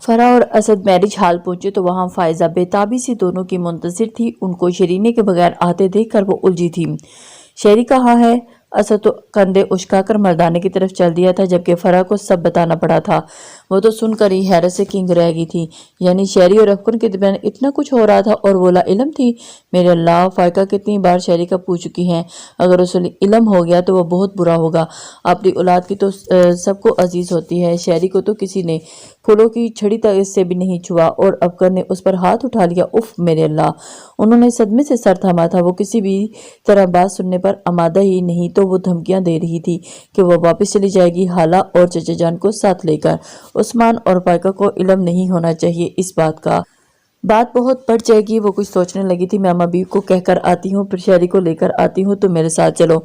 فرا اور Asad marriage hall پہنچے تو وہاں فائزہ بےتابی سے دونوں کی منتظر تھی۔ ان کو شرینے کے بغیر آتے دیکھ کر وہ الجھی تھی۔ شہری کہاں ہے؟ اسد تو کندھے اچکا کر مردانے کی طرف چل دیا تھا، جبکہ فرا کو سب بتانا پڑا تھا۔ وہ تو سن کر ہی حیرت سے کنگ رہ گئی تھی۔ یعنی شہری اور افکن کے درمیان اتنا کچھ ہو رہا تھا اور وہ لا علم تھی؟ میرے اللہ، فائقہ کتنی بار شہری کا پوچھ چکی ہیں، اگر اسے علم ہو گیا تو وہ بہت برا ہوگا۔ اپنی اولاد کی تو سب کو عزیز ہوتی ہے، شہری کو تو کسی نے پھولوں کی چھڑی تک سے بھی نہیں چھوا، اور افکر نے اس پر ہاتھ اٹھا لیا۔ اف میرے اللہ! انہوں نے صدمے سے سر تھاما تھا۔ وہ کسی بھی طرح بات سننے پر آمادہ ہی نہیں، تو وہ دھمکیاں دے رہی تھی کہ وہ واپس چلی جائے گی، خالہ اور چچا جان کو ساتھ لے کر۔ عثمان اور فائقہ کو علم نہیں ہونا چاہیے اس بات کا۔ بات بہت بڑھ جائے گی۔ وہ کچھ سوچنے لگی تھی۔ میں اما بیوی کو کہہ کر آتی ہوں، پھر شہری کو لے کر آتی ہوں، تم میرے ساتھ چلو۔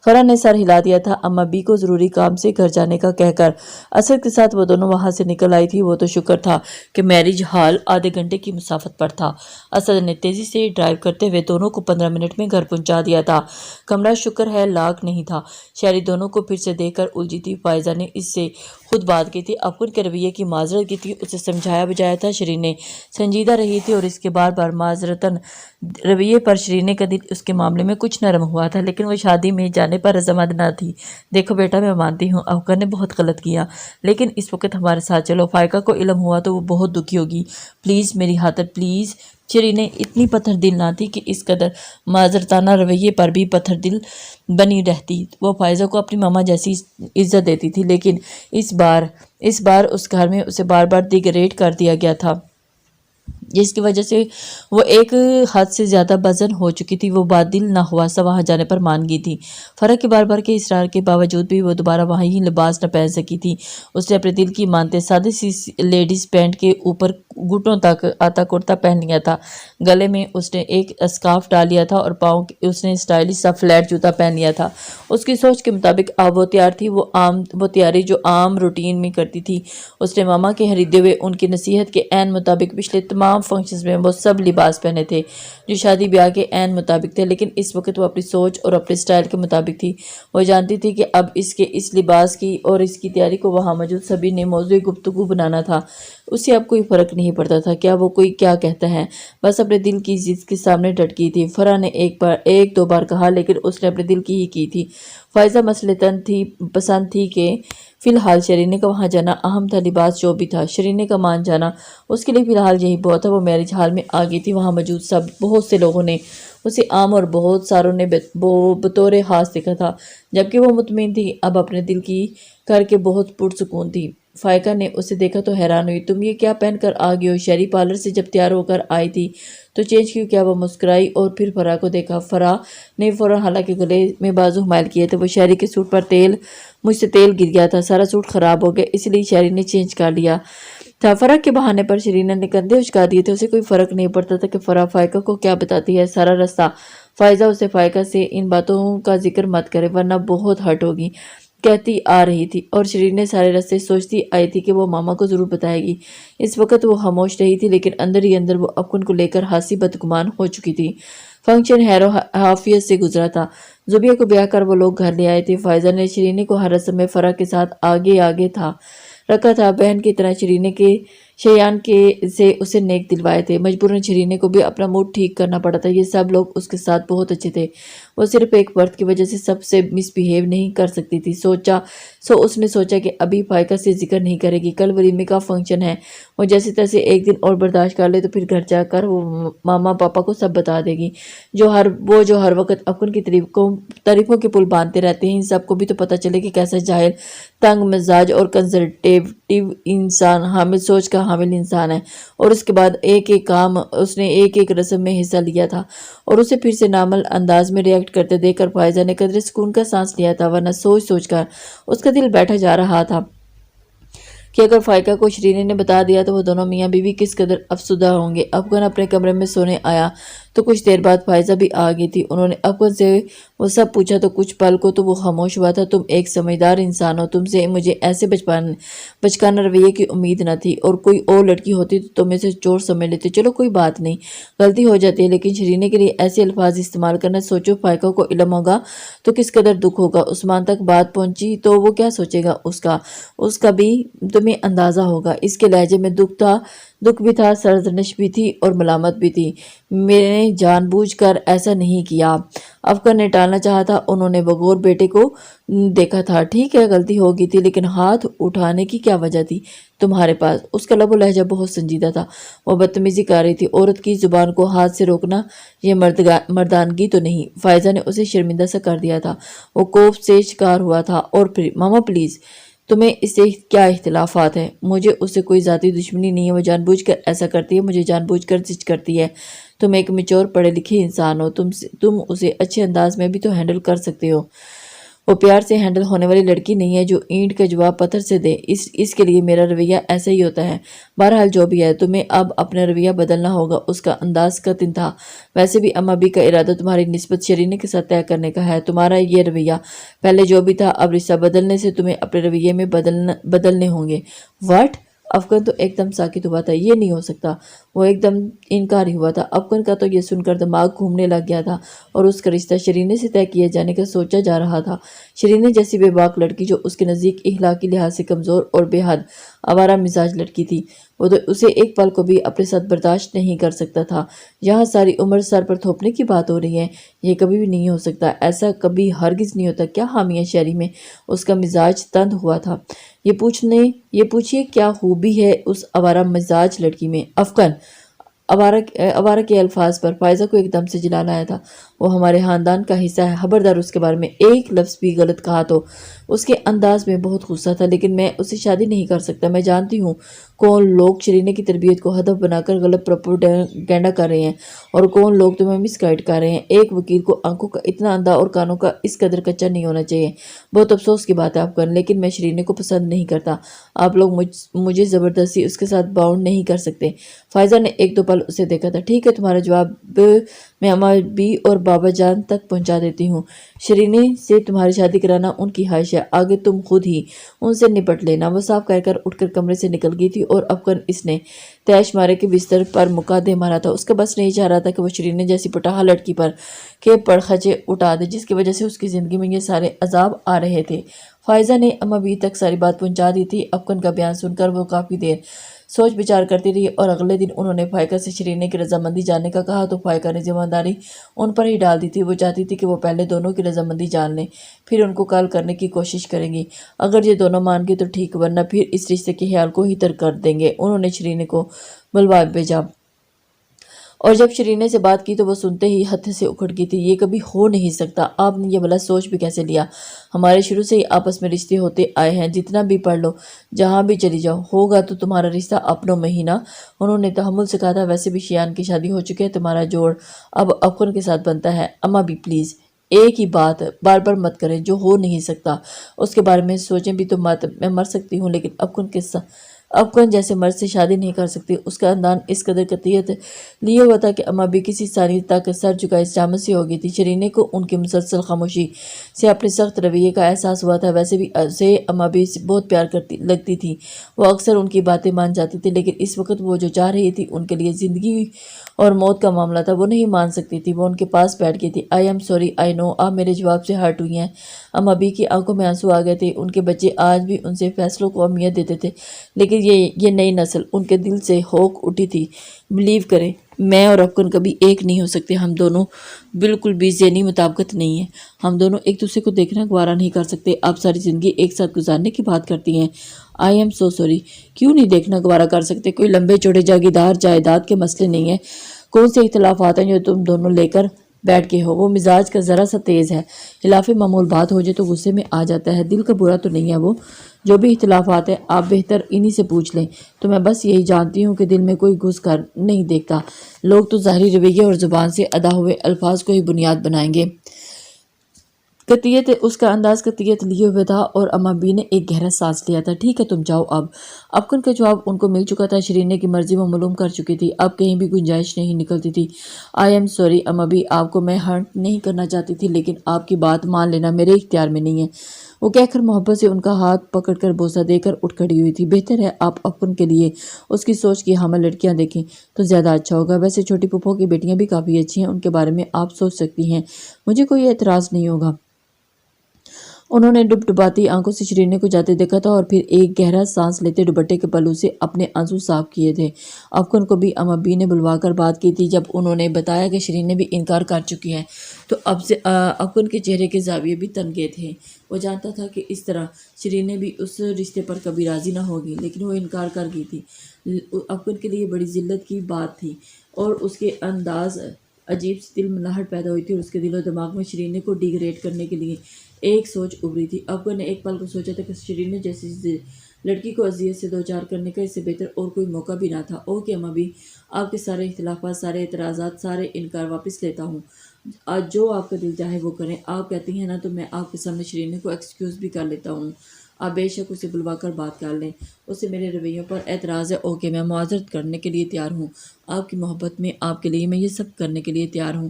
فرا نے سر ہلا دیا تھا اما بی کو ضروری کام سے گھر جانے کا کہہ کر۔ اسد کے ساتھ وہ دونوں وہاں سے نکل آئی تھی۔ وہ تو شکر تھا کہ میرج ہال آدھے گھنٹے کی مسافت پر تھا۔ اسد نے تیزی سے ڈرائیو کرتے ہوئے دونوں کو 15 منٹ میں گھر پہنچا دیا تھا۔ کمرہ شکر ہے لاک نہیں تھا۔ شہری دونوں کو پھر سے دیکھ کر الجھی تھی۔ فائزہ نے اس سے خود بات کی تھی، افکن کے رویے کی معذرت کی تھی، اسے سمجھایا بجایا تھا۔ شرینے سنجیدہ رہی تھی اور اس کے بار بار معذرتاً رویے پر شرینے کا دل اس کے معاملے میں کچھ نرم ہوا تھا، لیکن وہ شادی میں جانے پر رضامند نہ تھی۔ دیکھو بیٹا، میں مانتی ہوں افکر نے بہت غلط کیا، لیکن اس وقت ہمارے ساتھ چلو۔ فائقہ کو علم ہوا تو وہ بہت دکھی ہوگی، پلیز میری خاطر پلیز۔ شرینے اتنی پتھر دل نہ تھی کہ اس قدر معذرتانہ رویے پر بھی پتھر دل بنی رہتی۔ وہ فائزہ کو اپنی ماما جیسی عزت دیتی تھی، لیکن اس بار اس گھر میں اسے بار بار ڈیگریڈ کر دیا گیا تھا، جس کی وجہ سے وہ ایک حد سے زیادہ بزن ہو چکی تھی۔ وہ بات دل نہ ہوا سا وہاں جانے پر مان گئی تھی۔ فرا کے بار بار کے اصرار کے باوجود بھی وہ دوبارہ وہی لباس نہ پہن سکی تھی۔ اس نے اپنے دل کی مانتے سادی سی لیڈیز پینٹ کے اوپر گھٹنوں تک آتا کرتا پہن لیا تھا، گلے میں اس نے ایک اسکارف ڈال لیا تھا اور پاؤں اس نے اسٹائلش سا فلیٹ جوتا پہن لیا تھا۔ اس کی سوچ کے مطابق اب وہ تیار تھی، وہ تیاری جو عام روٹین میں کرتی تھی۔ اس نے ماما کے خریدے ہوئے ان کی نصیحت کے عین مطابق پچھلے تمام فنکشنز میں وہ سب لباس پہنے تھے جو شادی بیاہ کے عین مطابق تھے، لیکن اس وقت وہ اپنی سوچ اور اپنے سٹائل کے مطابق تھی۔ وہ جانتی تھی کہ اب اس لباس کی اور اس کی تیاری کو وہاں موجود سبھی نے موضوع گفتگو بنانا تھا۔ اسے اب کوئی فرق نہیں پڑتا تھا کیا وہ کوئی کیا کہتا ہے، بس اپنے دل کی ضد کے سامنے ڈٹ گئی تھی۔ فرا نے ایک دو بار کہا، لیکن اس نے اپنے دل کی ہی کی تھی۔ فائزہ مثلاً پسند تھی کہ فی الحال شرینے کا وہاں جانا اہم تھا، لباس جو بھی تھا۔ شرینے کا مان جانا اس کے لیے فی الحال یہی بہت تھا۔ وہ میرج ہال میں آ گئی تھی۔ وہاں موجود بہت سے لوگوں نے اسے عام اور بہت ساروں نے بطور خاص دیکھا تھا، جبکہ وہ مطمئن تھی، اب اپنے دل کی کر کے بہت پرسکون تھی۔ فائقہ نے اسے دیکھا تو حیران ہوئی۔ تم یہ کیا پہن کر آ گئی ہو؟ شہری پارلر سے جب تیار ہو کر آئی تھی تو چینج کیوں کیا؟ وہ مسکرائی اور پھر فرا کو دیکھا۔ فرا نے فوراً حالانکہ گلے میں بازو حمائل کیے تھے، وہ شہری کے سوٹ پر مجھ سے تیل گر گیا تھا، سارا سوٹ خراب ہو گیا، اس لیے شہری نے چینج کر لیا تھا۔ فرا کے بہانے پر شرینا نے کندھے اچکا دیے تھے۔ اسے کوئی فرق نہیں پڑتا تھا کہ فرا فائقہ کو کیا بتاتی ہے۔ سارا رستہ فائزہ اسے فائقہ سے ان باتوں کا ذکر مت کرے ورنہ بہت ہرٹ ہوگی کہتی آ رہی تھی، اور شرینے سارے راستے سوچتی آئی تھی کہ وہ ماما کو ضرور بتائے گی۔ اس وقت وہ خاموش رہی تھی، لیکن اندر ہی اندر وہ افکن کو لے کر خاصی بدگمان ہو چکی تھی۔ فنکشن خیر و عافیت سے گزرا تھا۔ زبیہ کو بیاہ کر وہ لوگ گھر لے آئے تھے۔ فائزہ نے شرینے کو ہر رسم میں فرا کے ساتھ آگے رکھا تھا، بہن کی طرح شرینے کے شیان سے اسے نیک دلوائے تھے۔ مجبوراً شرینے کو بھی اپنا موڈ ٹھیک کرنا پڑا تھا۔ یہ سب لوگ اس کے ساتھ بہت اچھے تھے، وہ صرف ایک برت کی وجہ سے سب سے مس بہیو نہیں کر سکتی تھی۔ اس نے سوچا کہ ابھی فائقہ سے ذکر نہیں کرے گی، کل ولیمے کا فنکشن ہے، وہ جیسے تیسے ایک دن اور برداشت کر لے تو پھر گھر جا کر وہ ماما پاپا کو سب بتا دے گی۔ جو ہر وقت افکن کی تعریفوں کے پل باندھتے رہتے ہیں، ان سب کو بھی تو پتہ چلے کہ کیسا جاہل، تنگ مزاج اور کنزرویٹو انسان، حامل سوچ کا حامل انسان ہے۔ اور اس کے بعد اس نے ایک رسم میں حصہ لیا تھا اور اسے پھر سے نارمل انداز میں ریئیکٹ کرتے دیکھ کر فائزہ نے قدرے سکون کا سانس لیا تھا، ورنہ سوچ کر اس کا دل بیٹھا جا رہا تھا کہ اگر فائقہ کو شرینے نے بتا دیا تو وہ دونوں میاں بیوی کس قدر افسردہ ہوں گے۔ افغان اپنے کمرے میں سونے آیا تو کچھ دیر بعد فائزہ بھی آ گئی تھی۔ انہوں نے افغان سے وہ سب پوچھا تو کچھ پل کو تو وہ خاموش ہوا تھا۔ تم ایک سمجھدار انسان ہو، تم سے مجھے ایسے بچکانہ رویے کی امید نہ تھی، اور کوئی اور لڑکی ہوتی تو تم اسے چور سمجھ لیتے۔ چلو کوئی بات نہیں، غلطی ہو جاتی ہے، لیکن شرینے کے لیے ایسے الفاظ استعمال کرنا، سوچو فائقہ کو علم ہوگا تو کس قدر دکھ ہوگا۔ عثمان تک بات پہنچی تو وہ کیا سوچے گا، اس کا بھی تمہیں اندازہ ہوگا۔ اس کے لہجے میں دکھ بھی تھا، سرزنش بھی تھی اور ملامت بھی تھی۔ میں نے جان بوجھ کر ایسا نہیں کیا، افغان نے ٹالنا چاہا تھا، انہوں نے بغور بیٹے کو دیکھا تھا۔ ٹھیک ہے غلطی ہو گئی تھی، لیکن ہاتھ اٹھانے کی کیا وجہ تھی تمہارے پاس؟ اس کا لب و لہجہ بہت سنجیدہ تھا، وہ بدتمیزی کر رہی تھی۔ عورت کی زبان کو ہاتھ سے روکنا یہ مردانگی تو نہیں؟ فائزہ نے اسے شرمندہ سا کر دیا تھا، وہ کوف سے شکار ہوا تھا۔ اور پھر ماما پلیز، تمہیں اس سے کیا اختلافات ہیں؟ مجھے اس سے کوئی ذاتی دشمنی نہیں ہے، وہ جان بوجھ کر ایسا کرتی ہے، مجھے جان بوجھ کر زج کرتی ہے۔ تم ایک میچور پڑھے لکھے انسان ہو، تم اسے اچھے انداز میں بھی تو ہینڈل کر سکتے ہو۔ وہ پیار سے ہینڈل ہونے والی لڑکی نہیں ہے جو اینٹ کا جواب پتھر سے دے۔ اس کے لیے میرا رویہ ایسا ہی ہوتا ہے۔ بہرحال جو بھی ہے، تمہیں اب اپنا رویہ بدلنا ہوگا۔ اس کا انداز قطن تھا۔ ویسے بھی اما بھی کا ارادہ تمہاری نسبت شرینے کے ساتھ طے کرنے کا ہے۔ تمہارا یہ رویہ پہلے جو بھی تھا، اب رشتہ بدلنے سے تمہیں اپنے رویے میں بدلنے ہوں گے۔ واٹ؟ افغان تو ایک دم ساکت ہوا تھا۔ یہ نہیں ہو سکتا، وہ ایک دم انکاری ہوا تھا۔ افغان کا تو یہ سن کر دماغ گھومنے لگ گیا تھا، اور اس کا رشتہ شرینے سے طے کیے جانے کا سوچا جا رہا تھا۔ شرینے جیسی بے باک لڑکی جو اس کے نزدیک اخلاقی لحاظ سے کمزور اور بے حد آوارہ مزاج لڑکی تھی، وہ تو اسے ایک پل کو بھی اپنے ساتھ برداشت نہیں کر سکتا تھا۔ یہاں ساری عمر سر پر تھوپنے کی بات ہو رہی ہے، یہ کبھی بھی نہیں ہو سکتا، ایسا کبھی ہرگز نہیں ہوتا۔ کیا حامیہ شہری میں اس کا مزاج تند ہوا تھا؟ یہ پوچھئے کیا خوبی ہے اس آوارہ مزاج لڑکی میں؟ افغان آوارہ کے الفاظ پر فائزہ کو ایک دم سے جلال آیا تھا۔ وہ ہمارے خاندان کا حصہ ہے، خبردار اس کے بارے میں ایک لفظ بھی غلط کہا تو۔ اس کے انداز میں بہت غصہ تھا، لیکن میں اسے شادی نہیں کر سکتا۔ میں جانتی ہوں کون لوگ شرینے کی تربیت کو ہدف بنا کر غلط پروپیگنڈا کر رہے ہیں، اور کون لوگ تمہیں مس گائیڈ کر رہے ہیں۔ ایک وکیل کو آنکھوں کا اتنا اندھا اور کانوں کا اس قدر کچا نہیں ہونا چاہیے۔ بہت افسوس کی بات ہے افغان، لیکن میں شرینے کو پسند نہیں کرتا۔ آپ لوگ مجھے زبردستی اس کے ساتھ باؤنڈ نہیں کر سکتے۔ فائزہ نے ایک دو پل اسے دیکھا تھا۔ ٹھیک ہے، تمہارا جواب میں اما بی اور بابا جان تک پہنچا دیتی ہوں۔ شرینے سے تمہاری شادی کرانا ان کی خواہش ہے، آگے تم خود ہی ان سے نپٹ لینا۔ وہ صاف کہہ کر اٹھ کر کمرے سے نکل گئی تھی، اور افغان اس نے تیش مارے کے بستر پر مکہ دے مارا تھا۔ اس کا بس نہیں چاہ رہا تھا کہ وہ شرینے جیسی پٹاہا لڑکی پر کے پڑخچے اٹھا دے، جس کی وجہ سے اس کی زندگی میں یہ سارے عذاب آ رہے تھے۔ فائزہ نے اما بی تک ساری بات پہنچا دی تھی۔ افغان کا بیان سن کر وہ کافی دیر سوچ بچار کرتی رہی، اور اگلے دن انہوں نے فائقہ سے شرینے کی رضامندی جاننے کا کہا تو فائقہ نے ذمہ داری ان پر ہی ڈال دی تھی۔ وہ چاہتی تھی کہ وہ پہلے دونوں کی رضامندی جان لیں، پھر ان کو کال کرنے کی کوشش کریں گی۔ اگر یہ دونوں مان گئے تو ٹھیک، ورنہ پھر اس رشتے کے خیال کو ہی ترک کر دیں گے۔ انہوں نے شرینے کو بلوا بھیجا، اور جب شرینے سے بات کی تو وہ سنتے ہی ہتھے سے اکھڑ گئی تھی۔ یہ کبھی ہو نہیں سکتا، آپ نے یہ بھلا سوچ بھی کیسے لیا؟ ہمارے شروع سے ہی آپس میں رشتے ہوتے آئے ہیں، جتنا بھی پڑھ لو، جہاں بھی چلی جاؤ، ہوگا تو تمہارا رشتہ اپنوں میں ہی نا۔ انہوں نے تحمل سے کہا تھا۔ ویسے بھی شیان کی شادی ہو چکی ہے، تمہارا جوڑ اب افغان کے ساتھ بنتا ہے۔ اما بھی پلیز ایک ہی بات بار بار مت کریں، جو ہو نہیں سکتا اس کے بارے میں سوچیں بھی تو مت۔ میں مر سکتی ہوں، لیکن افغان جیسے مرد سے شادی نہیں کر سکتی۔ اس کا انداز اس قدر قطعیت لیے ہوا تھا کہ اما بھی کسی ثانیے تک سر جھکائے چامن سی ہو گئی تھی۔ شرینے کو ان کی مسلسل خاموشی سے اپنے سخت رویے کا احساس ہوا تھا۔ ویسے بھی اسے اما بھی بہت پیار لگتی تھی، وہ اکثر ان کی باتیں مان جاتی تھی، لیکن اس وقت وہ جو چاہ رہی تھی ان کے لیے زندگی اور موت کا معاملہ تھا، وہ نہیں مان سکتی تھی۔ وہ ان کے پاس بیٹھ گئی تھی۔ آئی ایم سوری، آئی نو آپ میرے جواب سے ہرٹ ہوئی ہیں۔ اما بی کی آنکھوں میں آنسو آ گئے تھے۔ ان کے بچے آج بھی ان سے فیصلوں کو اہمیت دیتے تھے، لیکن یہ نئی نسل ان کے دل سے ہوک اٹھی تھی۔ بلیو کریں، میں اور افغان کبھی ایک نہیں ہو سکتے۔ ہم دونوں بالکل بھی ذہنی مطابقت نہیں ہے، ہم دونوں ایک دوسرے کو دیکھنا گوارا نہیں کر سکتے۔ آپ ساری زندگی ایک ساتھ گزارنے کی بات کرتی ہیں۔ آئی ایم سو سوری، کیوں نہیں دیکھنا گوارا کر سکتے؟ کوئی لمبے چوڑے جاگیردار جائیداد کے مسئلے نہیں ہیں، کون سے اختلافات ہیں جو تم دونوں لے کر بیٹھ کے ہو؟ وہ مزاج کا ذرا سا تیز ہے، خلاف معمول بات ہو جائے تو غصے میں آ جاتا ہے، دل کا برا تو نہیں ہے وہ۔ جو بھی اختلافات ہیں آپ بہتر انہی سے پوچھ لیں، تو میں بس یہی جانتی ہوں کہ دل میں کوئی گھس کر نہیں دیکھتا، لوگ تو ظاہری رویے اور زبان سے ادا ہوئے الفاظ کو ہی بنیاد بنائیں گے۔ قطعیت اس کا انداز قطعیت لیے ہوئے تھا اور اما بی نے ایک گہرا سانس لیا تھا۔ ٹھیک ہے تم جاؤ اب۔ افکن کا جواب ان کو مل چکا تھا، شرینے کی مرضی وہ معلوم کر چکی تھی، اب کہیں بھی گنجائش نہیں نکلتی تھی۔ آئی ایم سوری اما بی، آپ کو میں ہرٹ نہیں کرنا چاہتی تھی، لیکن آپ کی بات مان لینا میرے اختیار میں نہیں ہے۔ وہ کہہ کر محبت سے ان کا ہاتھ پکڑ کر بوسہ دے کر اٹھ کھڑی ہوئی تھی۔ بہتر ہے آپ افکن کے لیے اس کی سوچ کی حامل لڑکیاں دیکھیں تو زیادہ اچھا ہوگا۔ ویسے چھوٹی پھوپھو کی بیٹیاں بھی کافی اچھی ہیں، ان کے بارے میں آپ سوچ سکتی ہیں، مجھے کوئی اعتراض نہیں ہوگا۔ انہوں نے ڈبڈباتی آنکھوں سے شرینے کو جاتے دیکھا تھا اور پھر ایک گہرا سانس لیتے دوپٹے کے پلو سے اپنے آنسو صاف کیے تھے۔ افکن کو بھی اما بی نے بلوا کر بات کی تھی۔ جب انہوں نے بتایا کہ شرینے بھی انکار کر چکی ہے تو اب سے افکن کے چہرے کے زاویے بھی تن گئے تھے۔ وہ جانتا تھا کہ اس طرح شرینے بھی اس رشتے پر کبھی راضی نہ ہوگی، لیکن وہ انکار کر گئی تھی۔ افکن کے لیے بڑی ذلت کی بات تھی اور اس کے انداز عجیب سی دل ملاہٹ پیدا ہوئی تھی اور اس کے دل و دماغ میں شرینے کو ڈیگریڈ کرنے کے لیے ایک سوچ ابھری تھی۔ افکن نے ایک پل کو سوچا تھا کہ شرینے جیسی لڑکی کو اذیت سے دوچار کرنے کا اس سے بہتر اور کوئی موقع بھی نہ تھا۔ اوکے اما بی، آپ کے سارے اختلافات، سارے اعتراضات، سارے انکار واپس لیتا ہوں۔ آج جو آپ کا دل چاہے وہ کریں۔ آپ کہتی ہیں نا تو میں آپ کے سامنے شرینے کو ایکسکیوز بھی کر لیتا ہوں۔ آپ بے شک اسے بلوا کر بات کر لیں۔ اسے میرے رویوں پر اعتراض ہے۔ اوکے، میں معذرت کرنے کے لیے تیار ہوں۔ آپ کی محبت میں آپ کے لیے میں یہ سب کرنے کے لیے تیار ہوں۔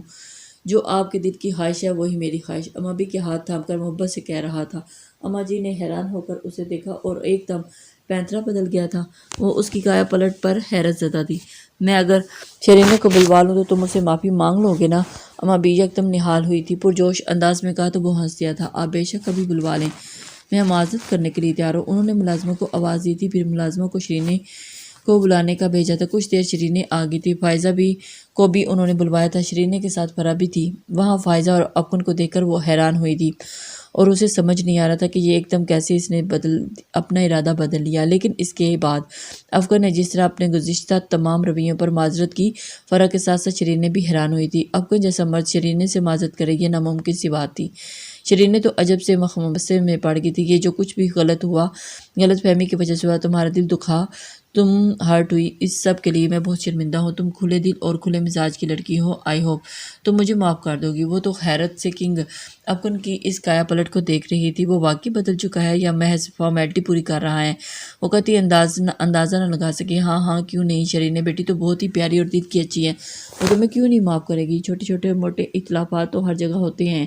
جو آپ کے دل کی خواہش ہے وہی میری خواہش۔ اما بی کے ہاتھ تھام کر محبت سے کہہ رہا تھا۔ اما جی نے حیران ہو کر اسے دیکھا اور ایک دم پینترا بدل گیا تھا۔ وہ اس کی کایا پلٹ پر حیرت زدہ تھی۔ میں اگر شرینے کو بلوا لوں تو تم اسے معافی مانگ لو گے نا؟ اما بی یکدم نہال ہوئی تھی۔ پرجوش انداز میں کہا تو وہ ہنس دیا تھا۔ آپ بے شک کبھی بلوا لیں، میں معذرت کرنے کے لیے تیار ہوں۔ انہوں نے ملازموں کو آواز دی تھی، پھر ملازموں کو شرینے کو بلانے کا بھیجا تھا۔ کچھ دیر شرینے آ گئی تھی۔ فائزہ کو بھی انہوں نے بلوایا تھا۔ شرینے کے ساتھ فرح بھی تھی وہاں۔ فائزہ اور افکن کو دیکھ کر وہ حیران ہوئی تھی اور اسے سمجھ نہیں آ رہا تھا کہ یہ ایک دم کیسے اس نے اپنا ارادہ بدل لیا۔ لیکن اس کے بعد افکن نے جس طرح اپنے گزشتہ تمام رویوں پر معذرت کی، فرح کے ساتھ ساتھ شرینے بھی حیران ہوئی تھی۔ افکن جیسا مرد شرینے سے معذرت کرے یہ ناممکن سی بات تھی۔ شرینے تو عجب سے مخمصے میں پڑ گئی تھی۔ یہ جو کچھ بھی غلط ہوا، غلط فہمی کی وجہ سے ہوا، تمہارا دل دکھا، تم ہرٹ ہوئی، اس سب کے لیے میں بہت شرمندہ ہوں۔ تم کھلے دل اور کھلے مزاج کی لڑکی ہو، آئی ہوپ تم مجھے معاف کر دو گی۔ وہ تو حیرت سے کنگ افکن کی اس کایا پلٹ کو دیکھ رہی تھی۔ وہ واقعی بدل چکا ہے یا محض فارمیلٹی پوری کر رہا ہے؟ وہ قطعی اندازہ نہ لگا سکی۔ ہاں ہاں کیوں نہیں، شرینے بیٹی تو بہت ہی پیاری اور دل کی اچھی ہے، وہ تمہیں کیوں نہیں معاف کرے گی؟ چھوٹے چھوٹے موٹے اختلافات تو ہر جگہ ہوتے ہیں،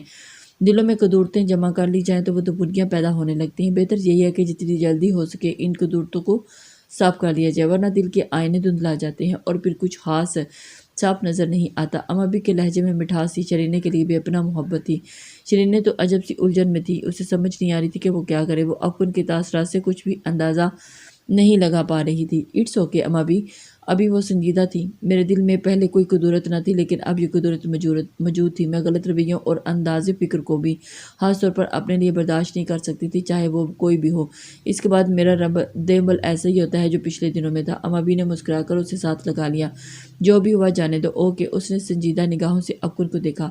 دلوں میں قدورتیں جمع کر لی جائیں تو وہ دبنیاں پیدا ہونے لگتی ہیں۔ بہتر یہی ہے کہ جتنی جلدی ہو سکے ان قدورتوں کو صاف کر لیا جائے، ورنہ دل کے آئینے دھندلا جاتے ہیں اور پھر کچھ خاص صاف نظر نہیں آتا۔ اما بی کے لہجے میں مٹھاس تھی، شرینے کے لیے بے پناہ محبت تھی۔ شرینے تو عجب سی الجھن میں تھی، اسے سمجھ نہیں آ رہی تھی کہ وہ کیا کرے۔ وہ افکن کے تاثرات سے کچھ بھی اندازہ نہیں لگا پا رہی تھی۔ اٹس اوکے اما بی، ابھی وہ سنجیدہ تھی۔ میرے دل میں پہلے کوئی قدورت نہ تھی، لیکن اب یہ قدورت موجود تھی۔ میں غلط رویوں اور انداز فکر کو بھی خاص طور پر اپنے لیے برداشت نہیں کر سکتی تھی، چاہے وہ کوئی بھی ہو۔ اس کے بعد میرا رد عمل ایسا ہی ہوتا ہے جو پچھلے دنوں میں تھا۔ اما بی نے مسکرا کر اسے ساتھ لگا لیا۔ جو بھی ہوا جانے دو۔ اوکے، اس نے سنجیدہ نگاہوں سے افکن کو دیکھا،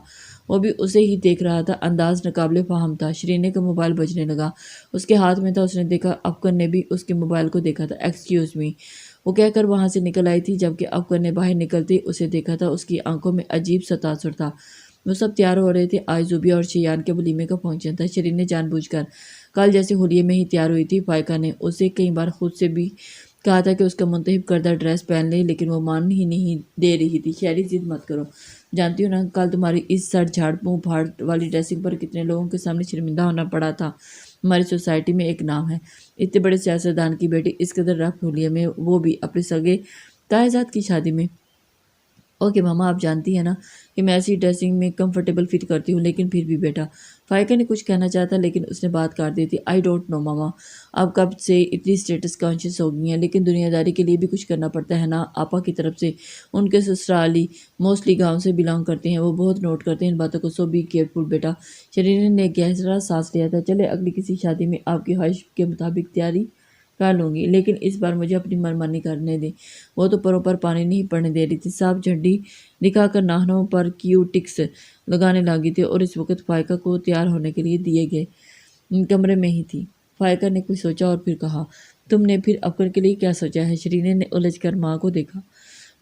وہ بھی اسے ہی دیکھ رہا تھا۔ انداز ناقابل فہم تھا۔ شرینے کا موبائل بجنے لگا، اس کے ہاتھ میں تھا۔ اس نے دیکھا، افکن نے بھی اس کے موبائل کو دیکھا تھا۔ ایکسکیوز می، وہ کہہ کر وہاں سے نکل آئی تھی۔ جبکہ افکن نے باہر نکلتے اسے دیکھا تھا، اس کی آنکھوں میں عجیب سا تاثر تھا۔ وہ سب تیار ہو رہے تھے، آج زوبیہ اور شیان کے ولیمے کا فنکشن تھا۔ شرینے جان بوجھ کر کل جیسے حلیے میں ہی تیار ہوئی تھی۔ فائقہ نے اسے کئی بار خود سے بھی کہا تھا کہ اس کا منتخب کردہ ڈریس پہن لے، لیکن وہ مان ہی نہیں دے رہی تھی۔ خیری ضد مت کرو، جانتی ہو نا کل تمہاری اس سر جھاڑ منہ پھاڑ والی ڈریسنگ پر کتنے لوگوں کے سامنے شرمندہ ہونا پڑا تھا۔ ہماری سوسائٹی میں ایک نام ہے، اتنے بڑے سیاستدان کی بیٹی اس قدر رف حلیے میں، وہ بھی اپنے سگے تائزاد کی شادی میں۔ اوکے ماما، آپ جانتی ہیں نا کہ میں ایسی ڈریسنگ میں کمفرٹیبل فیل کرتی ہوں، لیکن پھر بھی بیٹا۔ فائقہ نے کچھ کہنا چاہا تھا لیکن اس نے بات کاٹ دی تھی۔ آئی ڈونٹ نو ماما، آپ کب سے اتنی اسٹیٹس کانشیس ہو گئی ہیں، لیکن دنیا داری کے لیے بھی کچھ کرنا پڑتا ہے نا۔ آپا کی طرف سے ان کے سسرالی موسٹلی گاؤں سے بلانگ کرتے ہیں، وہ بہت نوٹ کرتے ہیں ان باتوں کو۔ سو بی کیئرفل بیٹا۔ شرینے نے گہرا سانس لیا تھا۔ چلے اگلی کسی شادی میں آپ کی خواہش کے مطابق تیاری کر لوں گی، لیکن اس بار مجھے اپنی منمانی کرنے دیں۔ وہ تو پروں پر پانی نہیں پڑنے دے رہی تھی، صاف جھنڈی دکھا کر ناخنوں پر کیو ٹکس لگانے لگی تھی، اور اس وقت فائقہ کو تیار ہونے کے لیے دیے گئے کمرے میں ہی تھی۔ فائقہ نے کچھ سوچا اور پھر کہا، تم نے پھر افکن کے لیے کیا سوچا ہے؟ شرینے نے الجھ کر ماں کو دیکھا۔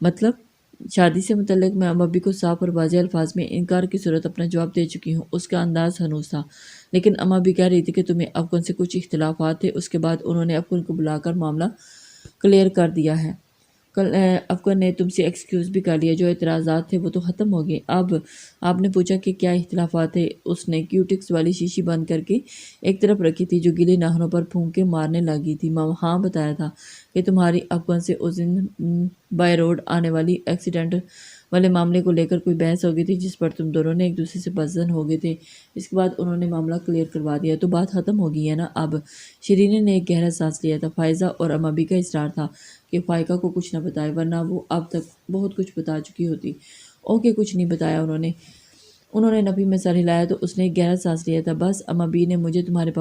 مطلب شادی سے متعلق میں ابھی کو صاف اور واضح الفاظ میں انکار کی صورت اپنا جواب دے چکی ہوں۔ اس کا انداز ہنوز تھا، لیکن ابھی کہہ رہی تھی کہ تمہیں افغان سے کچھ اختلافات تھے۔ اس کے بعد انہوں نے افغان کو بلا کر معاملہ کلیئر کر دیا ہے۔ کل افغان نے تم سے ایکسکیوز بھی کر لیا، جو اعتراضات تھے وہ تو ختم ہو گئے۔ اب آپ نے پوچھا کہ کیا اختلافات تھے۔ اس نے کیوٹکس والی شیشی بند کر کے ایک طرف رکھی تھی جو گیلے ناخنوں پر پھونک کے مارنے لگی تھی۔ ہاں، بتایا تھا کہ تمہاری افغان سے اس دن بائی روڈ آنے والی ایکسیڈنٹ والے معاملے کو لے کر کوئی بحث ہو گئی تھی جس پر تم دونوں نے ایک دوسرے سے بدزن ہو گئے تھے۔ اس کے بعد انہوں نے معاملہ کلیئر کروا دیا تو بات ختم ہو گئی ہے نا۔ اب شیرینے نے ایک گہرا سانس لیا تھا۔ فائزہ اور امابی کا اصرار تھا کہ فائقہ کو کچھ نہ بتائے، ورنہ وہ اب تک بہت کچھ بتا چکی ہوتی۔ اوکے، کچھ نہیں بتایا انہوں نے نفی میں سر ہلایا تو اس نے ایک گہرا سانس لیا تھا۔ بس امابی نے مجھے تمہارے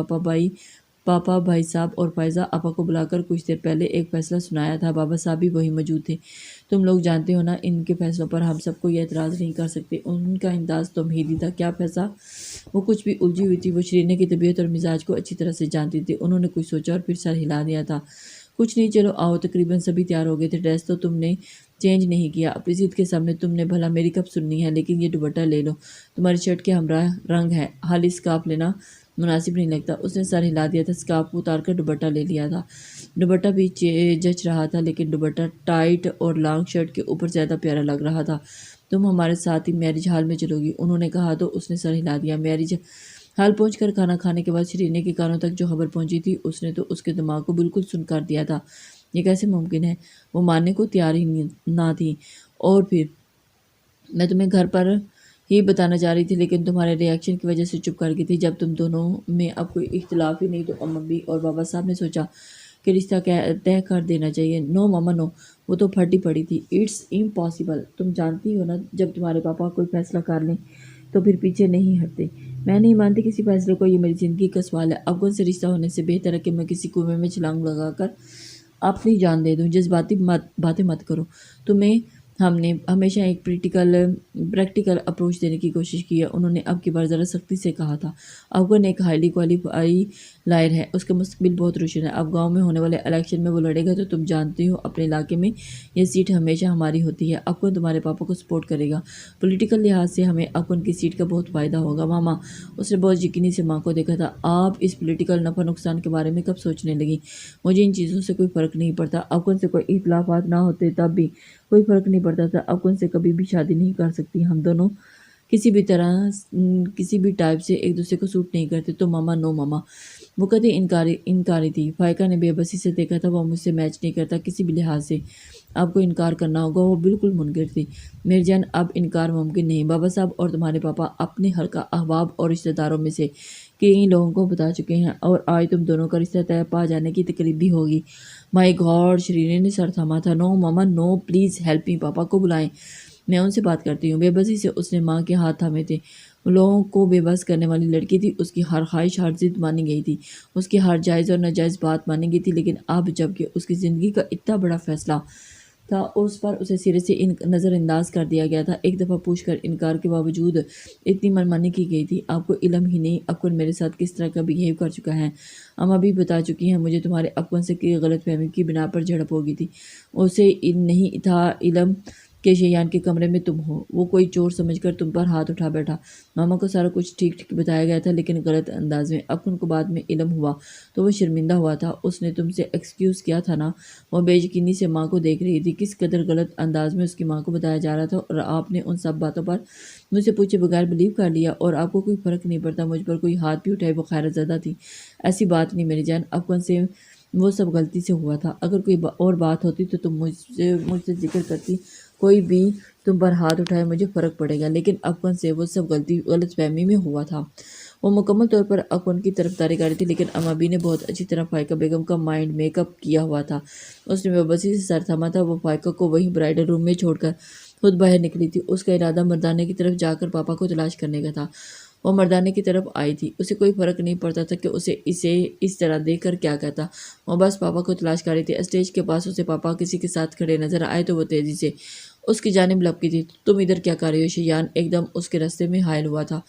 پاپا بھائی صاحب اور فائزہ آپا کو بلا کر کچھ دیر پہلے ایک فیصلہ سنایا تھا۔ بابا صاحب بھی وہی موجود تھے۔ تم لوگ جانتے ہو نا، ان کے فیصلوں پر ہم سب کو یہ اعتراض نہیں کر سکتے۔ ان کا انداز توحیدی تھا۔ کیا فیصلہ؟ وہ کچھ بھی الجھی ہوئی تھی۔ وہ شیرینے کی طبیعت اور مزاج کو اچھی طرح سے جانتی تھی۔ انہوں نے کچھ سوچا اور پھر سر ہلا دیا تھا۔ کچھ نہیں، چلو آؤ۔ تقریباً سبھی تیار ہو گئے تھے۔ ڈریس تو تم نے چینج نہیں کیا۔ اپنی ضد کے سامنے تم نے بھلا میری کب سننی ہے؟ لیکن یہ دوپٹہ لے لو، تمہاری شرٹ کے ہمراہ رنگ ہے۔ خالی اسکارف لینا مناسب نہیں لگتا۔ اس نے سر ہلا دیا تھا۔ اسکارف اتار کر دوپٹہ لے لیا تھا۔ دوپٹہ بھی جچ رہا تھا، لیکن دوپٹہ ٹائٹ اور لانگ شرٹ کے اوپر زیادہ پیارا لگ رہا تھا۔ تم ہمارے ساتھ ہی میرج ہال میں چلو گی؟ انہوں نے کہا تو اس نے سر ہلا دیا۔ میرج ہال پہنچ کر کھانا کھانے کے بعد شیرینے کے کانوں تک جو خبر پہنچی تھی، اس نے تو اس کے دماغ کو بالکل سن کر دیا تھا۔ یہ کیسے ممکن ہے؟ وہ ماننے کو تیار ہی نہ تھی۔ اور پھر میں تمہیں گھر پر ہی بتانا چاہ رہی تھی، لیکن تمہارے ری ایکشن کی وجہ سے چپ کر گئی تھی۔ جب تم دونوں میں اب کوئی اختلاف ہی نہیں تو امبی اور بابا صاحب نے سوچا کہ رشتہ طے کر دینا چاہیے۔ نو ماما نو، وہ تو پھٹی پڑی تھی۔ It's impossible. تم جانتی ہو نا، جب تمہارے پاپا کوئی فیصلہ کر لیں تو پھر پیچھے نہیں ہٹتے۔ میں نہیں مانتی کسی فیصلے کو، یہ میری زندگی کا سوال ہے۔ افغان سے رشتہ ہونے سے بہتر ہے کہ میں کسی کنویں میں چھلانگ لگا کر اپنی جان دے دوں۔ جذباتی باتیں مت کرو۔ تمہیں ہم نے ہمیشہ ایک پریکٹیکل اپروچ دینے کی کوشش کی ہے، انہوں نے اب کی بار ذرا سختی سے کہا تھا۔ افغان ایک ہائیلی کوالیفائی لائر ہے، اس کا مستقبل بہت روشن ہے۔ اب گاؤں میں ہونے والے الیکشن میں وہ لڑے گا تو تم جانتے ہو اپنے علاقے میں یہ سیٹ ہمیشہ ہماری ہوتی ہے۔ افغان تمہارے پاپا کو سپورٹ کرے گا۔ پولیٹیکل لحاظ سے ہمیں افغان کی سیٹ کا بہت فائدہ ہوگا۔ ماما، اس نے بہت یقینی سے ماں کو دیکھا تھا، آپ اس پولیٹیکل نفع نقصان کے بارے میں کب سوچنے لگی؟ مجھے ان چیزوں سے کوئی فرق نہیں پڑتا۔ افغان سے کوئی اختلافات نہ ہوتے تب بھی کوئی فرق نہیں پڑتا تھا۔ افغان سے کبھی بھی شادی نہیں کر سکتی۔ ہم دونوں کسی بھی طرح کسی بھی ٹائپ سے ایک دوسرے کو سوٹ نہیں کرتے۔ تو ماما نو ماما، وہ قطعی انکاری تھی۔ فائقہ نے بے بسی سے دیکھا تھا، وہ مجھ سے میچ نہیں کرتا کسی بھی لحاظ سے۔ آپ کو انکار کرنا ہوگا۔ وہ بالکل منکر تھی۔ میری جان، اب انکار ممکن نہیں۔ بابا صاحب اور تمہارے پاپا اپنے حلقہ احباب اور رشتہ داروں میں سے کئی لوگوں کو بتا چکے ہیں، اور آج تم دونوں کا رشتہ طے پا جانے کی تقریب بھی ہوگی۔ مائی گاڈ، شیرینے نے سر تھاما تھا۔ نو ماما نو، پلیز ہیلپ می، پاپا کو بلائیں، میں ان سے بات کرتی ہوں۔ بے بسی سے اس نے ماں کے ہاتھ تھامے تھے۔ لوگوں کو بے بس کرنے والی لڑکی تھی۔ اس کی ہر خواہش، ہر ضد مانی گئی تھی، اس کی ہر جائز اور ناجائز بات مانی گئی تھی۔ لیکن اب جب کہ اس کی زندگی کا اتنا بڑا فیصلہ تھا، اس پر اسے سرے سے نظر انداز کر دیا گیا تھا۔ ایک دفعہ پوچھ کر انکار کے باوجود اتنی منمانی کی گئی تھی۔ آپ کو علم ہی نہیں افغان میرے ساتھ کس طرح کا بہیو کر چکا ہے۔ اما بھی بتا چکی ہیں مجھے، تمہارے افغان سے کی غلط فہمی کی بنا پر جھڑپ ہو گئی تھی۔ اسے نہیں تھا علم کہ شیان کے کمرے میں تم ہو۔ وہ کوئی چور سمجھ کر تم پر ہاتھ اٹھا بیٹھا۔ ماما کو سارا کچھ ٹھیک بتایا گیا تھا، لیکن غلط انداز میں۔ افغان کو بعد میں علم ہوا تو وہ شرمندہ ہوا تھا۔ اس نے تم سے ایکسکیوز کیا تھا نا۔ وہ بے یقینی سے ماں کو دیکھ رہی تھی، کس قدر غلط انداز میں اس کی ماں کو بتایا جا رہا تھا، اور آپ نے ان سب باتوں پر مجھ سے پوچھے بغیر بلیو کر لیا، اور آپ کو کوئی فرق نہیں پڑتا مجھ پر کوئی ہاتھ بھی اٹھائے۔ وہ خیرت زدہ تھی۔ ایسی بات نہیں میری جان، افغان سے وہ سب غلطی سے ہوا تھا۔ اگر کوئی اور بات ہوتی تو تم مجھ سے ذکر کرتی، کوئی بھی تم پر ہاتھ اٹھائے مجھے فرق پڑے گا، لیکن افغان سے وہ سب غلط فہمی میں ہوا تھا۔ وہ مکمل طور پر افغان کی طرفداری کر رہی تھی، لیکن امابی نے بہت اچھی طرح فائقہ بیگم کا مائنڈ میک اپ کیا ہوا تھا۔ اس نے بےبسی سے سر تھاما تھا۔ وہ فائقہ کو وہیں برائڈل روم میں چھوڑ کر خود باہر نکلی تھی۔ اس کا ارادہ مردانے کی طرف جا کر پاپا کو تلاش کرنے کا تھا۔ وہ مردانے کی طرف آئی تھی۔ اسے کوئی فرق نہیں پڑتا تھا کہ اسے اس طرح دیکھ کر کیا کہتا۔ وہ بس پاپا کو تلاش کر رہی تھی۔ اسٹیج کے پاس اسے پاپا کسی کے ساتھ کھڑے نظر آئے تو وہ تیزی سے اس کی جانب لپکی تھی۔ تم ادھر کیا کر رہی ہو؟ شیان ایک دم اس کے راستے میں حائل ہوا تھا۔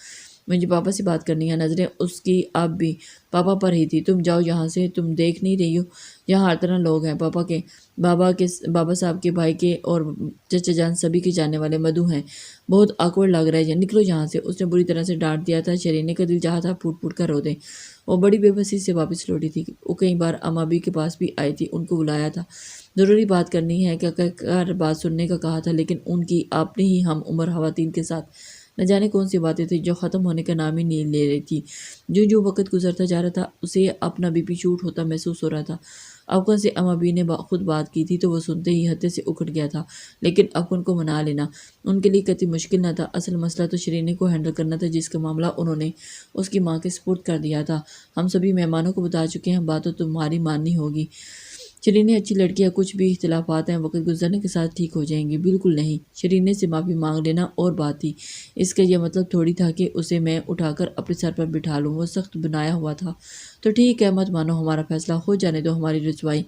مجھے پاپا سے بات کرنی ہے۔ نظریں اس کی اب بھی پاپا پر ہی تھی۔ تم جاؤ یہاں سے، تم دیکھ نہیں رہی ہو یہاں ہر طرح لوگ ہیں، بابا صاحب کے بھائی کے اور چچا جان سبھی کے جاننے والے مدو ہیں، بہت آکورڈ لگ رہا ہے، نکلو یہاں سے۔ اس نے بری طرح سے ڈانٹ دیا تھا۔ شرینے کا دل چاہا تھا پھوٹ پھوٹ کر رو دے۔ وہ بڑی بے بسی سے واپس لوٹی تھی۔ وہ کئی بار اما بی کے پاس بھی آئی تھی، ان کو بلایا تھا، ضروری بات کرنی ہے کیا کہہ کر بات سننے کا کہا تھا، لیکن ان کی اپنی ہی ہم عمر خواتین کے ساتھ نہ جانے کون سی باتیں تھیں جو ختم ہونے کا نام ہی نہیں لے رہی تھی۔ جو وقت گزرتا جا رہا تھا اسے اپنا بی پی شوٹ ہوتا محسوس ہو رہا تھا۔ افغان سے اما بی نے خود بات کی تھی تو وہ سنتے ہی ہتے سے اکھڑ گیا تھا، لیکن افغان کو منا لینا ان کے لیے قطعی مشکل نہ تھا۔ اصل مسئلہ تو شرینے کو ہینڈل کرنا تھا، جس کا معاملہ انہوں نے اس کی ماں کے سپرد کر دیا تھا۔ ہم سبھی مہمانوں کو بتا چکے ہیں، بات تو تمہاری ماننی ہوگی۔ شرینے اچھی لڑکی ہے، کچھ بھی اختلافات ہیں وقت گزرنے کے ساتھ ٹھیک ہو جائیں گے۔ بالکل نہیں، شرینے سے معافی مانگ لینا اور بات تھی، اس کا یہ مطلب تھوڑی تھا کہ اسے میں اٹھا کر اپنے سر پر بٹھا لوں۔ وہ سخت بنایا ہوا تھا۔ تو ٹھیک ہے، مت مانو ہمارا فیصلہ، ہو جانے دو ہماری رسوائی۔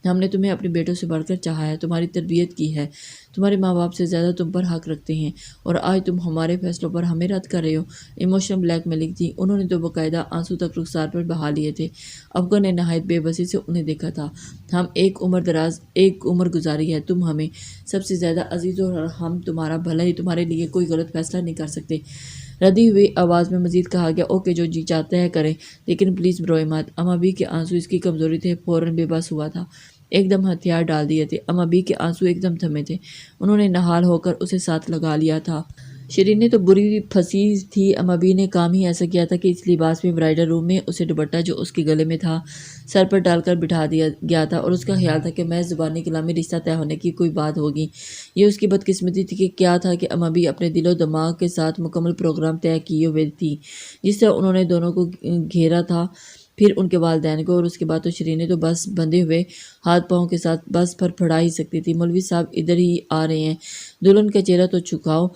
ہم نے تمہیں اپنے بیٹوں سے بڑھ کر چاہا ہے، تمہاری تربیت کی ہے، تمہارے ماں باپ سے زیادہ تم پر حق رکھتے ہیں، اور آج تم ہمارے فیصلوں پر ہمیں رد کر رہے ہو۔ ایموشنل بلیک میلنگ تھی، انہوں نے تو باقاعدہ آنسو تک رخسار پر بہا لیے تھے۔ افغان نے نہایت بے بسی سے انہیں دیکھا تھا۔ ہم ایک عمر گزاری ہے، تم ہمیں سب سے زیادہ عزیز ہو، اور ہم تمہارا بھلا ہی تمہارے لیے کوئی غلط فیصلہ نہیں کر سکتے۔ ردی ہوئی آواز میں مزید کہا گیا، اوکے، جو جی چاہتا ہے کریں، لیکن پلیز روئے مت۔ اما بی کے آنسو اس کی کمزوری تھے، فوراً بے بس ہوا تھا، ایک دم ہتھیار ڈال دیے تھے۔ اما بی کے آنسو ایک دم تھمے تھے، انہوں نے نہال ہو کر اسے ساتھ لگا لیا تھا۔ شیرین تو بری پھنسی تھی، اما بی نے کام ہی ایسا کیا تھا کہ اس لباس میں برائڈل روم میں اسے دوپٹہ جو اس کے گلے میں تھا سر پر ڈال کر بٹھا دیا گیا تھا، اور اس کا خیال تھا کہ محض زبانی کلامی رشتہ طے ہونے کی کوئی بات ہوگی۔ یہ اس کی بدقسمتی تھی کہ کیا تھا کہ اما بی اپنے دل و دماغ کے ساتھ مکمل پروگرام طے کیے ہوئے تھی، جس سے انہوں نے دونوں کو گھیرا تھا، پھر ان کے والدین کو، اور اس کے بعد تو شیرین تو بس بندھے ہوئے ہاتھ پاؤں کے ساتھ بس پر پھڑا ہی سکتی تھی۔ مولوی صاحب ادھر ہی آ رہے ہیں، دلہن کا چہرہ تو چھکاؤ،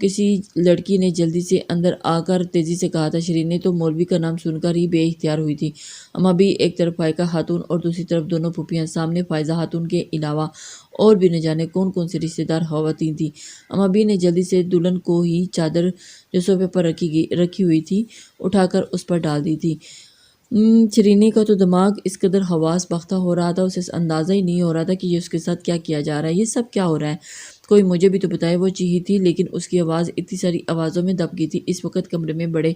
کسی لڑکی نے جلدی سے اندر آ کر تیزی سے کہا تھا۔ شیرین تو مولوی کا نام سن کر ہی بے اختیار ہوئی تھی۔ اما بھی ایک طرف فائقہ خاتون اور دوسری طرف دونوں پھوپھیاں، سامنے فائزہ خاتون کے علاوہ اور بھی نہ جانے کون کون سی رشتہ دار خواتین تھیں۔ اما بھی نے جلدی سے دلہن کو ہی چادر جو صوفے پر رکھی ہوئی تھی اٹھا کر اس پر ڈال دی تھی۔ شیرین کا تو دماغ اس قدر حواس بختہ ہو رہا تھا، اسے اندازہ ہی نہیں ہو رہا تھا کہ یہ اس کے ساتھ کیا کیا جا رہا ہے، یہ سب کیا ہو رہا ہے، کوئی مجھے بھی تو بتائے۔ وہ چیخی تھی، لیکن اس کی آواز اتنی ساری آوازوں میں دب گئی تھی۔ اس وقت کمرے میں بڑے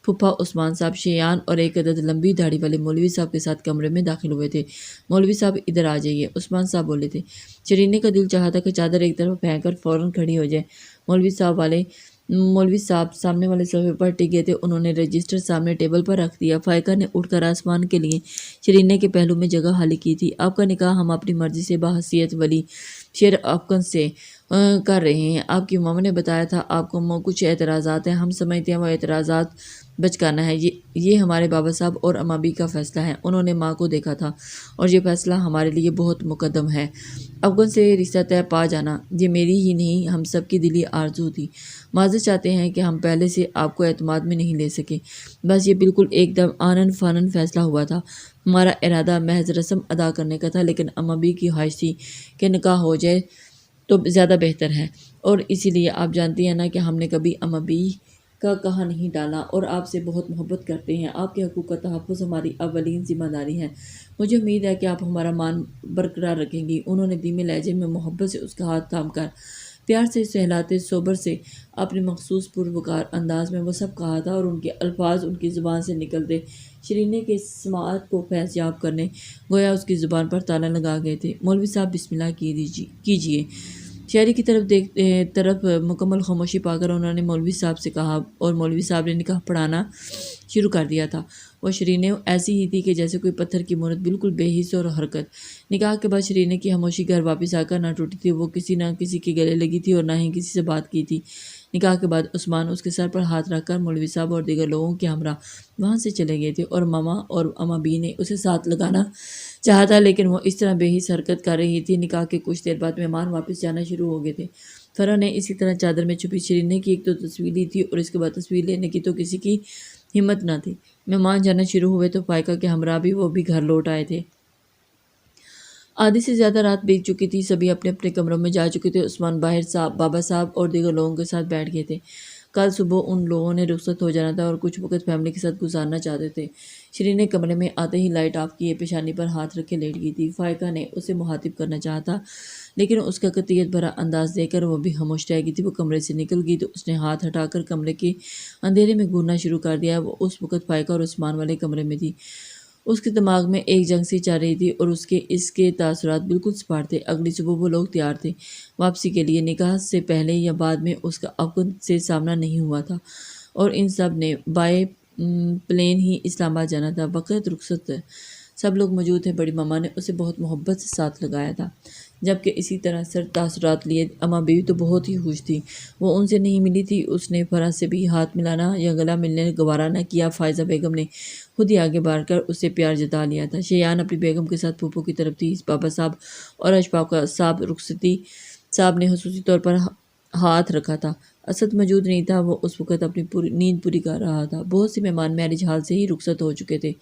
پھپھا عثمان صاحب، شیان اور ایک عدد لمبی داڑھی والے مولوی صاحب کے ساتھ کمرے میں داخل ہوئے تھے۔ مولوی صاحب ادھر آ جائیے، عثمان صاحب بولے تھے۔ شیرین کا دل چاہا تھا کہ چادر ایک طرف پھینک کر فوراً کھڑی ہو جائے۔ مولوی صاحب سامنے والے صوفے پر ٹک گئے تھے، انہوں نے رجسٹر سامنے ٹیبل پر رکھ دیا۔ فائقہ نے اٹھ کر آسمان کے لیے شیرین کے پہلو میں جگہ خالی کی تھی۔ آپ کا نکاح ہم اپنی مرضی سے بحیثیت ولی شیر افغان سے کر رہے ہیں۔ آپ کی ماما نے بتایا تھا آپ کو کچھ اعتراضات ہیں، ہم سمجھتے ہیں وہ اعتراضات بچکانا ہے۔ یہ ہمارے بابا صاحب اور اما بی کا فیصلہ ہے، انہوں نے ماں کو دیکھا تھا، اور یہ فیصلہ ہمارے لیے بہت مقدم ہے۔ افغان سے رشتہ طے پا جانا یہ میری ہی نہیں ہم سب کی دلی آرزو تھی۔ معذرت چاہتے ہیں کہ ہم پہلے سے آپ کو اعتماد میں نہیں لے سکے، بس یہ بالکل ایک دم آنن فانن فیصلہ ہوا تھا۔ ہمارا ارادہ محض رسم ادا کرنے کا تھا، لیکن اما بی کی خواہش تھی کہ نکاح ہو جائے تو زیادہ بہتر ہے، اور اسی لیے آپ جانتی ہیں نا کہ ہم نے کبھی اما بی کا کہا نہیں ڈالا، اور آپ سے بہت محبت کرتے ہیں۔ آپ کے حقوق کا تحفظ ہماری اولین ذمہ داری ہے۔ مجھے امید ہے کہ آپ ہمارا مان برقرار رکھیں گی۔ انہوں نے دھیمے لہجے میں محبت سے اس کا ہاتھ تھام کر پیار سے سہلاتے صبر سے اپنے مخصوص پروکار انداز میں وہ سب کہا تھا، اور ان کے الفاظ ان کی زبان سے نکلتے شیرین کے سماعت کو فیض یاب کرنے گویا اس کی زبان پر تالا لگا گئے تھے۔ مولوی صاحب بسم اللہ کیجیے۔ شہری کی طرف مکمل خاموشی پا کر انہوں نے مولوی صاحب سے کہا، اور مولوی صاحب نے نکاح پڑھانا شروع کر دیا تھا۔ وہ شیرین ایسی ہی تھی کہ جیسے کوئی پتھر کی مورت، بالکل بے حس اور حرکت۔ نکاح کے بعد شیرین کی خاموشی گھر واپس آ کر نہ ٹوٹی تھی، وہ کسی نہ کسی کے گلے لگی تھی اور نہ ہی کسی سے بات کی تھی۔ نکاح کے بعد عثمان اس کے سر پر ہاتھ رکھ کر مولوی صاحب اور دیگر لوگوں کے ہمراہ وہاں سے چلے گئے تھے، اور ماما اور اما بی نے اسے ساتھ لگانا چاہا تھا، لیکن وہ اس طرح بے حس حرکت کر رہی تھی۔ نکاح کے کچھ دیر بعد مہمان واپس جانا شروع ہو گئے تھے۔ فرح نے اسی طرح چادر میں چھپی شیرین کی ایک تو تصویر لی تھی، اور اس کے بعد تصویر لینے کی تو کسی کی ہمت نہ تھی۔ مہمان جانا شروع ہوئے تو فائقہ کے ہمراہ بھی وہ بھی گھر لوٹ آئے تھے۔ آدھی سے زیادہ رات بیت چکی تھی، سبھی اپنے اپنے کمروں میں جا چکے تھے۔ عثمان باہر بابا صاحب اور دیگر لوگوں کے ساتھ بیٹھ گئے تھے۔ کل صبح ان لوگوں نے رخصت ہو جانا تھا اور کچھ وقت فیملی کے ساتھ گزارنا چاہتے تھے۔ شیرین نے کمرے میں آتے ہی لائٹ آف کیے پیشانی پر ہاتھ رکھے لیٹ گئی تھی۔ فائقہ نے اسے مخاطب کرنا چاہا تھا لیکن اس کا قطعیت بھرا انداز دیکھ کر وہ بھی خاموش رہ گئی تھی۔ وہ کمرے سے نکل گئی تو اس نے ہاتھ ہٹا کر کمرے کے اندھیرے میں گھورنا شروع کر دیا۔ وہ اس وقت فائقہ اور عثمان والے کمرے میں تھی۔ اس کے دماغ میں ایک جنگ سی چل رہی تھی اور اس کے تاثرات بالکل سپاٹ تھے۔ اگلی صبح وہ لوگ تیار تھے واپسی کے لیے۔ نکاح سے پہلے یا بعد میں اس کا افغان سے سامنا نہیں ہوا تھا اور ان سب نے بائی پلین ہی اسلام آباد جانا تھا۔ وقت رخصت سب لوگ موجود تھے۔ بڑی ماما نے اسے بہت محبت سے ساتھ لگایا تھا، جبکہ اسی طرح سرد تاثرات لیے اماں بیوی تو بہت ہی خوش تھی۔ وہ ان سے نہیں ملی تھی۔ اس نے فرح سے بھی ہاتھ ملانا یا گلا ملنے گوارا نہ کیا۔ فائزہ بیگم نے خود ہی آگے بڑھ کر اسے پیار جتا لیا تھا۔ شیان اپنی بیگم کے ساتھ پھوپھو کی طرف تھی۔ بابا صاحب اور اشفاق صاحب رخصتی صاحب نے خصوصی طور پر ہاتھ رکھا تھا۔ اسد موجود نہیں تھا، وہ اس وقت اپنی نیند پوری کر رہا تھا۔ بہت سے مہمان میرج ہال سے ہی رخصت ہو چکے تھے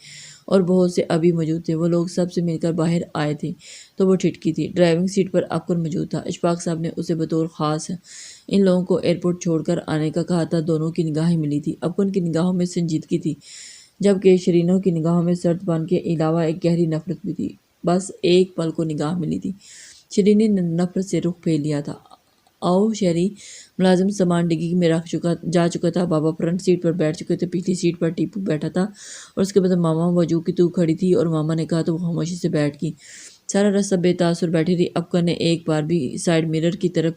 اور بہت سے ابھی موجود تھے۔ وہ لوگ سب سے مل کر باہر آئے تھے تو وہ ٹھٹکی تھی۔ ڈرائیونگ سیٹ پر افغان موجود تھا۔ اشفاق صاحب نے اسے بطور خاص ان لوگوں کو ایئرپورٹ چھوڑ کر آنے کا کہا تھا۔ دونوں کی نگاہیں ملی تھی۔ افغان کی نگاہوں میں سنجیدگی تھی، جبکہ شیرینوں کی نگاہوں میں سرد پن کے علاوہ ایک گہری نفرت بھی تھی۔ بس ایک پل کو نگاہ ملی تھی۔ شیرین نے نفرت سے رخ پھیر لیا تھا۔ آؤ شہری ملازم سامان ڈگی میں جا چکا تھا۔ بابا فرنٹ سیٹ پر بیٹھ چکے تھے۔ پچھلی سیٹ پر ٹیپو بیٹھا تھا اور اس کے بعد ماما وجو کی تو کھڑی تھی اور ماما نے کہا تو وہ خاموشی سے بیٹھ گئی۔ سارا راستہ بے تاثر بیٹھی رہی۔ افغان نے ایک بار بھی سائیڈ مرر کی طرف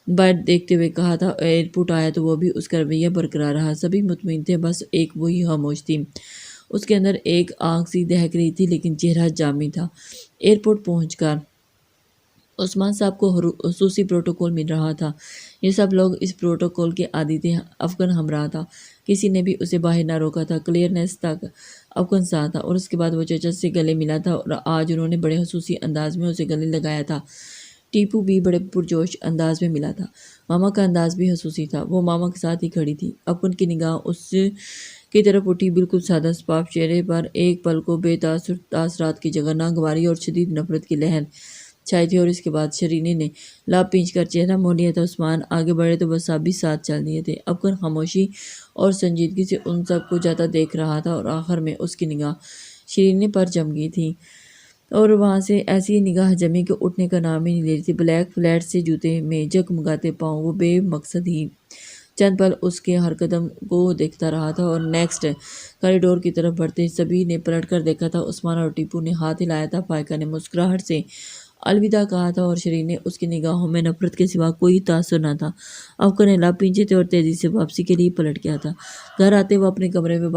باہر دیکھتے ہوئے کہا تھا ایئرپورٹ آیا تو وہ بھی اس کا رویہ برقرار رہا۔ سبھی مطمئن تھے، بس ایک وہی خاموش تھی۔ اس کے اندر ایک آنکھ سی دہک رہی تھی لیکن چہرہ جامی تھا۔ ایئرپورٹ پہنچ کر عثمان صاحب کو خصوصی پروٹوکول مل رہا تھا۔ یہ سب لوگ اس پروٹوکول کے عادی تھے۔ افغان ہمراہ تھا، کسی نے بھی اسے باہر نہ روکا تھا۔ کلیئرنس تک افغان ساتھ تھا اور اس کے بعد وہ چچا سے گلے ملا تھا اور آج انہوں نے بڑے خصوصی انداز میں اسے گلے لگایا تھا۔ ٹیپو بھی بڑے پرجوش انداز میں ملا تھا۔ ماما کا انداز بھی خصوصی تھا، وہ ماما کے ساتھ ہی کھڑی تھی۔ افغان کی نگاہ اس کی طرف اٹھی، بالکل سادہ شفاف چہرے پر ایک پل کو بے تاثرات کی جگہ ناگواری اور شدید نفرت کی لہر چھائی تھی۔ اور اس کے بعد شیرین نے لاب پینچ کر چہرہ موڑ لیا تھا۔ عثمان آگے بڑھے تو بس سب بھی ساتھ چل دیے تھے۔ افغان خاموشی اور سنجیدگی سے ان سب کو جاتا دیکھ رہا تھا اور آخر میں اس کی نگاہ شیرین پر جم گئی تھی اور وہاں سے ایسی نگاہ جمی کہ اٹھنے کا نام ہی نہیں لے رہی تھی۔ بلیک فلیٹ سے جوتے میں جگمگاتے پاؤں، وہ بے مقصد ہی چند پل اس کے ہر قدم کو دیکھتا رہا تھا اور نیکسٹ کاریڈور کی طرف بڑھتے سبھی نے پلٹ کر دیکھا تھا۔ عثمان اور ٹیپو نے ہاتھ ہلایا تھا۔ فائقہ نے مسکراہٹ سے الوداع کہا تھا اور شیرین نے اس کی نگاہوں میں نفرت کے سوا کوئی تاثر نہ تھا۔ افغان نے لب پینچے تھے اور تیزی سے واپسی کے لیے پلٹ گیا تھا۔ گھر آتے وہ اپنے کمرے میں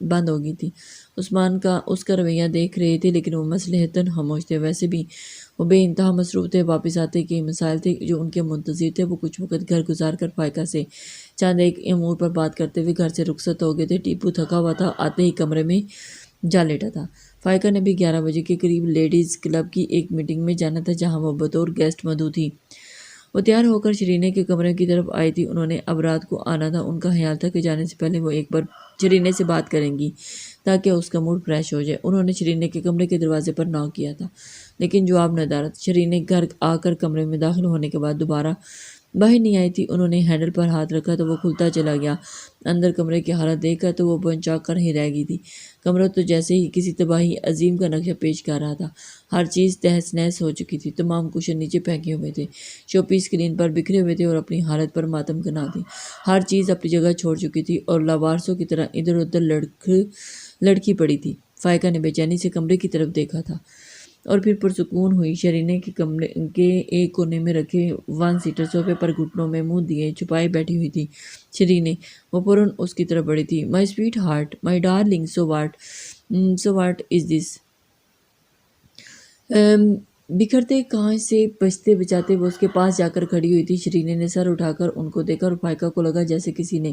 بند ہو گئی تھی۔ عثمان کا اس کا رویہ دیکھ رہے تھے لیکن وہ مصلحتاً خاموش تھے۔ ویسے بھی وہ بے انتہا مصروف تھے۔ واپس آتے کے مسائل تھے جو ان کے منتظر تھے۔ وہ کچھ وقت گھر گزار کر فائقہ سے چند ایک امور پر بات کرتے ہوئے گھر سے رخصت ہو گئے تھے۔ ٹیپو تھکا ہوا تھا، آتے ہی کمرے میں جا لیٹا تھا۔ فائقہ نے بھی 11 بجے کے قریب لیڈیز کلب کی ایک میٹنگ میں جانا تھا جہاں وہ بطور گیسٹ مدعو تھی۔ وہ تیار ہو کر شیرین کے کمرے کی طرف آئی تھی۔ انہوں نے اب رات کو آنا تھا۔ ان کا خیال تھا کہ جانے سے پہلے وہ ایک بار شیرین سے بات کریں گی تاکہ اس کا موڈ فریش ہو جائے۔ انہوں نے شیرین کے کمرے کے دروازے پر ناک کیا تھا لیکن جواب ندارت۔ شیرین گھر آ کر کمرے میں داخل ہونے کے بعد دوبارہ باہر نہیں آئی تھی۔ انہوں نے ہینڈل پر ہاتھ رکھا تو وہ کھلتا چلا گیا۔ اندر کمرے کی حالت دیکھ کر تو وہ بھنچا کر ہی رہ گئی تھی۔ کمرہ تو جیسے ہی کسی تباہی عظیم کا نقشہ پیش کر رہا تھا۔ ہر چیز تہس نہس ہو چکی تھی۔ تمام کشن نیچے پھینکے ہوئے تھے، شو پیس اسکرین پر بکھرے ہوئے تھے اور اپنی حالت پر ماتم کرنا تھی۔ ہر چیز اپنی جگہ چھوڑ چکی تھی اور لاوارثوں کی طرح ادھر ادھر لڑکی پڑی تھی۔ فائقہ نے بے چینی سے کمرے کی طرف دیکھا تھا اور پھر پرسکون ہوئی۔ شیرین کے کمرے کے ایک کونے میں رکھے 1 سیٹر صوفے پر گھٹنوں میں منہ دیے چھپائے بیٹھی ہوئی تھی شیرین۔ وہ فوراً اس کی طرف بڑھی تھی۔ My sweetheart, my darling, so what is this? بکھرتے کانچ سے بچتے بچاتے وہ اس کے پاس جا کر کھڑی ہوئی تھی۔ شیرین نے سر اٹھا کر ان کو دیکھا اور فائقہ کو لگا جیسے کسی نے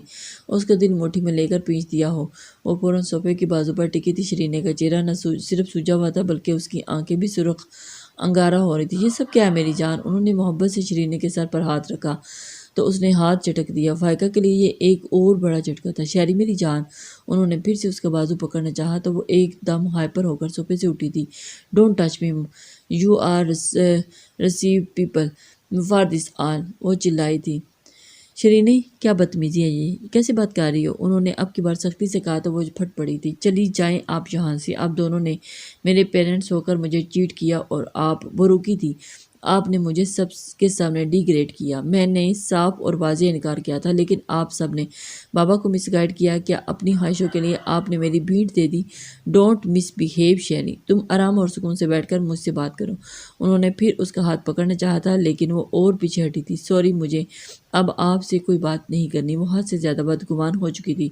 اس کا دل مٹھی میں لے کر پینچ دیا ہو۔ وہ فوراً صوفے کی بازو پر ٹکی تھی۔ شیرین کا چہرہ نہ صرف سوجا ہوا تھا بلکہ اس کی آنکھیں بھی سرخ انگارہ ہو رہی تھی۔ یہ سب کیا ہے میری جان؟ انہوں نے محبت سے شیرین کے سر پر ہاتھ رکھا تو اس نے ہاتھ چٹک دیا۔ فائقہ کے لیے یہ ایک اور بڑا جھٹکا تھا۔ شہری میری جان، انہوں نے پھر سے اس کا بازو پکڑنا چاہا تو وہ ایک دم ہائپر ہو کر صوفے سے اٹھی تھی۔ Don't touch me, you are receive people for this all, وہ چلائی تھی۔ شرینی کیا بدتمیزی ہے یہ، کیسے بات کر رہی ہو؟ انہوں نے اب کی بار سختی سے کہا تو وہ پھٹ پڑی تھی۔ چلی جائیں آپ یہاں سے، آپ دونوں نے میرے پیرنٹس ہو کر مجھے چیٹ کیا اور آپ بروکی تھی، آپ نے مجھے سب کے سامنے ڈی گریڈ کیا۔ میں نے صاف اور واضح انکار کیا تھا لیکن آپ سب نے بابا کو مس گائیڈ کیا۔ کیا اپنی خواہشوں کے لیے آپ نے میری بھیڑ دے دی؟ ڈونٹ مس بیہیو شیری، تم آرام اور سکون سے بیٹھ کر مجھ سے بات کرو۔ انہوں نے پھر اس کا ہاتھ پکڑنا چاہا تھا لیکن وہ اور پیچھے ہٹی تھی۔ سوری، مجھے اب آپ سے کوئی بات نہیں کرنی۔ وہ حد سے زیادہ بدگمان ہو چکی تھی،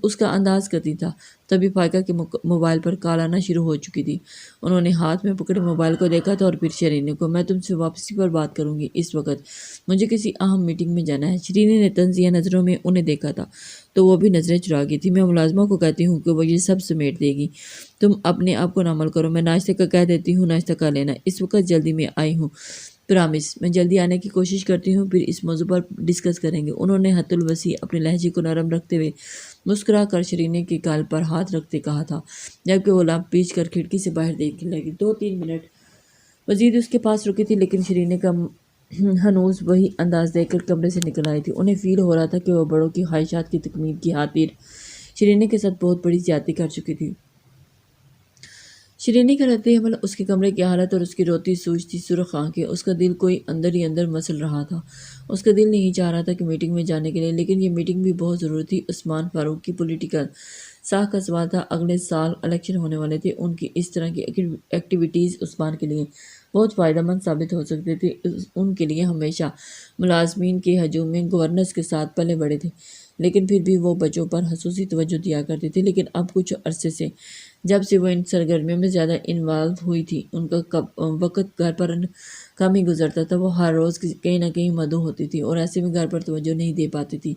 اس کا انداز کرتی تھا۔ تبھی فائقہ کے موبائل پر کال آنا شروع ہو چکی تھی۔ انہوں نے ہاتھ میں پکڑے موبائل کو دیکھا تھا اور پھر شرینی کو۔ میں تم سے واپسی پر بات کروں گی، اس وقت مجھے کسی اہم میٹنگ میں جانا ہے۔ شرینی نے طنزیہ نظروں میں انہیں دیکھا تھا تو وہ بھی نظریں چرا گئی تھی۔ میں ملازمہ کو کہتی ہوں کہ وہ یہ سب سمیٹ دے گی، تم اپنے آپ کو نامل کرو۔ میں ناشتے کا کہہ دیتی ہوں، ناشتہ کر لینا، اس وقت جلدی میں آئی ہوں، پرامس، میں جلدی آنے کی کوشش کرتی ہوں، پھر اس موضوع پر ڈسکس کریں گے۔ انہوں نے حد الوسیع اپنے لہجے کو نرم رکھتے ہوئے مسکرا کر شرینی کے گال پر ہاتھ رکھتے کہا تھا، جبکہ وہ لامپ پیچ کر کھڑکی سے باہر دیکھنے لگی۔ 2-3 منٹ مزید اس کے پاس رکی تھی لیکن شرینی کا ہنوز وہی انداز دیکھ کر کمرے سے نکل آئی تھی۔ انہیں فیل ہو رہا تھا کہ وہ بڑوں کی خواہشات کی تکمیل کی خاطر شرینی کے ساتھ بہت بڑی زیادتی کر چکی تھی۔ شرینی کا رد عمل، اس کے کمرے کی حالت اور اس کی روتی سوجتی سرخ آنکھیں، اس کا دل کوئی اندر ہی اندر مسل رہا تھا۔ اس کا دل نہیں چاہ رہا تھا کہ میٹنگ میں جانے کے لیے، لیکن یہ میٹنگ بھی بہت ضروری تھی۔ عثمان فاروق کی پولیٹیکل ساکھ کا سوال تھا، اگلے سال الیکشن ہونے والے تھے، ان کی اس طرح کی ایکٹیویٹیز عثمان کے لیے بہت فائدہ مند ثابت ہو سکتے تھے۔ ان کے لیے ہمیشہ ملازمین کے ہجوم میں گورننس کے ساتھ پلے بڑے تھے، لیکن پھر بھی وہ بچوں پر خصوصی توجہ دیا کرتے تھے۔ لیکن اب کچھ عرصے سے جب سے وہ ان سرگرمیوں میں زیادہ انوالو ہوئی تھی، ان کا وقت گھر پر کم ہی گزرتا تھا۔ وہ ہر روز کہیں نہ کہیں مدعو ہوتی تھی اور ایسے میں گھر پر توجہ نہیں دے پاتی تھی۔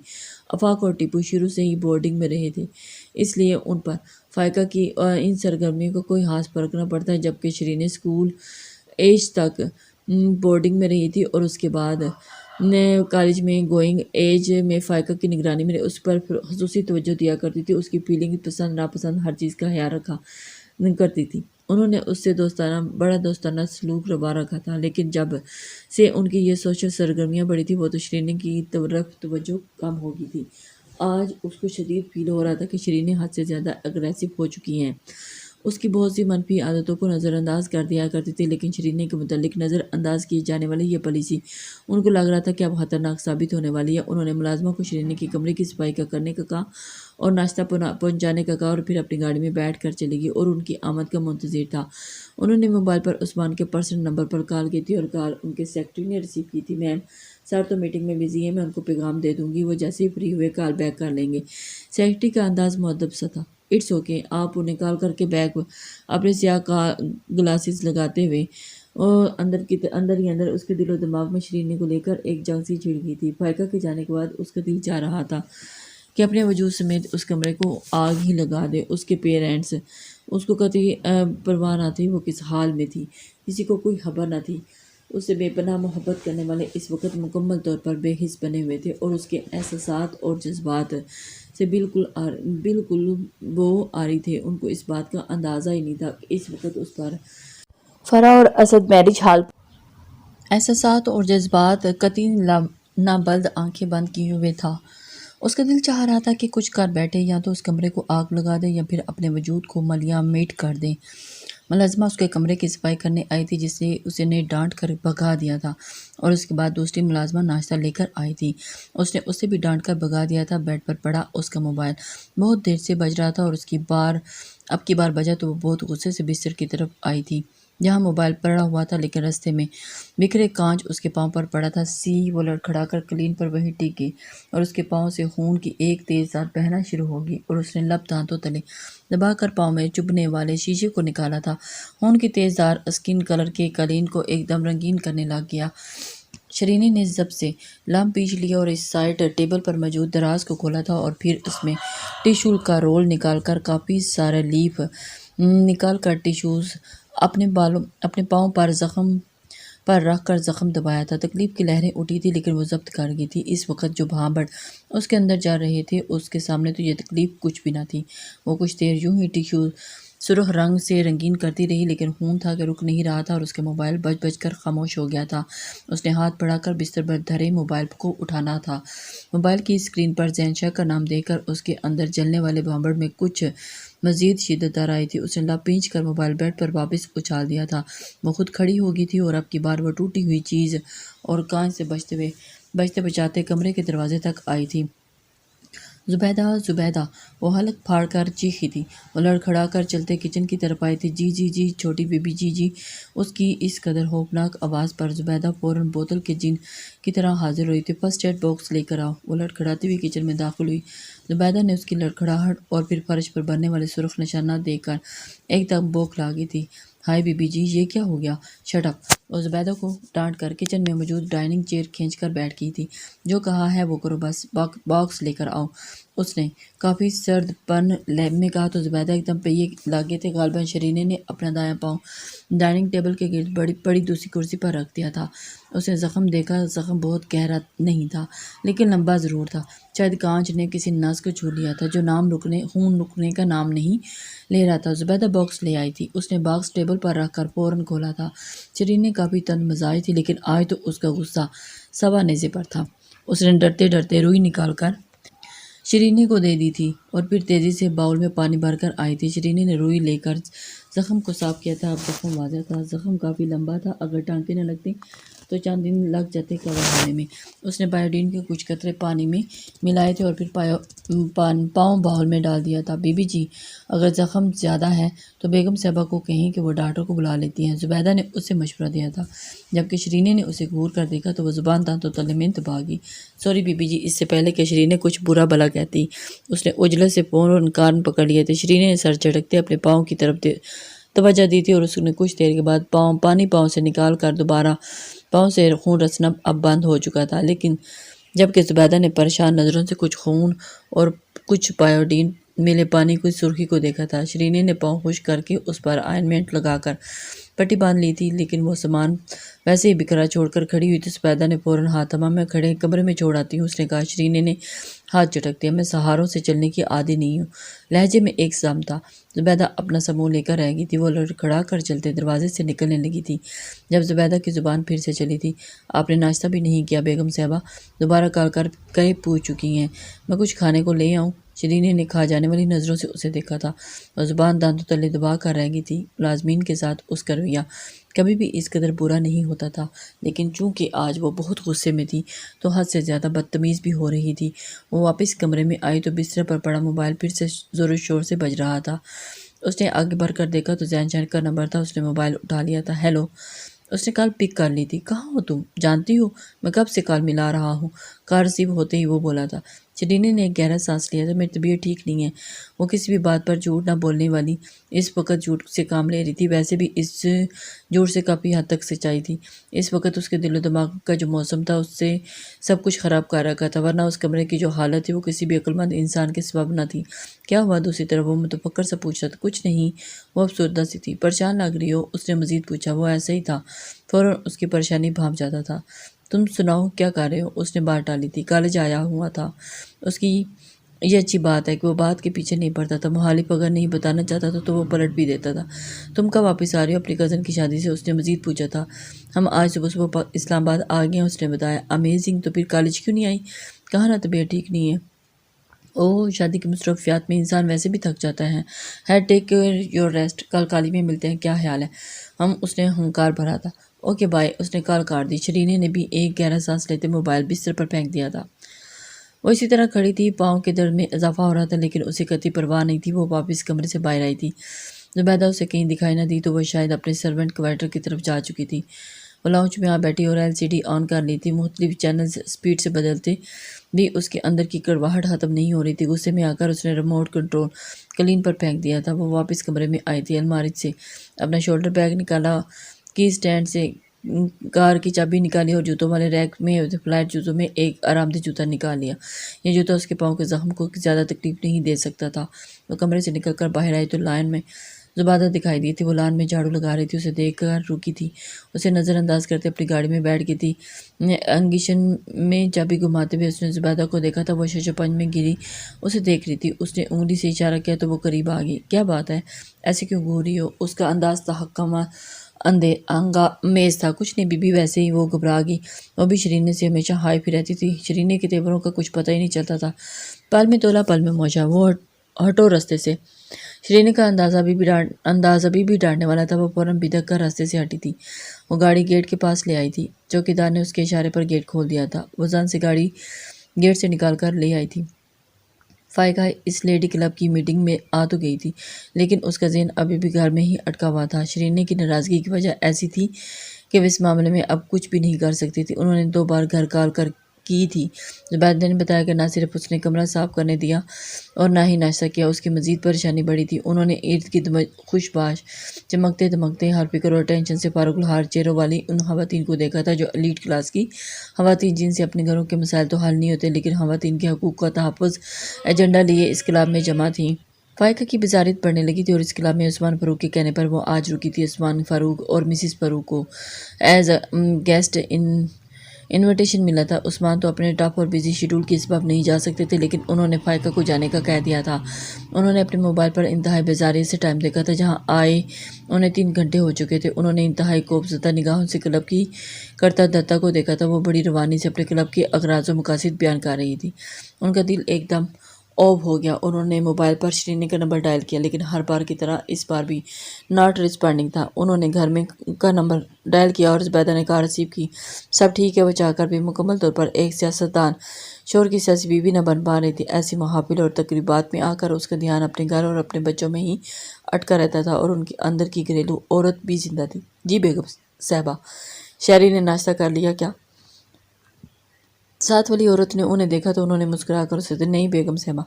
آفاق اور ٹیپو شروع سے ہی بورڈنگ میں رہے تھے، اس لیے ان پر فائقہ کی ان سرگرمیوں کا کوئی خاص فرق نہ پڑتا، جبکہ شرینی اسکول ایج تک بورڈنگ میں رہی تھی اور اس کے بعد کالج میں گوئنگ ایج میں فائقہ کی نگرانی میں اس پر خصوصی توجہ دیا کرتی تھی، اس کی فیلنگ، پسند ناپسند، ہر چیز کا خیال رکھا کرتی تھی۔ انہوں نے اس سے بڑا دوستانہ سلوک روا رکھا تھا، لیکن جب سے ان کی یہ سوشل سرگرمیاں بڑھی تھی، وہ تو شرینی کی طرف توجہ کم ہو گئی تھی۔ آج اس کو شدید فیل ہو رہا تھا کہ شرینی حد سے زیادہ اگریسو ہو چکی ہیں۔ اس کی بہت سی منفی عادتوں کو نظر انداز کر دیا کرتی تھی، لیکن شرینی کے متعلق نظر انداز کی جانے والی یہ پالیسی ان کو لگ رہا تھا کہ اب خطرناک ثابت ہونے والی ہے۔ انہوں نے ملازمہ کو شرینی کے کمرے کی صفائی کرنے کا کہا اور ناشتہ پہنچانے کا کہا اور پھر اپنی گاڑی میں بیٹھ کر چلی گئی اور ان کی آمد کا منتظر تھا۔ انہوں نے موبائل پر عثمان کے پرسنل نمبر پر کال کی تھی اور کال ان کے سیکرٹری نے ریسیو کی تھی۔ میم، سر تو میٹنگ میں بزی ہیں، میں ان کو پیغام دے دوں گی، وہ جیسے ہی فری ہوئے کال بیک کر لیں گے۔ سیکرٹری کا انداز مؤدب سا تھا۔ اٹس اوکے، آپ انہیں کال کر کے بیک اپنے سیاہ گلاسز لگاتے ہوئے اندر ہی اندر اس کے دل و دماغ میں شرینی کو لے کر ایک جنگ سی چھڑ گئی تھی۔ فائقہ کے جانے کے بعد اس کا دل چاہ رہا تھا کہ اپنے وجود سمیت اس کمرے کو آگ ہی لگا دے۔ اس کے پیرنٹس اس کو قطعی پرواہ نہ تھی، وہ کس حال میں تھی، کسی کو کوئی خبر نہ تھی۔ اس سے بے پناہ محبت کرنے والے اس وقت مکمل طور پر بے حس بنے ہوئے تھے اور اس کے احساسات اور جذبات سے بالکل وہ عاری تھے۔ ان کو اس بات کا اندازہ ہی نہیں تھا کہ اس وقت اس پر فرح اور اسد میرج ہال احساسات اور جذبات قطعی نابلد آنکھیں بند کیے ہوئے تھا۔ اس کا دل چاہ رہا تھا کہ کچھ کر بیٹھے، یا تو اس کمرے کو آگ لگا دے یا پھر اپنے وجود کو ملیہ میٹ کر دے۔ ملازمہ اس کے کمرے کی صفائی کرنے آئی تھی، جس سے اسے نے ڈانٹ کر بھگا دیا تھا، اور اس کے بعد دوسری ملازمہ ناشتہ لے کر آئی تھی، اس نے اسے بھی ڈانٹ کر بھگا دیا تھا۔ بیڈ پر پڑا اس کا موبائل بہت دیر سے بج رہا تھا اور اب کی بار بجا تو وہ بہت غصے سے بستر کی طرف آئی تھی جہاں موبائل پڑا ہوا تھا، لیکن راستے میں بکھرے کانچ اس کے پاؤں پر پڑا تھا۔ وہ لڑکھڑا کر کلین پر وہیں ٹک گئی اور اس کے پاؤں سے خون کی ایک تیز دھار بہنا شروع ہو گئی، اور اس نے لب دانتوں تلے دبا کر پاؤں میں چبھنے والے شیشے کو نکالا تھا۔ خون کی تیز دھار اسکن کلر کے قالین کو ایک دم رنگین کرنے لگ گیا۔ شرینی نے ضبط سے لام پیچ لیا اور اس سائڈ ٹیبل پر موجود دراز کو کھولا تھا اور پھر اس میں ٹیشو کا رول نکال کر کافی سارے لیف نکال کر ٹیشوز اپنے پاؤں پر رکھ کر زخم دبایا تھا۔ تکلیف کی لہریں اٹھی تھی لیکن وہ ضبط کر گئی تھی۔ اس وقت جو بھانبڑ اس کے اندر جا رہے تھے، اس کے سامنے تو یہ تکلیف کچھ بھی نہ تھی۔ وہ کچھ دیر یوں ہی ٹیشوز سرخ رنگ سے رنگین کرتی رہی، لیکن خون تھا کہ رک نہیں رہا تھا اور اس کے موبائل بج بج کر خاموش ہو گیا تھا۔ اس نے ہاتھ بڑھا کر بستر پر دھرے موبائل کو اٹھانا تھا۔ موبائل کی اسکرین پر زین شاہ کا نام دیکھ کر اس کے اندر جلنے والے بھانبڑ میں کچھ مزید شدت آ رہی تھی۔ اس نے لپینچ کر موبائل بیڈ پر واپس اچھال دیا تھا۔ وہ خود کھڑی ہو گئی تھی اور اب کی بار وہ ٹوٹی ہوئی چیز اور کانچ سے بچتے بچاتے کمرے کے دروازے تک آئی تھی۔ زبیدہ، زبیدہ! وہ حلق پھاڑ کر چیخی تھی۔ وہ لڑکھڑا کر چلتے کچن کی طرف آئی تھی۔ جی جی جی، چھوٹی بی بی، جی جی۔ اس کی اس قدر خوفناک آواز پر زبیدہ فوراً بوتل کے جن کی طرح حاضر ہوئی تھی۔ فرسٹ ایڈ باکس لے کر آؤ۔ وہ لڑکھڑاتی ہوئی کچن میں داخل ہوئی۔ زبیدہ نے اس کی لڑکھڑاہٹ اور پھر فرش پر بننے والے سرخ نشانات دیکھ کر ایک دم بوکھلا گئی تھی۔ ہائے بی بی جی، یہ کیا ہو گیا؟ Shut up! وہ زبیدہ کو ڈانٹ کر کچن میں موجود ڈائننگ چیئر کھینچ کر بیٹھ گئی تھی۔ جو کہا ہے وہ کرو، بس باکس لے کر آؤ۔ اس نے کافی سرد پن لہب میں کہا تو زبیدہ ایک دم پہیے لاگے تھے۔ غالباً شرینے نے اپنا دایاں پاؤں ڈائننگ ٹیبل کے گرد پڑی دوسری کرسی پر رکھ دیا تھا۔ اس نے زخم دیکھا۔ زخم بہت گہرا نہیں تھا، لیکن لمبا ضرور تھا۔ شاید کانچ نے کسی نس کو چھو لیا تھا جو خون رکنے کا نام نہیں لے رہا تھا۔ زبیدہ باکس لے آئی تھی۔ اس نے باکس ٹیبل پر رکھ کر فوراً کھولا تھا۔ شرینے کافی تند مزاج تھی، لیکن آج تو اس کا غصہ سوا نیزے پر تھا۔ اس نے ڈرتے ڈرتے روئی نکال کر شرینے کو دے دی تھی اور پھر تیزی سے باؤل میں پانی بھر کر آئی تھی۔ شرینے نے روئی لے کر زخم کو صاف کیا تھا۔ اب زخم واضح تھا۔ زخم کافی لمبا تھا۔ اگر ٹانکے نہ لگتے تو چند دن لگ جاتے کور ہونے میں۔ اس نے بایوڈین کے کچھ قطرے پانی میں ملائے تھے اور پھر پاؤں باؤل میں ڈال دیا تھا۔ بی بی جی، اگر زخم زیادہ ہے تو بیگم صاحبہ کو کہیں کہ وہ ڈاکٹر کو بلا لیتی ہیں، زبیدہ نے اسے مشورہ دیا تھا۔ جبکہ شرینے نے اسے گھور کر دیکھا تو وہ زبان دانتوں تلے میں دبا گئی۔ سوری بی بی جی، اس سے پہلے کہ شرینے کچھ برا بھلا کہتی، اس نے عجلت سے فوراً کان پکڑ لیے تھے۔ شرینے نے سر جھٹکتے اپنے پاؤں کی طرف توجہ دی تھی اور اس نے کچھ دیر کے بعد پانی پاؤں سے نکال کر دوبارہ پاؤں سے خون رسنا اب بند ہو چکا تھا، لیکن جبکہ زبیدہ نے پریشان نظروں سے کچھ خون اور کچھ بایوڈین ملے پانی کی سرخی کو دیکھا تھا۔ شرینے نے پاؤں خشک کر کے اس پر آئنمنٹ لگا کر پٹی باندھ لی تھی، لیکن وہ سامان ویسے ہی بکھرا چھوڑ کر کھڑی ہوئی تھی۔ زبیدہ نے فوراً ہاتھ تھما، میں کھڑے کمرے میں چھوڑ آتی ہوں، اس نے کہا۔ شرینے نے ہاتھ جھٹک دیا۔ میں سہاروں سے چلنے کی عادی نہیں ہوں۔ لہجے میں ایک زم تھا۔ زبیدہ اپنا سا منہ لے کر رہ گئی تھی۔ وہ لڑکھڑا کر چلتے دروازے سے نکلنے لگی تھی جب زبیدہ کی زبان پھر سے چلی تھی۔ آپ نے ناشتہ بھی نہیں کیا بیگم صاحبہ؟ دوبارہ کال کر پوچھ چکی ہیں۔ میں کچھ کھانے کو لے آؤں؟ شرینے نے کھا جانے والی نظروں سے اسے دیکھا تھا اور زبان دانتوں تلے دبا کر رہ گئی تھی۔ ملازمین کے ساتھ اس کا رویہ کبھی بھی اس قدر برا نہیں ہوتا تھا، لیکن چونکہ آج وہ بہت غصے میں تھی تو حد سے زیادہ بدتمیز بھی ہو رہی تھی۔ وہ واپس کمرے میں آئی تو بستر پر پڑا موبائل پھر سے زور و شور سے بج رہا تھا۔ اس نے آگے بڑھ کر دیکھا تو زین شاہ کا نمبر تھا۔ اس نے موبائل اٹھا لیا تھا۔ ہیلو! اس نے کال پک کر لی تھی۔ کہاں ہو تم؟ جانتی ہو میں کب سے کال ملا رہا ہوں؟ کال ریسیو ہوتے ہی وہ بولا تھا۔ شرینے نے ایک گہرا سانس لیا تھا۔ میری طبیعت ٹھیک نہیں ہے۔ وہ کسی بھی بات پر جھوٹ نہ بولنے والی اس وقت جھوٹ سے کام لے رہی تھی۔ ویسے بھی اس جھوٹ سے کافی حد تک سچائی تھی۔ اس وقت اس کے دل و دماغ کا جو موسم تھا اس سے سب کچھ خراب کر رکھا تھا، ورنہ اس کمرے کی جو حالت تھی وہ کسی بھی عقل مند انسان کے سبب نہ تھی۔ کیا ہوا؟ دوسری طرف وہ متفکر سا پوچھ رہا تھا۔ کچھ نہیں، وہ افسردہ سی تھی۔ پریشان لگ رہی ہو؟ اس نے مزید پوچھا۔ وہ ایسا ہی تھا، فوراً اس کی پریشانی بھانپ جاتا تھا۔ تم سناؤ کیا کر رہے ہو؟ اس نے بات ٹالی تھی۔ کالج آیا ہوا تھا۔ اس کی یہ اچھی بات ہے کہ وہ بات کے پیچھے نہیں پڑتا تھا۔ مخالف اگر نہیں بتانا چاہتا تھا تو وہ پلٹ بھی دیتا تھا۔ تم کب واپس آ رہی ہو اپنی کزن کی شادی سے؟ اس نے مزید پوچھا تھا۔ ہم آج صبح اسلام آباد آ گئے ہیں، اس نے بتایا۔ امیزنگ! تو پھر کالج کیوں نہیں آئی؟ کہا نا طبیعت ٹھیک نہیں ہے۔ اوہ، شادی کی مصروفیات میں انسان ویسے بھی تھک جاتا ہے۔ خیر، ٹیک یور ریسٹ، کل کالج میں ملتے ہیں، کیا خیال ہے؟ اس نے ہنکار بھرا تھا۔ اوکے بائے، اس نے کال کاٹ دی۔ شرینے نے بھی ایک گہرا سانس لیتے موبائل بستر پر پھینک دیا تھا۔ وہ اسی طرح کھڑی تھی۔ پاؤں کے درد میں اضافہ ہو رہا تھا، لیکن اسے قطعی پرواہ نہیں تھی۔ وہ واپس کمرے سے باہر آئی تھی۔ زبیدہ اسے کہیں دکھائی نہ دی تو وہ شاید اپنے سرونٹ کوارٹر کی طرف جا چکی تھی۔ وہ لاؤنج میں آ بیٹھی اور LCD آن کر لی تھی۔ مختلف چینلز سپیڈ سے بدلتے بھی اس کے اندر کی کڑواہٹ ختم نہیں ہو رہی تھی۔ غصے میں آ کر اس نے ریموٹ کنٹرول کلین پر پھینک دیا تھا۔ وہ واپس کمرے میں آئی تھی۔ الماری سے اپنا شولڈر بیگ نکالا، کی سٹینڈ سے کار کی چابی نکالی اور جوتوں والے ریک میں فلیٹ جوتوں میں ایک آرام دہ جوتا نکال لیا۔ یہ جوتا اس کے پاؤں کے زخم کو زیادہ تکلیف نہیں دے سکتا تھا۔ وہ کمرے سے نکل کر باہر آئی تو لائن میں زبادہ دکھائی دی تھی، وہ لان میں جھاڑو لگا رہی تھی، اسے دیکھ کر رکی تھی، اسے نظر انداز کرتے اپنی گاڑی میں بیٹھ گئی تھی۔ انگیشن میں چابی گھماتے ہوئے اس نے زبادہ کو دیکھا تھا، وہ شش پنج میں گری اسے دیکھ رہی تھی۔ اس نے انگلی سے اشارہ کیا تو وہ قریب آ گئی۔ کیا بات ہے، ایسے کیوں گھور رہی ہو؟ اس کا انداز تحقہ میز تھا۔ کچھ نہیں بی بی، ویسے ہی۔ وہ گھبرا گئی، وہ بھی شرینے سے ہمیشہ ہائے پھر رہتی تھی، شرینے کے تیوروں کا کچھ پتہ ہی نہیں چلتا تھا، پل میں تولا پل میں موجہ۔ وہ ہٹو رستے سے۔ شرینے کا انداز ابھی بھی ڈانٹنے والا تھا، وہ فوراً بدک کر راستے سے ہٹی تھی۔ وہ گاڑی گیٹ کے پاس لے آئی تھی، چوکیدار نے اس کے اشارے پر گیٹ کھول دیا تھا، وہ زن سے گاڑی گیٹ سے نکال کر لے آئی تھی۔ فائقہ اس لیڈی کلب کی میٹنگ میں آ تو گئی تھی، لیکن اس کا ذہن ابھی بھی گھر میں ہی اٹکا ہوا تھا۔ شرینے کی ناراضگی کی وجہ ایسی تھی کہ وہ اس معاملے میں اب کچھ بھی نہیں کر سکتی تھی۔ انہوں نے 2 بار گھر کال کی تھی۔ زبیدہ نے بتایا کہ نہ صرف اس نے کمرہ صاف کرنے دیا اور نہ ہی ناشتہ کیا، اس کی مزید پریشانی بڑھی تھی۔ انہوں نے ارد گرد خوش باش، چمکتے دمکتے، ہر فکر اور ٹینشن سے فارغ الحال چہروں والی ان خواتین کو دیکھا تھا جو ایلیٹ کلاس کی خواتین، جن سے اپنے گھروں کے مسائل تو حل نہیں ہوتے، لیکن خواتین کے حقوق کا تحفظ ایجنڈا لیے اس کلب میں جمع تھیں۔ فائقہ کی بیزاریت بڑھنے لگی تھی اور اس کلب میں عثمان فاروق کے کہنے پر وہ آج رکی تھی۔ عثمان فاروق اور مسز فاروق کو ایز گیسٹ انویٹیشن ملا تھا۔ عثمان تو اپنے ٹف اور بزی شیڈول کے سبب نہیں جا سکتے تھے، لیکن انہوں نے فائقہ کو جانے کا کہہ دیا تھا۔ انہوں نے اپنے موبائل پر انتہائی بیزاریت سے ٹائم دیکھا تھا، جہاں آئے انہیں 3 گھنٹے ہو چکے تھے۔ انہوں نے انتہائی کوفزدہ نگاہوں سے کلب کی کرتا دھرتا کو دیکھا تھا، وہ بڑی روانی سے اپنے کلب کے اغراض و مقاصد بیان کر رہی تھی۔ ان کا دل ایک دم اوب ہو گیا۔ انہوں نے موبائل پر شرینے کا نمبر ڈائل کیا، لیکن ہر بار کی طرح اس بار بھی ناٹ ریسپانڈنگ تھا۔ انہوں نے گھر میں کا نمبر ڈائل کیا اور زبیدہ نے کہا ریسیو کی۔ سب ٹھیک ہے، وہ چاہ کر بھی مکمل طور پر ایک سیاستدان شوہر کی سیاسی بیوی نہ بن پا رہی تھی۔ ایسی محافل اور تقریبات میں آ کر اس کا دھیان اپنے گھر اور اپنے بچوں میں ہی اٹکا رہتا تھا، اور ان کے اندر کی گھریلو عورت بھی زندہ تھی۔ جی بیگم صاحبہ، شہری نے ناشتہ کر لیا کیا؟ ساتھ والی عورت نے انہیں دیکھا تو انہوں نے مسکرا کر اسے نہیں بیگم صاحبہ۔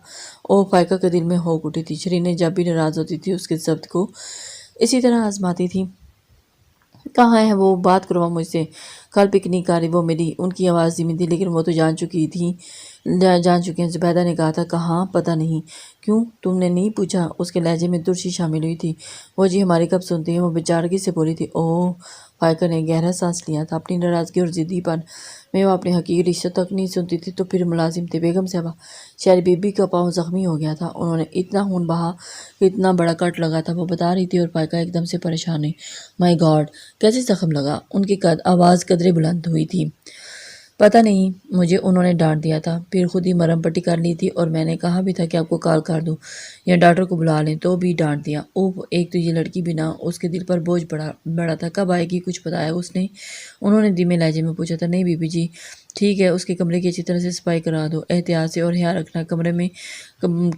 او، فائقہ کے دل میں ہوک اٹھی تھی۔ شرینے جب بھی ناراض ہوتی تھی اس کے ضبط کو اسی طرح آزماتی تھی۔ کہاں ہے وہ؟ بات کرو مجھ سے۔ کل پکنک آ رہی وہ میری۔ ان کی آواز دھیمی تھی، لیکن وہ تو جان چکی ہیں۔ زبیدہ نے کہا تھا کہاں؟ پتہ نہیں۔ کیوں؟ تم نے نہیں پوچھا؟ اس کے لہجے میں ترشی شامل ہوئی تھی۔ وہ جی ہماری کب سنتے ہیں، وہ بیچارگی سے بولی تھی۔ اوہ، فائقہ نے گہرا سانس لیا تھا۔ اپنی ناراضگی اور ضدی پن میں وہ اپنے حقیقی رشتوں تک نہیں سنتی تھی تو پھر ملازم تھے۔ بیگم صاحبہ، شہری بی بی کا پاؤں زخمی ہو گیا تھا، انہوں نے اتنا خون بہا کہ اتنا بڑا کٹ لگا تھا، وہ بتا رہی تھی، اور فائقہ ایک دم سے پریشان ہوئی۔ مائی گاڈ، کیسے زخم لگا؟ ان کی آواز قدرے بلند ہوئی تھی۔ پتہ نہیں، مجھے انہوں نے ڈانٹ دیا تھا، پھر خود ہی مرہم پٹی کر لی تھی، اور میں نے کہا بھی تھا کہ آپ کو کال کر دوں یا ڈاکٹر کو بلا لیں، تو بھی ڈانٹ دیا۔ اوہ، ایک تو یہ لڑکی بھی نہ، اس کے دل پر بوجھ بڑا تھا۔ کب آئے گی؟ کچھ بتایا اس نے؟ انہوں نے دھیمے لہجے میں پوچھا تھا۔ نہیں بی بی جی، ٹھیک ہے، اس کے کمرے کی اچھی طرح سے صفائی کرا دو، احتیاط سے، اور خیال رکھنا کمرے میں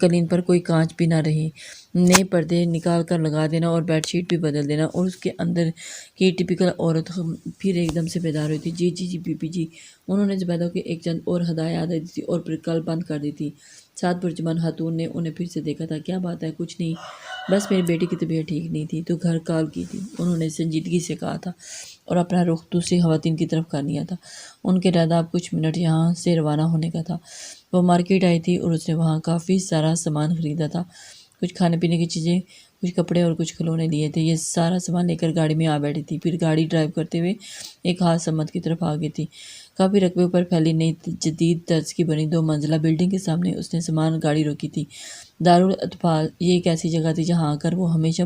قالین پر کوئی کانچ بھی نہ رہے، نئے پردے نکال کر لگا دینا اور بیڈ شیٹ بھی بدل دینا۔ اور اس کے اندر کی ٹپیکل عورت پھر ایک دم سے بیدار ہوئی تھی۔ جی جی جی بی بی جی۔ انہوں نے زبیدہ کو ایک چند اور ہدایات دی تھی اور پھر کل بند کر دی تھی۔ ساتھ پرچمن خاتون نے انہیں پھر سے دیکھا تھا۔ کیا بات ہے؟ کچھ نہیں، بس میری بیٹی کی طبیعت ٹھیک نہیں تھی تو گھر کال کی تھی، انہوں نے سنجیدگی سے کہا تھا، اور اپنا رخ دوسری خواتین کی طرف کر لیا تھا۔ ان کے ارادہ اب کچھ منٹ یہاں سے روانہ ہونے کا تھا۔ وہ مارکیٹ آئی تھی اور اس نے وہاں کافی سارا سامان خریدا تھا، کچھ کھانے پینے کی چیزیں، کچھ کپڑے اور کچھ کھلونے لیے تھے۔ یہ سارا سامان لے کر گاڑی میں آ بیٹھی تھی، پھر گاڑی ڈرائیو کرتے ہوئے ایک خاص سمت کی طرف آ گئی تھی۔ کافی رقبے پر پھیلی نئی جدید طرز کی بنی 2 منزلہ بلڈنگ کے سامنے اس نے سامان گاڑی روکی تھی۔ دارالاطفال، یہ ایک ایسی جگہ تھی جہاں آ کر وہ ہمیشہ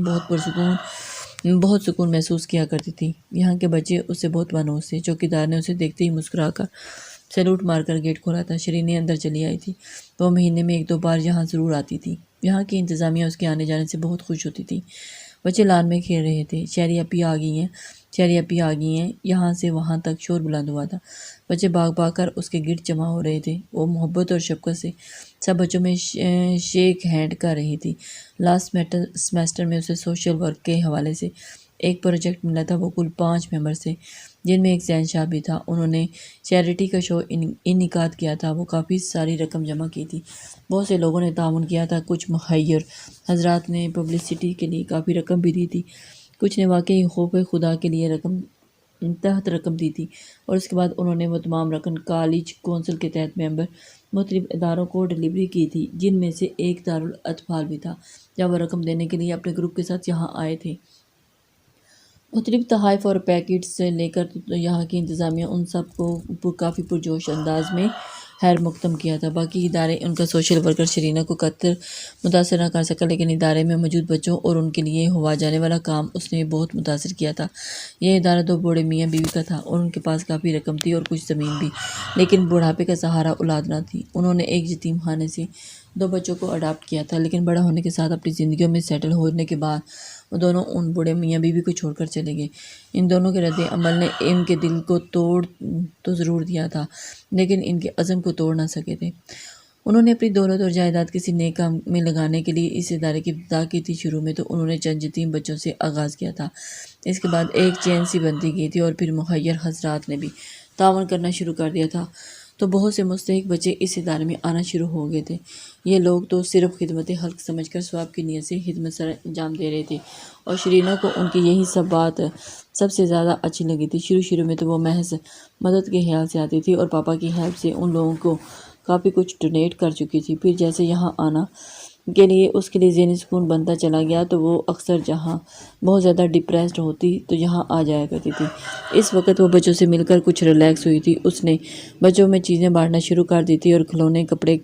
بہت سکون محسوس کیا کرتی تھی۔ یہاں کے بچے اس سے بہت مانوس تھے۔ چوکیدار نے اسے دیکھتے ہی مسکرا کر سیلوٹ مار کر گیٹ کھولا تھا۔ شرینے اندر چلی آئی تھی۔ وہ مہینے میں 1-2 بار یہاں ضرور آتی تھی۔ یہاں کی انتظامیہ اس کے آنے جانے سے بہت خوش ہوتی تھی۔ بچے لان میں کھیل رہے تھے۔ شہری اپی آ گئی ہیں، شہری اپی آ گئی ہیں، یہاں سے وہاں تک شور بلند ہوا تھا۔ بچے بھاگ کر اس کے گرد جمع ہو رہے تھے۔ وہ محبت اور شفقت سے سب بچوں میں شیک ہینڈ کر رہی تھی۔ لاسٹ سیمیسٹر میں اسے سوشل ورک کے حوالے سے ایک پروجیکٹ ملا تھا، وہ کل 5 ممبر سے، جن میں ایک زین شاہ بھی تھا۔ انہوں نے چیریٹی کا شو انعقاد کیا تھا، وہ کافی ساری رقم جمع کی تھی، بہت سے لوگوں نے تعاون کیا تھا، کچھ مخیر حضرات نے پبلسٹی کے لیے کافی رقم بھی دی تھی، کچھ نے واقعی خوف خدا کے لیے رقم تحت رقم دی تھی اور اس کے بعد انہوں نے وہ تمام رقم کالج کونسل کے تحت ممبر مختلف اداروں کو ڈلیوری کی تھی، جن میں سے ایک دارالاطفال بھی تھا، جب وہ رقم دینے کے لیے اپنے گروپ کے ساتھ یہاں آئے تھے۔ مختلف تحائف اور پیکٹس سے لے کر یہاں کی انتظامیہ ان سب کو کافی پرجوش انداز میں خیر مقدم کیا تھا۔ باقی ادارے ان کا سوشل ورکر شرینہ کو قطر متاثر نہ کر سکا، لیکن ادارے میں موجود بچوں اور ان کے لیے ہوا جانے والا کام اس نے بہت متاثر کیا تھا۔ یہ ادارہ دو بوڑھے میاں بیوی کا تھا اور ان کے پاس کافی رقم تھی اور کچھ زمین بھی، لیکن بڑھاپے کا سہارا اولاد نہ تھی۔ انہوں نے ایک یتیم خانے سے 2 بچوں کو اڈاپٹ کیا تھا، لیکن بڑا ہونے کے ساتھ اپنی زندگیوں میں سیٹل ہونے کے بعد وہ دونوں ان بوڑھے میاں بیوی کو چھوڑ کر چلے گئے۔ ان دونوں کے رد عمل نے ان کے دل کو توڑ تو ضرور دیا تھا، لیکن ان کے عزم کو توڑ نہ سکے تھے۔ انہوں نے اپنی دولت اور جائیداد کسی نیک کام میں لگانے کے لیے اس ادارے کی ابتدا کی تھی۔ شروع میں تو انہوں نے چند یتیم بچوں سے آغاز کیا تھا، اس کے بعد ایک چین سی بنتی گئی تھی اور پھر مخیر حضرات نے بھی تعاون کرنا شروع کر دیا تھا، تو بہت سے مستحق بچے اس ادارے میں آنا شروع ہو گئے تھے۔ یہ لوگ تو صرف خدمت خلق سمجھ کر ثواب کی نیت سے خدمت سر انجام دے رہے تھے، اور شرینہ کو ان کی یہی سب بات سب سے زیادہ اچھی لگی تھی۔ شروع میں تو وہ محض مدد کے خیال سے آتی تھی اور پاپا کی ہیلپ سے ان لوگوں کو کافی کچھ ڈونیٹ کر چکی تھی۔ پھر جیسے یہاں آنا کے لیے اس کے لیے ذہنی سکون بنتا چلا گیا، تو وہ اکثر جہاں بہت زیادہ ڈپریسڈ ہوتی تو یہاں آ جایا کرتی تھی۔ اس وقت وہ بچوں سے مل کر کچھ ریلیکس ہوئی تھی۔ اس نے بچوں میں چیزیں بانٹنا شروع کر دی تھی اور کھلونے، کپڑے،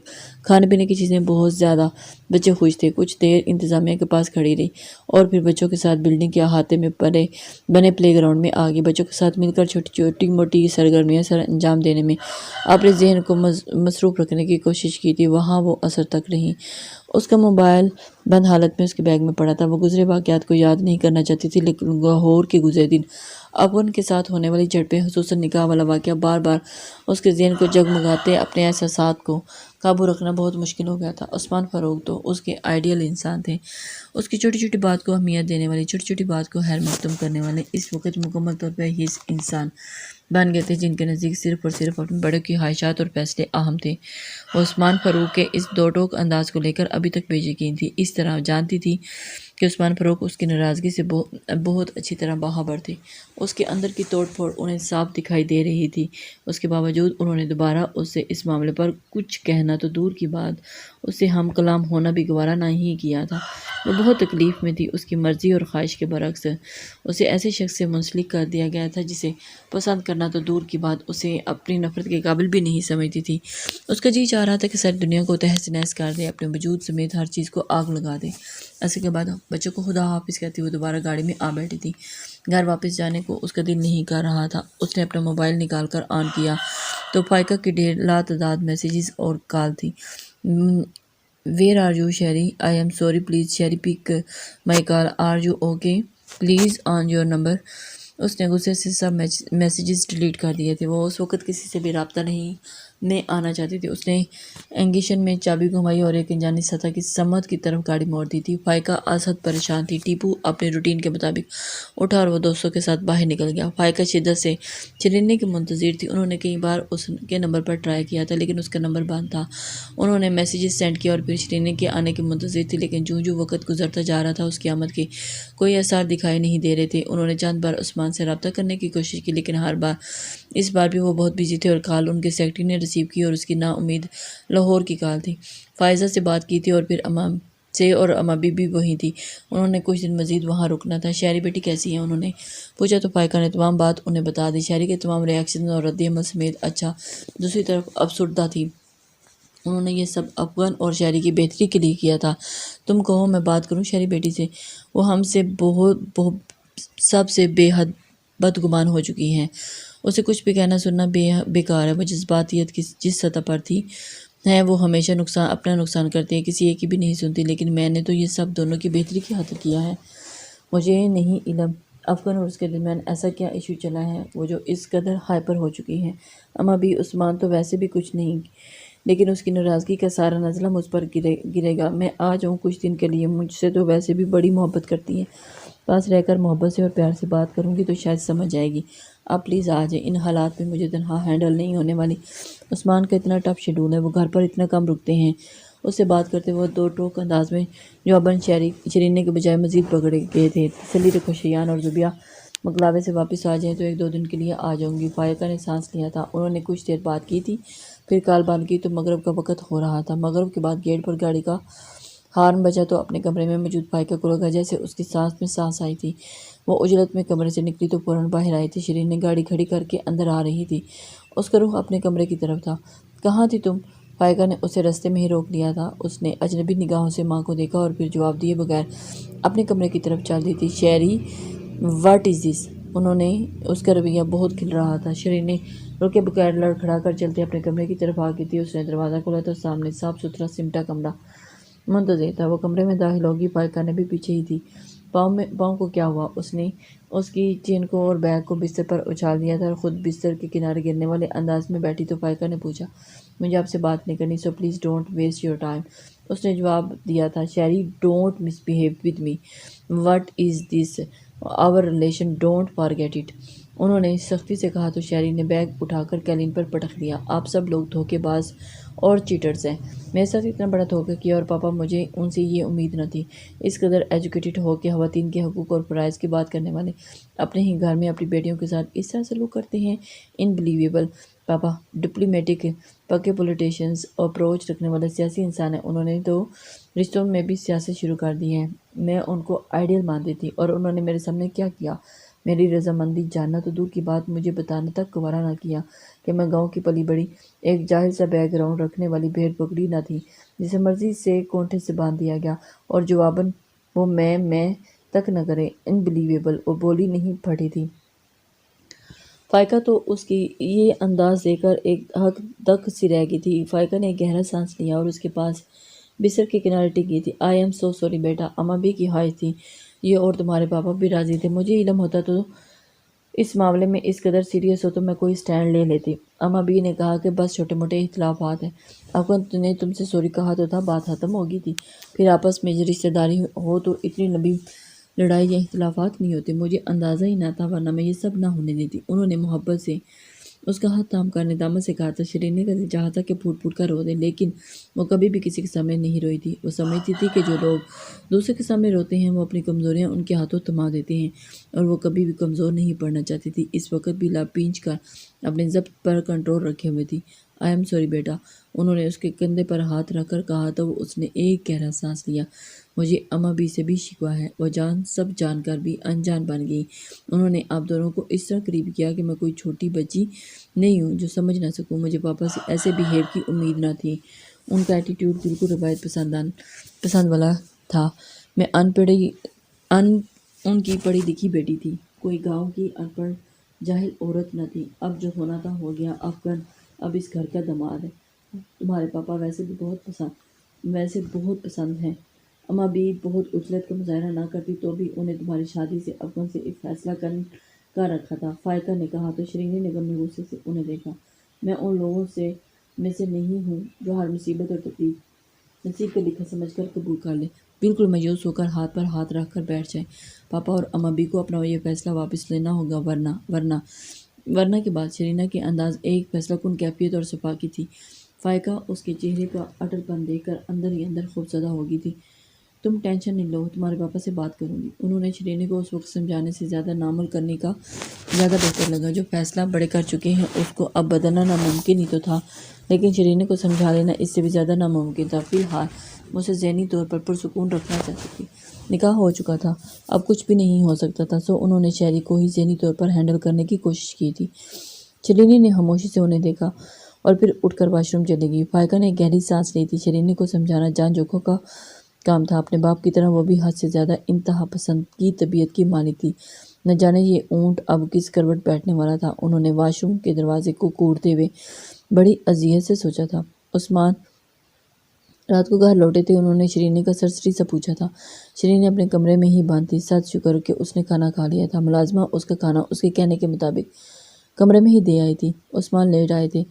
کھانے پینے کی چیزیں، بہت زیادہ بچے خوش تھے۔ کچھ دیر انتظامیہ کے پاس کھڑی رہی اور پھر بچوں کے ساتھ بلڈنگ کے احاطے میں بنے پلے گراؤنڈ میں آ گئی۔ بچوں کے ساتھ مل کر چھوٹی موٹی سرگرمیاں سر انجام دینے میں اپنے ذہن کو مصروف رکھنے کی کوشش کی تھی۔ وہاں وہ عصر تک رہی۔ اس کا موبائل بند حالت میں اس کے بیگ میں پڑا تھا۔ وہ گزرے واقعات کو یاد نہیں کرنا چاہتی تھی، لیکن لاہور کے گزرے دن افغان کے ساتھ ہونے والی جھڑپیں، خصوصاً نکاح والا واقعہ، بار بار اس کے ذہن کو جگمگاتے اپنے احساسات کو قابو رکھنا بہت مشکل ہو گیا تھا۔ عثمان فاروق تو اس کے آئیڈیل انسان تھے، اس کی چھوٹی چھوٹی بات کو اہمیت دینے والے، چھوٹی چھوٹی بات کو خیر مقدم کرنے والے۔ اس وقت مکمل طور پر یہ انسان بن گئے تھے جن کے نزدیک صرف اور صرف اپنے بڑوں کی خواہشات اور فیصلے اہم تھے۔ وہ عثمان فاروق کے اس دو ٹوک انداز کو لے کر ابھی تک بے یقین تھی۔ اس طرح جانتی تھی کہ عثمان فاروق اس کی ناراضگی سے بہت اچھی طرح باخبر تھے۔ اس کے اندر کی توڑ پھوڑ انہیں صاف دکھائی دے رہی تھی۔ اس کے باوجود انہوں نے دوبارہ اس سے اس معاملے پر کچھ کہنا تو دور کی بات، اس سے ہم کلام ہونا بھی گوارا نہ ہی کیا تھا۔ وہ بہت تکلیف میں تھی۔ اس کی مرضی اور خواہش کے برعکس اسے ایسے شخص سے منسلک کر دیا گیا تھا جسے پسند کرنا تو دور کی بات، اسے اپنی نفرت کے قابل بھی نہیں سمجھتی تھی۔ اس کا جی چاہ رہا تھا کہ ساری دنیا کو تہس نہس کر دے، اپنے وجود سمیت ہر چیز کو آگ لگا دے۔ ایسے کے بعد بچوں کو خدا حافظ کہتی وہ دوبارہ گاڑی میں آ بیٹھی تھی۔ گھر واپس جانے کو اس کا دل نہیں کر رہا تھا۔ اس نے اپنا موبائل نکال کر آن کیا تو فائقہ کی ڈھیر لاتعداد میسیجز اور کال تھی۔ Where are you Sheri? I am sorry, please Sheri pick my call, are you okay please on your number. اس نے غصے سے سب میسیجز ڈیلیٹ کر دیے تھے۔ وہ اس وقت کسی سے بھی رابطہ میں آنا چاہتی تھی۔ اس نے انگیشن میں چابی گھمائی اور ایک انجانی سطح کی سمت کی طرف گاڑی موڑ دی تھی۔ فائقہ اسد پریشان تھی۔ ٹیپو اپنے روٹین کے مطابق اٹھا اور وہ دوستوں کے ساتھ باہر نکل گیا۔ فائقہ شدت سے شرینہ کی منتظر تھی۔ انہوں نے کئی بار اس کے نمبر پر ٹرائی کیا تھا، لیکن اس کا نمبر بند تھا۔ انہوں نے میسیجز سینڈ کیا اور پھر شرینہ کے آنے کی منتظر تھی، لیکن جوں وقت گزرتا جا رہا تھا اس کی آمد کے کوئی آثار دکھائی نہیں دے رہے تھے۔ انہوں نے چند بار عثمان سے رابطہ کرنے کی کوشش کی، لیکن ہر بار اس بار بھی وہ بہت بزی تھے اور کال ان کے سیکرٹری نے ریسیو کی اور اس کی نا امید لاہور کی کال تھی۔ فائزہ سے بات کی تھی اور پھر اماں سے، اور اماں بھی وہی تھی۔ انہوں نے کچھ دن مزید وہاں رکنا تھا۔ شہری بیٹی کیسی ہے؟ انہوں نے پوچھا تو فائقہ نے تمام بات انہیں بتا دی۔ شہری کے تمام ریاکشن اور رد عمل سمیت اچھا، دوسری طرف افسردہ تھی۔ انہوں نے یہ سب افغان اور شہری کی بہتری کے لیے کیا تھا۔ تم کہو میں بات کروں شہری بیٹی سے؟ وہ ہم سے سب سے بے حد بدگمان ہو چکی ہیں۔ اسے کچھ بھی کہنا سننا بیکار ہے۔ وہ جذباتیت کی جس سطح پر تھی ہے، وہ ہمیشہ اپنا نقصان کرتی ہے، کسی ایک کی بھی نہیں سنتی۔ لیکن میں نے تو یہ سب دونوں کی بہتری کی خاطر کیا ہے۔ مجھے نہیں علم افغان اور اس کے درمیان ایسا کیا ایشو چلا ہے وہ جو اس قدر ہائپر ہو چکی ہے۔ اماں بھی، عثمان تو ویسے بھی کچھ نہیں، لیکن اس کی ناراضگی کا سارا نزلہ مجھ پر گرے گا۔ میں آ جاؤں کچھ دن کے لیے؟ مجھ سے تو ویسے بھی بڑی محبت کرتی ہے، پاس رہ کر محبت سے اور پیار سے بات کروں گی تو شاید سمجھ جائے گی۔ آپ پلیز آ جائیں، ان حالات میں مجھے تنہا ہینڈل نہیں ہونے والی۔ عثمان کا اتنا ٹف شیڈول ہے، وہ گھر پر اتنا کم رکتے ہیں۔ اس سے بات کرتے وہ دو ٹوک انداز میں جواباً شرینہ کے بجائے مزید بگڑ گئے تھے۔ تسلی رکھو شیان اور زبیہ مکلاوے سے واپس آ جائیں تو 1-2 دن کے لیے آ جاؤں گی۔ فائقہ نے سانس لیا تھا۔ انہوں نے کچھ دیر بات کی تھی، پھر کال بند کی تو مغرب کا وقت ہو رہا تھا۔ مغرب کے بعد گیٹ پر گاڑی کا ہارن بجا تو اپنے کمرے میں موجود فائقہ کو لگا جیسے اس کی سانس میں سانس آئی تھی۔ وہ عجلت میں کمرے سے نکلی تو فوراً باہر آئی تھی۔ شرین نے گاڑی کھڑی کر کے اندر آ رہی تھی۔ اس کا رخ اپنے کمرے کی طرف تھا۔ کہاں تھی تم؟ فائقہ نے اسے رستے میں ہی روک لیا تھا۔ اس نے اجنبی نگاہوں سے ماں کو دیکھا اور پھر جواب دیے بغیر اپنے کمرے کی طرف چل دی تھی۔ شیری، واٹ از دس؟ انہوں نے اس کا رویہ بہت کھل رہا تھا۔ شرین نے روکے بغیر لڑکھڑا کر چلتے اپنے کمرے کی طرف آ گئی تھی۔ اس نے دروازہ کھولا تو سامنے صاف ستھرا سمٹا کمرہ منتظر تھا۔ وہ کمرے میں داخل ہوگی، فائقہ نے بھی پیچھے ہی تھی۔ پاؤں کو کیا ہوا؟ اس نے اس کی چین کو اور بیگ کو بستر پر اچھال دیا تھا اور خود بستر کے کنارے گرنے والے انداز میں بیٹھی تو فائقہ نے پوچھا، مجھے آپ سے بات نہیں کرنی، so please don't waste your time. اس نے جواب دیا تھا، Sheri don't misbehave with me, what is this our relation, don't forget it. انہوں نے سختی سے کہا تو شیری نے بیگ اٹھا کر کیلن پر پٹک دیا۔ آپ سب لوگ دھوکے باز اور چیٹرز ہیں۔ میرے ساتھ اتنا بڑا دھوکہ کیا اور پاپا مجھے ان سے یہ امید نہ تھی۔ اس قدر ایجوکیٹڈ ہو کے خواتین کے حقوق اور فرائض کی بات کرنے والے اپنے ہی گھر میں اپنی بیٹیوں کے ساتھ اس طرح سلوک کرتے ہیں، انبلیویبل۔ پاپا ڈپلومیٹک، پکے پولیٹیشنز اپروچ رکھنے والے سیاسی انسان ہیں۔ انہوں نے تو رشتوں میں بھی سیاست شروع کر دی ہے۔ میں ان کو آئیڈیل مانتی تھی اور انہوں نے میرے سامنے کیا کیا؟ میری رضامندی جاننا تو دور کی بات، مجھے بتانا تک گوارا نہ کیا کہ میں گاؤں کی پلی بڑی ایک جاہل سا بیک گراؤنڈ رکھنے والی بھیڑ بکری نہ تھی جسے مرضی سے کونٹے سے باندھ دیا گیا اور جواباً وہ میں تک نہ کرے، انبلیویبل۔ وہ بولی نہیں پھٹی تھی۔ فائقہ تو اس کی یہ انداز دے کر ایک حق تک سی رہ گئی تھی۔ فائقہ نے ایک گہرا سانس لیا اور اس کے پاس بستر کے کنارے ٹک گئی تھی۔ آئی ایم سو سوری بیٹا، اما بھی کی خواہش تھی یہ اور تمہارے پاپا بھی راضی تھے۔ مجھے علم ہوتا تو اس معاملے میں اس قدر سیریس ہو تو میں کوئی سٹینڈ لے لیتی۔ اما بی نے کہا کہ بس چھوٹے موٹے اختلافات ہیں، افغان نے تم سے سوری کہا تو تھا، بات ختم ہو گئی تھی۔ پھر آپس میں رشتہ داری ہو تو اتنی لمبی لڑائی یا اختلافات نہیں ہوتے۔ مجھے اندازہ ہی نہ تھا، ورنہ میں یہ سب نہ ہونے دیتی۔ انہوں نے محبت سے اس کا ہاتھ تھام کر ندامت سے کہا تھا۔ شرین نے کبھی چاہا تھا کہ پھوٹ پھوٹ کر رو دے، لیکن وہ کبھی بھی کسی کے سامنے نہیں روئی تھی۔ وہ سمجھتی تھی کہ جو لوگ دوسرے کے سامنے روتے ہیں وہ اپنی کمزوریاں ان کے ہاتھوں تھما دیتے ہیں، اور وہ کبھی بھی کمزور نہیں پڑنا چاہتی تھی۔ اس وقت بھی لب پینچ کر اپنے ضبط پر کنٹرول رکھے ہوئے تھی۔ آئی ایم سوری بیٹا، انہوں نے اس کے کندھے پر ہاتھ رکھ کر کہا تو اس نے ایک گہرا سانس لیا۔ مجھے اما بی سے بھی شکوہ ہے، وہ سب جان کر بھی انجان بن گئی۔ انہوں نے آپ دونوں کو اس طرح قریب کیا کہ میں کوئی چھوٹی بچی نہیں ہوں جو سمجھ نہ سکوں۔ مجھے پاپا سے ایسے بیہیو کی امید نہ تھی۔ ان کا ایٹیٹیوڈ بالکل روایت پسند والا تھا۔ میں ان کی پڑھی لکھی بیٹی تھی، کوئی گاؤں کی ان پڑھ جاہل عورت نہ تھی۔ اب جو ہونا تھا ہو گیا، افغان اب اس گھر کا داماد ہے۔ تمہارے پاپا ویسے بہت پسند ہیں۔ اما بھی بہت عجلت کا مظاہرہ نہ کرتی تو بھی انہیں تمہاری شادی سے افغان سے ایک فیصلہ کر رکھا تھا، فائقہ نے کہا تو شرین نے غم میں غصے سے انہیں دیکھا۔ میں ان لوگوں میں سے نہیں ہوں جو ہر مصیبت اور تکلیف نصیب کا لکھا سمجھ کر قبول کر لے، بالکل مایوس ہو کر ہاتھ پر ہاتھ رکھ کر بیٹھ جائے۔ پاپا اور اما بی کو اپنا یہ فیصلہ واپس لینا ہوگا، ورنہ کے بعد شرینہ کے انداز ایک فیصلہ کن کیفیت اور صفا کی تھی۔ فائقہ اس کے چہرے کا اٹل پن دیکھ کر اندر ہی اندر خوفزدہ ہو گئی تھی۔ تم ٹینشن نہیں لو، تمہارے پاپا سے بات کروں گی۔ انہوں نے شرینہ کو اس وقت سمجھانے سے زیادہ نامل کرنے کا زیادہ بہتر لگا۔ جو فیصلہ بڑے کر چکے ہیں اس کو اب بدلنا ناممکن ہی تو تھا، لیکن شرینہ کو سمجھا لینا اس سے بھی زیادہ ناممکن تھا۔ فی الحال وہ اسے ذہنی طور پر پرسکون رکھنا چاہتی تھی۔ نکاح ہو چکا تھا، اب کچھ بھی نہیں ہو سکتا تھا، سو انہوں نے شیری کو ہی ذہنی طور پر ہینڈل کرنے کی کوشش کی تھی۔ شرینہ نے خاموشی سے انہیں دیکھا اور پھر اٹھ کر واش روم چلی گئی۔ فائقہ نے گہری سانس لی تھی۔ شرینہ کو سمجھانا جان جوکھوں کا کام تھا۔ اپنے باپ کی طرح وہ بھی حد سے زیادہ انتہا پسند کی طبیعت کی مالک تھی۔ نہ جانے یہ اونٹ اب کس کروٹ بیٹھنے والا تھا۔ انہوں نے واش روم کے دروازے کو کوڑتے ہوئے بڑی اذیت سے سوچا تھا۔ عثمان رات کو گھر لوٹے تھے۔ انہوں نے شرینہ کا سرسری سا پوچھا تھا۔ شرینہ اپنے کمرے میں ہی بند تھی۔ سات شکر کہ اس نے کھانا کھا لیا تھا۔ ملازمہ اس کا کھانا اس کے کہنے کے مطابق کمرے میں ہی دے آئی تھی۔ عثمان لیٹ آئے تھے،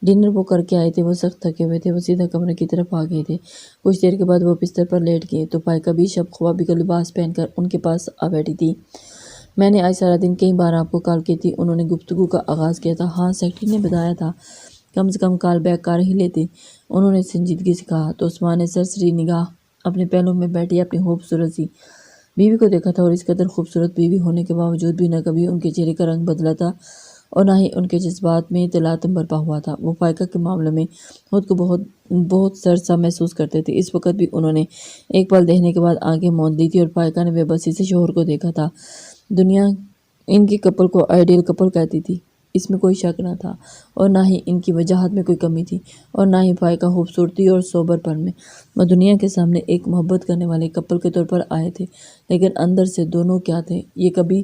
ڈنر وہ کر کے آئے تھے۔ وہ سخت تھکے ہوئے تھے، وہ سیدھا کمرے کی طرف آ گئے تھے۔ کچھ دیر کے بعد وہ بستر پر لیٹ گئے تو فائقہ بھی شب خوابی کا لباس پہن کر ان کے پاس آ بیٹھی تھی۔ میں نے آج سارا دن کئی بار آپ کو کال کی تھی، انہوں نے گفتگو کا آغاز کیا تھا۔ ہاں، سیکرٹری نے بتایا تھا، کم سے کم کال بیک کر ہی لیتے، انہوں نے سنجیدگی سے کہا۔ تو عثمان نے سرسری نگاہ اپنے پہلو میں بیٹھی اپنی خوبصورت سی بیوی کو دیکھا تھا اور اس قدر خوبصورت بیوی ہونے کے باوجود بھی نہ کبھی ان کے چہرے کا رنگ بدلا تھا اور نہ ہی ان کے جذبات میں تلاطم برپا ہوا تھا۔ وہ فائقہ کے معاملے میں خود کو بہت سرسا محسوس کرتے تھے۔ اس وقت بھی انہوں نے ایک پل دیکھنے کے بعد آنکھیں موند لی تھی اور فائقہ نے بے بسی سے شوہر کو دیکھا تھا۔ دنیا ان کی کپل کو آئیڈیل کپل کہتی تھی، اس میں کوئی شک نہ تھا، اور نہ ہی ان کی وجاہت میں کوئی کمی تھی، اور نہ ہی فائقہ خوبصورتی اور سوبر پن میں۔ وہ دنیا کے سامنے ایک محبت کرنے والے کپل کے طور پر آئے تھے، لیکن اندر سے دونوں کیا تھے یہ کبھی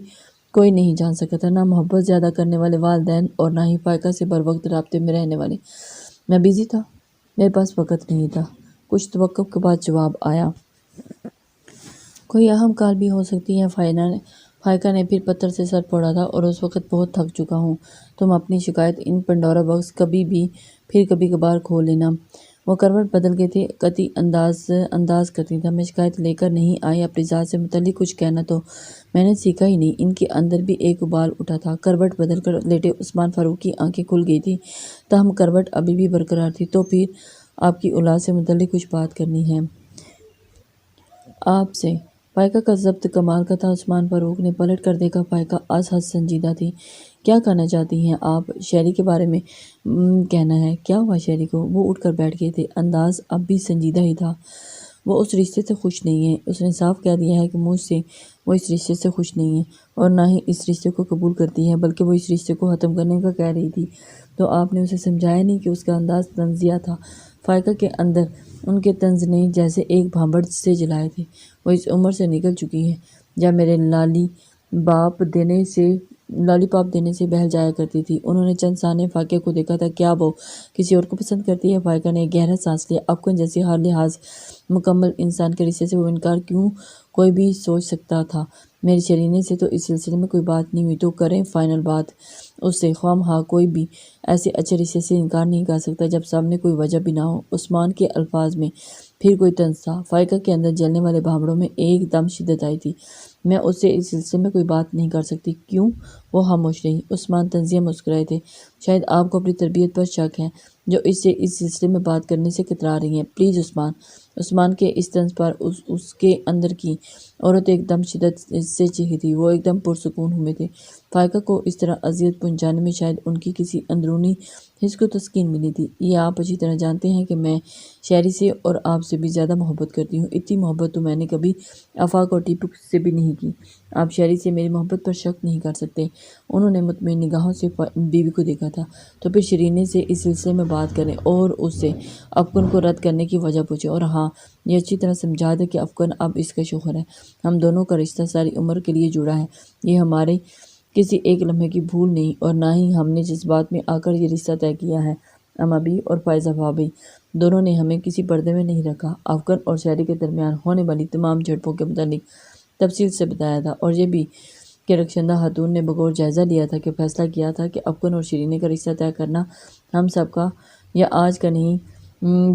کوئی نہیں جان سکا تھا، نہ محبت زیادہ کرنے والے والدین اور نہ ہی فائقہ سے بر وقت رابطے میں رہنے والے۔ میں بزی تھا، میرے پاس وقت نہیں تھا۔ کچھ توقف کے بعد جواب آیا، کوئی اہم کال بھی ہو سکتی ہے۔ فائقہ نے پھر پتھر سے سر پھوڑا تھا، اور اس وقت بہت تھک چکا ہوں۔ تم اپنی شکایت ان پنڈورا باکس کبھی بھی پھر کبھی کبھار کھول لینا۔ وہ کروٹ بدل گئے تھے، قطعی انداز کرتی تھا، میں شکایت لے کر نہیں آئی، اپنی ذات سے متعلق کچھ کہنا تو میں نے سیکھا ہی نہیں۔ ان کے اندر بھی ایک ابال اٹھا تھا۔ کروٹ بدل کر لیٹے عثمان فاروق کی آنکھیں کھل گئی تھیں، تاہم کروٹ ابھی بھی برقرار تھی۔ تو پھر آپ کی اولاد سے متعلق کچھ بات کرنی ہے آپ سے۔ فائقہ کا ضبط کمال کا تھا۔ عثمان فاروق نے پلٹ کر دیکھا۔ فائقہ از حد سنجیدہ تھی۔ کیا کہنا چاہتی ہیں آپ؟ شہری کے بارے میں کہنا ہے۔ کیا ہوا شہری کو؟ وہ اٹھ کر بیٹھ گئے تھے، انداز اب بھی سنجیدہ ہی تھا۔ وہ اس رشتے سے خوش نہیں ہے، اس نے صاف کہہ دیا ہے کہ مجھ سے وہ اس رشتے سے خوش نہیں ہے، اور نہ ہی اس رشتے کو قبول کرتی ہے، بلکہ وہ اس رشتے کو ختم کرنے کا کہہ رہی تھی۔ تو آپ نے اسے سمجھایا نہیں کہ اس کا انداز طنزیہ تھا؟ فائقہ کے اندر ان کے طنز نے جیسے ایک بھانبڑ سے جلائے تھے۔ وہ اس عمر سے نکل چکی ہے جب میرے لالی پاپ دینے سے بہل جایا کرتی تھی۔ انہوں نے چند ثانیے فائقہ کو دیکھا تھا۔ کیا وہ کسی اور کو پسند کرتی ہے؟ فائقہ نے ایک گہرا سانس لیا۔ افغان جیسی ہر لحاظ مکمل انسان کے رشتے سے وہ انکار کیوں کوئی بھی سوچ سکتا تھا؟ میری شرینے سے تو اس سلسلے میں کوئی بات نہیں ہوئی، تو کریں فائنل بات اس سے۔ خواہ کوئی بھی ایسے اچھے رشتے سے انکار نہیں کر سکتا جب سامنے کوئی وجہ بھی نہ ہو۔ عثمان کے الفاظ میں پھر کوئی طنز تھا۔ فائقہ کے اندر جلنے والے بھانبڑوں میں ایک دم شدت آئی تھی۔ میں اس سے اس سلسلے میں کوئی بات نہیں کر سکتی۔ کیوں؟ وہ خاموش رہی۔ عثمان طنزیہ مسکرائے تھے۔ شاید آپ کو اپنی تربیت پر شک ہے جو اس سے اس سلسلے میں بات کرنے سے کترا رہی ہیں۔ پلیز عثمان۔ عثمان کے اس طنز پر اس کے اندر کی عورت ایک دم شدت سے چیخی تھی۔ وہ ایک دم پرسکون ہوئے تھے۔ فائقہ کو اس طرح اذیت پہنچانے میں شاید ان کی کسی اندرونی حس کو تسکین ملی تھی۔ یہ آپ اچھی طرح جانتے ہیں کہ میں شہری سے اور آپ سے بھی زیادہ محبت کرتی ہوں۔ اتنی محبت تو میں نے کبھی آفاق اور ٹیپو سے بھی نہیں کی۔ آپ شہری سے میری محبت پر شک نہیں کر سکتے۔ انہوں نے مطمئن نگاہوں سے بیوی کو دیکھا تھا۔ تو پھر شرینے سے اس سلسلے میں بات کریں اور اس سے افغان کو رد کرنے کی وجہ پوچھیں، اور ہاں یہ اچھی طرح سمجھا دیں کہ افغان اب اس کا شوہر ہے۔ ہم دونوں کا رشتہ ساری عمر کے لیے جڑا ہے۔ یہ ہمارے کسی ایک لمحے کی بھول نہیں، اور نہ ہی ہم نے جس بات میں آ کر یہ رشتہ طے کیا ہے۔ اما بھی اور فائزہ بھابھی دونوں نے ہمیں کسی پردے میں نہیں رکھا۔ افغان اور شہری کے درمیان ہونے والی تمام جھڑپوں کے متعلق تفصیل سے بتایا تھا، اور یہ بھی کہ رخشندہ خاتون نے بغور جائزہ لیا تھا کہ فیصلہ کیا تھا کہ افغان اور شرینے کا رشتہ طے کرنا ہم سب کا یا آج کا نہیں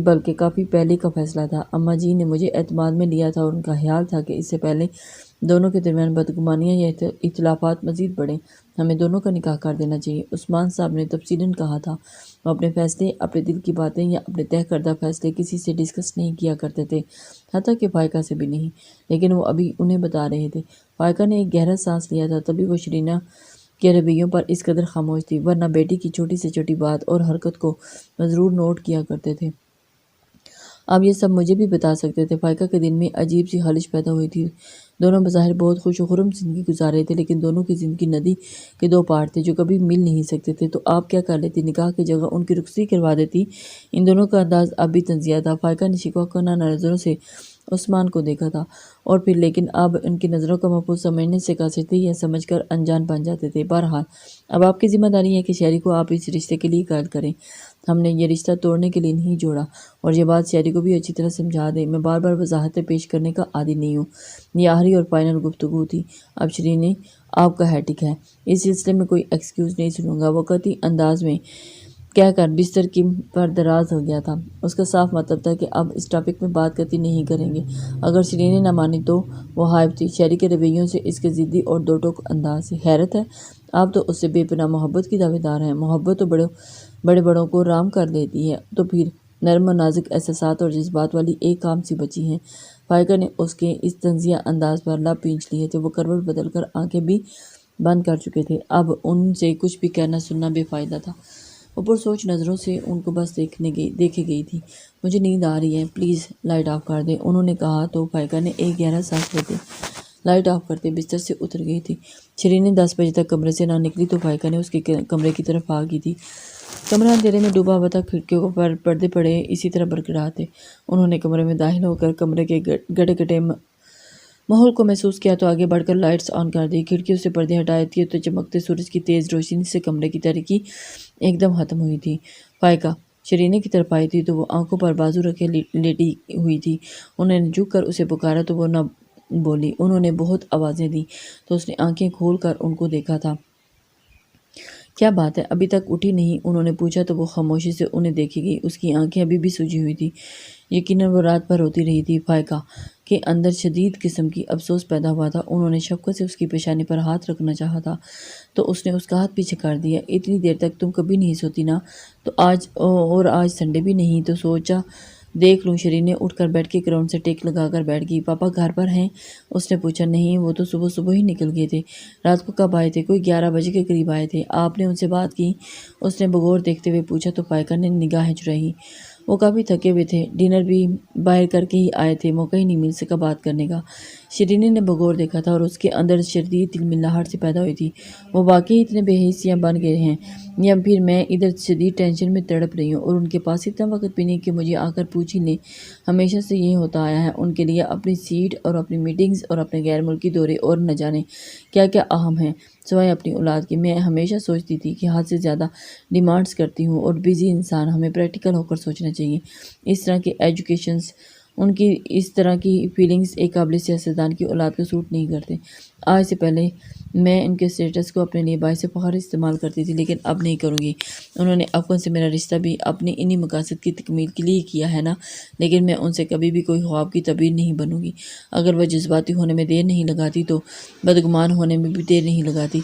بلکہ کافی پہلے کا فیصلہ تھا۔ اماں جی نے مجھے اعتماد میں لیا تھا، اور ان کا خیال تھا کہ اس سے پہلے دونوں کے درمیان بدگمانیاں یا اختلافات مزید بڑھیں، ہمیں دونوں کا نکاح کر دینا چاہیے۔ عثمان صاحب نے تفصیلاً کہا تھا۔ وہ اپنے فیصلے، اپنے دل کی باتیں یا اپنے طے کردہ فیصلے کسی سے ڈسکس نہیں کیا کرتے تھے، حتیٰ کہ فائقہ سے بھی نہیں، لیکن وہ ابھی انہیں بتا رہے تھے۔ فائقہ نے ایک گہرا سانس لیا تھا، تبھی وہ شرینہ کے رویوں پر اس قدر خاموش تھی، ورنہ بیٹی کی چھوٹی سے چھوٹی بات اور حرکت کو ضرور نوٹ کیا کرتے تھے۔ آپ یہ سب مجھے بھی بتا سکتے تھے۔ فائقہ کے دل میں عجیب سی خلش پیدا ہوئی تھی۔ دونوں بظاہر بہت خوش و خرم زندگی گزار رہے تھے، لیکن دونوں کی زندگی ندی کے دو پارٹ تھے جو کبھی مل نہیں سکتے تھے۔ تو آپ کیا کر لیتی؟ نکاح کی جگہ ان کی رخصتی کروا دیتی۔ ان دونوں کا انداز اب بھی طنزیہ تھا۔ فائقہ نے شکوہ کنہ نظروں سے عثمان کو دیکھا تھا، اور پھر لیکن اب ان کی نظروں کا مفہوم سمجھنے سے قاصر تھے یا سمجھ کر انجان بن جاتے تھے۔ بہرحال اب آپ کی ذمہ داری ہے کہ شہری کو آپ اس رشتے کے لیے قائل کریں۔ ہم نے یہ رشتہ توڑنے کے لیے نہیں جوڑا، اور یہ بات شہری کو بھی اچھی طرح سمجھا دیں۔ میں بار بار وضاحتیں پیش کرنے کا عادی نہیں ہوں۔ یہ آخری اور فائنل گفتگو تھی۔ اب شرینے آپ کا ہیٹک ہے، اس سلسلے میں کوئی ایکسکیوز نہیں سنوں گا۔ وہ قطعی انداز میں کہہ کر بستر پر دراز ہو گیا تھا۔ اس کا صاف مطلب تھا کہ اب اس ٹاپک میں بات قطعی نہیں کریں گے۔ اگر شرینے نہ مانی تو وہ حائب تھی شہری کے رویوں سے، اس کے ضدی اور دو ٹوک انداز سے۔ حیرت ہے، آپ تو اس سے بے پناہ محبت کی دعوے دار ہیں۔ محبت تو بڑے بڑوں کو رام کر دیتی ہے، تو پھر نرم و نازک احساسات اور جذبات والی ایک عام سی بچی ہیں۔ فائقہ نے اس کے اس طنزیہ انداز پر لب پینچ لیے تھے۔ وہ کروٹ بدل کر آنکھیں بھی بند کر چکے تھے۔ اب ان سے کچھ بھی کہنا سننا بے فائدہ تھا۔ وہ پرسوچ نظروں سے ان کو بس دیکھے گئی تھی۔ مجھے نیند آ رہی ہے، پلیز لائٹ آف کر دیں، انہوں نے کہا تو فائقہ نے ایک گہرا سانس لیتے لائٹ آف کرتے بستر سے اتر گئی تھی۔ شیرین 10 بجے تک کمرے سے نہ نکلی تو فائقہ نے اس کے کمرے کی طرف آ گئی تھی۔ کمرہ اندھیرے میں ڈوبا ہوا تھا، کھڑکیوں پر پردے پڑے اسی طرح برقرار تھے۔ انہوں نے کمرے میں داخل ہو کر کمرے کے گٹے گٹے ماحول کو محسوس کیا تو آگے بڑھ کر لائٹس آن کر دی۔ کھڑکیوں سے پردے ہٹائے تھے تو چمکتے سورج کی تیز روشنی سے کمرے کی تاریکی ایک دم ختم ہوئی تھی۔ فائقہ شیرینے کی طرف آئی تھی تو وہ آنکھوں پر بازو رکھے لیٹی ہوئی تھی۔ انہوں نے جھک کر اسے پکارا تو وہ نہ بولی۔ انہوں نے بہت آوازیں دیں تو اس نے آنکھیں کھول کر ان کو دیکھا تھا۔ کیا بات ہے، ابھی تک اٹھی نہیں؟ انہوں نے پوچھا تو وہ خاموشی سے انہیں دیکھی گئی۔ اس کی آنکھیں ابھی بھی سوجی ہوئی تھی، یقیناً وہ رات بھر روتی رہی تھی۔ فائقہ کے اندر شدید قسم کی افسوس پیدا ہوا تھا۔ انہوں نے شفقت سے اس کی پیشانی پر ہاتھ رکھنا چاہا تھا تو اس نے اس کا ہاتھ پیچھے کر دیا۔ اتنی دیر تک تم کبھی نہیں سوتی نا؟ تو آج سنڈے بھی نہیں تو سوچا دیکھ لوں۔ شیرین نے اٹھ کر بیٹھ کے گراؤنڈ سے ٹیک لگا کر بیٹھ گئی۔ پاپا گھر پر ہیں؟ اس نے پوچھا۔ نہیں، وہ تو صبح صبح ہی نکل گئے تھے۔ رات کو کب آئے تھے؟ کوئی 11 بجے کے قریب آئے تھے۔ آپ نے ان سے بات کی؟ اس نے بغور دیکھتے ہوئے پوچھا تو فائقہ نے نگاہیں چرائی۔ وہ کافی تھکے ہوئے تھے، ڈنر بھی باہر کر کے ہی آئے تھے، موقع ہی نہیں مل سکا بات کرنے کا۔ شیرین نے بغور دیکھا تھا اور اس کے اندر شدید تلملاہٹ سی پیدا ہوئی تھی۔ وہ واقعی اتنے بے حیثیت بن گئے ہیں یا پھر میں ادھر شدید ٹینشن میں تڑپ رہی ہوں اور ان کے پاس اتنا وقت بھی نہیں کہ مجھے آ کر پوچھ ہی لیں۔ ہمیشہ سے یہی ہوتا آیا ہے ان کے لیے، اپنی سیٹ اور اپنی میٹنگز اور اپنے غیر ملکی دورے اور نہ جانے کیا کیا اہم ہیں سوائے اپنی اولاد کے۔ میں ہمیشہ سوچتی تھی کہ حد سے زیادہ ڈیمانڈز کرتی ہوں اور بزی انسان، ہمیں پریکٹیکل ہو کر سوچنا چاہیے۔ اس طرح کی ایجوکیشنز، ان کی اس طرح کی فیلنگز ایک قابل سیاستدان کی اولاد کو سوٹ نہیں کرتے۔ آج سے پہلے میں ان کے اسٹیٹس کو اپنے لیے باعث فخر استعمال کرتی تھی، لیکن اب نہیں کروں گی۔ انہوں نے افغان سے میرا رشتہ بھی اپنی انہی مقاصد کی تکمیل کے لیے کیا ہے نا، لیکن میں ان سے کبھی بھی کوئی خواب کی تعبیر نہیں بنوں گی۔ اگر وہ جذباتی ہونے میں دیر نہیں لگاتی تو بدگمان ہونے میں بھی دیر نہیں لگاتی۔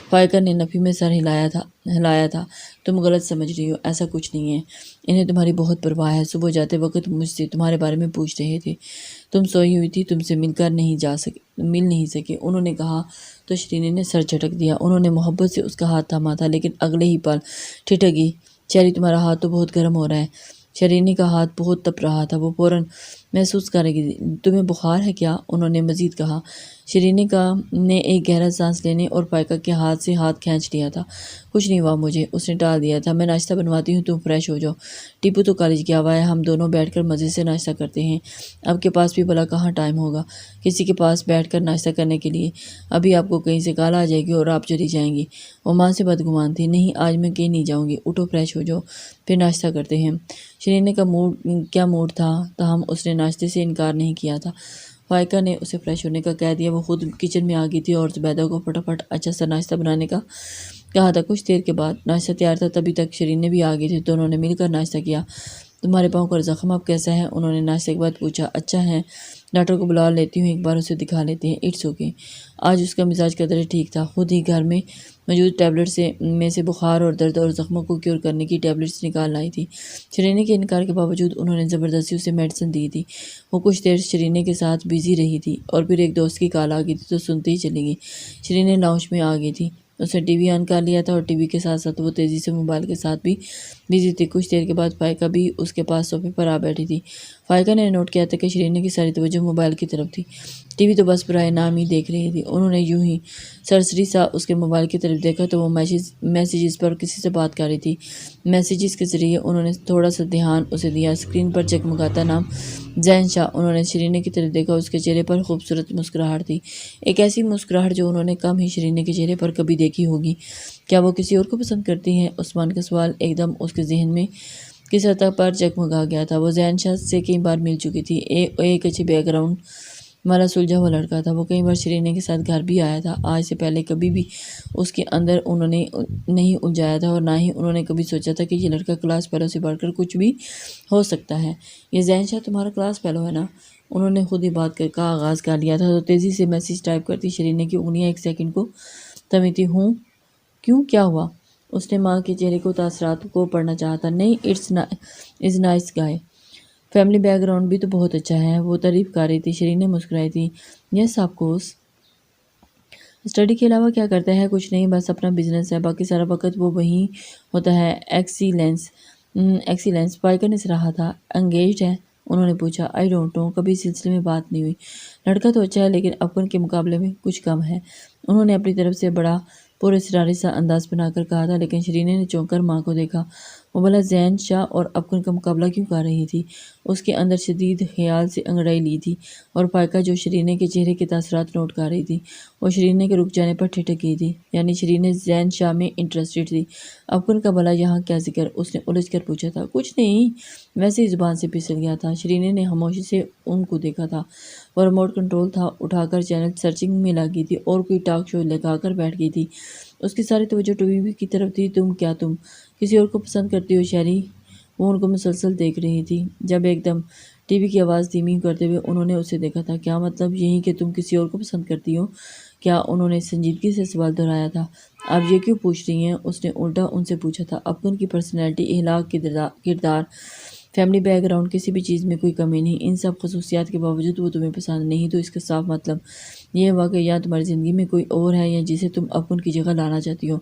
فائقہ نے نفی میں سر ہلایا تھا۔ تم غلط سمجھ رہی ہو، ایسا کچھ نہیں ہے۔ انہیں تمہاری بہت پرواہ ہے، صبح جاتے وقت مجھ سے تمہارے بارے میں پوچھ رہے تھے۔ تم سوئی ہوئی تھی، تم سے مل نہیں سکے، انہوں نے کہا تو شیرین نے سر جھٹک دیا۔ انہوں نے محبت سے اس کا ہاتھ تھاما تھا لیکن اگلے ہی پل ٹھٹک گئی۔ چیری تمہارا ہاتھ تو بہت گرم ہو رہا ہے۔ شیرین کا ہاتھ بہت تپ رہا تھا، وہ فوراً محسوس کرے گی۔ تمہیں بخار ہے کیا؟ انہوں نے مزید کہا۔ شیرین نے ایک گہرا سانس لینے اور فائقہ کے ہاتھ سے ہاتھ کھینچ لیا تھا۔ کچھ نہیں ہوا مجھے، اس نے ٹال دیا تھا۔ میں ناشتہ بنواتی ہوں، تم فریش ہو جاؤ۔ ٹیپو تو کالج گیا ہوا ہے، ہم دونوں بیٹھ کر مزے سے ناشتہ کرتے ہیں۔ آپ کے پاس بھی بھلا کہاں ٹائم ہوگا کسی کے پاس بیٹھ کر ناشتہ کرنے کے لیے؟ ابھی آپ کو کہیں سے کال آ جائے گی اور آپ چلی جائیں گی۔ وہ ماں سے بدگمان تھی۔ نہیں، آج میں کہیں نہیں جاؤں گی، اٹھو فریش ہو جاؤ، پھر ناشتہ کرتے ہیں۔ شیرین کا کیا موڈ تھا تاہم اس نے ناشتے سے انکار نہیں کیا تھا۔ فائقہ نے اسے فریش ہونے کا کہہ دیا۔ وہ خود کچن میں آ گئی تھی اور زبیدہ کو فٹافٹ اچھا سا ناشتہ بنانے کا کہا تھا۔ کچھ دیر کے بعد ناشتہ تیار تھا، تبھی تک شیرین بھی آ گئی تھی۔ دونوں نے مل کر ناشتہ کیا۔ تمہارے پاؤں کا زخم اب کیسا ہے؟ انہوں نے ناشتے کے بعد پوچھا۔ اچھا ہے، ڈاکٹر کو بلا لیتی ہوں، ایک بار اسے دکھا لیتے ہیں۔ It's okay. آج اس کا مزاج قدرے ٹھیک تھا، خود ہی گھر میں موجود ٹیبلٹس میں سے بخار اور درد اور زخموں کو کیور کرنے کی ٹیبلٹس نکال لائی تھی۔ شیرین کے انکار کے باوجود انہوں نے زبردستی اسے میڈیسن دی تھی۔ وہ کچھ دیر شیرین کے ساتھ بزی رہی تھی اور پھر ایک دوست کی کال آ گئی تھی تو سنتے ہی چلی گئی۔ شیرین لاؤنج میں آ گئی تھی، اس نے ٹی وی آن کر لیا تھا اور ٹی وی کے ساتھ ساتھ وہ تیزی سے موبائل کے ساتھ بھی بزی تھی۔ کچھ دیر کے بعد فائقہ بھی اس کے پاس صوفے پر آ بیٹھی تھی۔ فائقہ نے نوٹ کیا تھا کہ شیرین کی ساری توجہ موبائل کی طرف تھی، ٹی وی تو بس برائے نام ہی دیکھ رہی تھی۔ انہوں نے یوں ہی سرسری سا اس کے موبائل کی طرف دیکھا تو وہ میسیجز پر کسی سے بات کر رہی تھی۔ میسیجز کے ذریعے انہوں نے تھوڑا سا دھیان اسے دیا۔ اسکرین پر جگمگاتا نام زین شاہ۔ انہوں نے شیرین کی طرف دیکھا، اس کے چہرے پر خوبصورت مسکراہٹ تھی، ایک ایسی مسکراہٹ جو انہوں نے کم ہی شیرین کے چہرے پر کبھی دیکھی ہوگی۔ کیا وہ کسی اور کو پسند کرتی ہیں؟ عثمان کا سوال ایک دم اس کے ذہن میں کی سطح پر جگمگا گیا تھا۔ وہ زین شاہ سے کئی بار مل چکی تھی، ایک اچھے بیک گراؤنڈ والا سلجھا ہوا لڑکا تھا۔ وہ کئی بار شیرین کے ساتھ گھر بھی آیا تھا۔ آج سے پہلے کبھی بھی اس کے اندر انہوں نے نہیں الجھایا تھا اور نہ ہی انہوں نے کبھی سوچا تھا کہ یہ لڑکا کلاس فیلو سے بڑھ کر کچھ بھی ہو سکتا ہے۔ یہ زین شاہ تمہارا کلاس فیلو ہے نا؟ انہوں نے خود ہی بات کا آغاز کر لیا تھا تو تیزی سے میسیج ٹائپ کرتی شیرین کی انگلیاں ایک سیکنڈ کو تھمی تھی۔ ہوں، کیوں، کیا ہوا؟ اس نے ماں کے چہرے کو تاثرات کو پڑھنا چاہا تھا۔ نہیں، it's nice guy, family background بھی تو بہت اچھا ہے، وہ تعریف کر رہی تھی۔ شرین نے مسکرائی تھی۔ Yes of course. اسٹڈی کے علاوہ کیا کرتا ہے؟ کچھ نہیں، بس اپنا بزنس ہے، باقی سارا وقت وہ وہیں ہوتا ہے۔ ایکسیلنس پائکر نے سراہا تھا۔ انگیجڈ ہے؟ انہوں نے پوچھا۔ آئی ڈونٹ نو، کبھی اس سلسلے میں بات نہیں ہوئی۔ لڑکا تو اچھا ہے لیکن اپن کے مقابلے میں کچھ کم ہے، انہوں نے اپنی طرف سے بڑا پراسراری سا انداز بنا کر کہا تھا، لیکن شرینے نے چونک کر ماں کو دیکھا۔ وہ بھلا زین شاہ اور اپن کا مقابلہ کیوں کر رہی تھی؟ اس کے اندر شدید خیال سے انگڑائی لی تھی، اور پائکا جو شرینے کے چہرے کے تاثرات نوٹ کر رہی تھی، وہ شرینے کے رک جانے پر ٹھٹک گئی تھی۔ یعنی شرینے زین شاہ میں انٹرسٹڈ تھی؟ اپن کا بھلا یہاں کیا ذکر؟ اس نے الجھ کر پوچھا تھا۔ کچھ نہیں، ویسے ہی زبان سے پھسل گیا تھا۔ شرینے نے خاموشی سے ان کو دیکھا تھا۔ وہ ریموٹ کنٹرول تھا اٹھا کر چینل سرچنگ میں لگی تھی اور کوئی ٹاک شو لگا کر بیٹھ گئی تھی۔ اس کی ساری توجہ ٹی وی کی طرف تھی۔ تم کسی اور کو پسند کرتی ہو شیری؟ وہ ان کو مسلسل دیکھ رہی تھی۔ جب ایک دم ٹی وی کی آواز دھیمی کرتے ہوئے انہوں نے اسے دیکھا تھا۔ کیا مطلب؟ یہی کہ تم کسی اور کو پسند کرتی ہو؟ کیا؟ انہوں نے سنجیدگی سے سوال دہرایا تھا۔ آپ یہ کیوں پوچھ رہی ہیں؟ اس نے الٹا ان سے پوچھا تھا۔ اپن کی پرسنالٹی، اخلاق، کردار، فیملی بیک گراؤنڈ، کسی بھی چیز میں کوئی کمی نہیں، ان سب خصوصیات کے باوجود وہ تمہیں پسند نہیں، تو اس کا صاف مطلب یہ ہوا کہ یا تمہاری زندگی میں کوئی اور ہے یا جسے تم اپن کی جگہ لانا چاہتی ہو،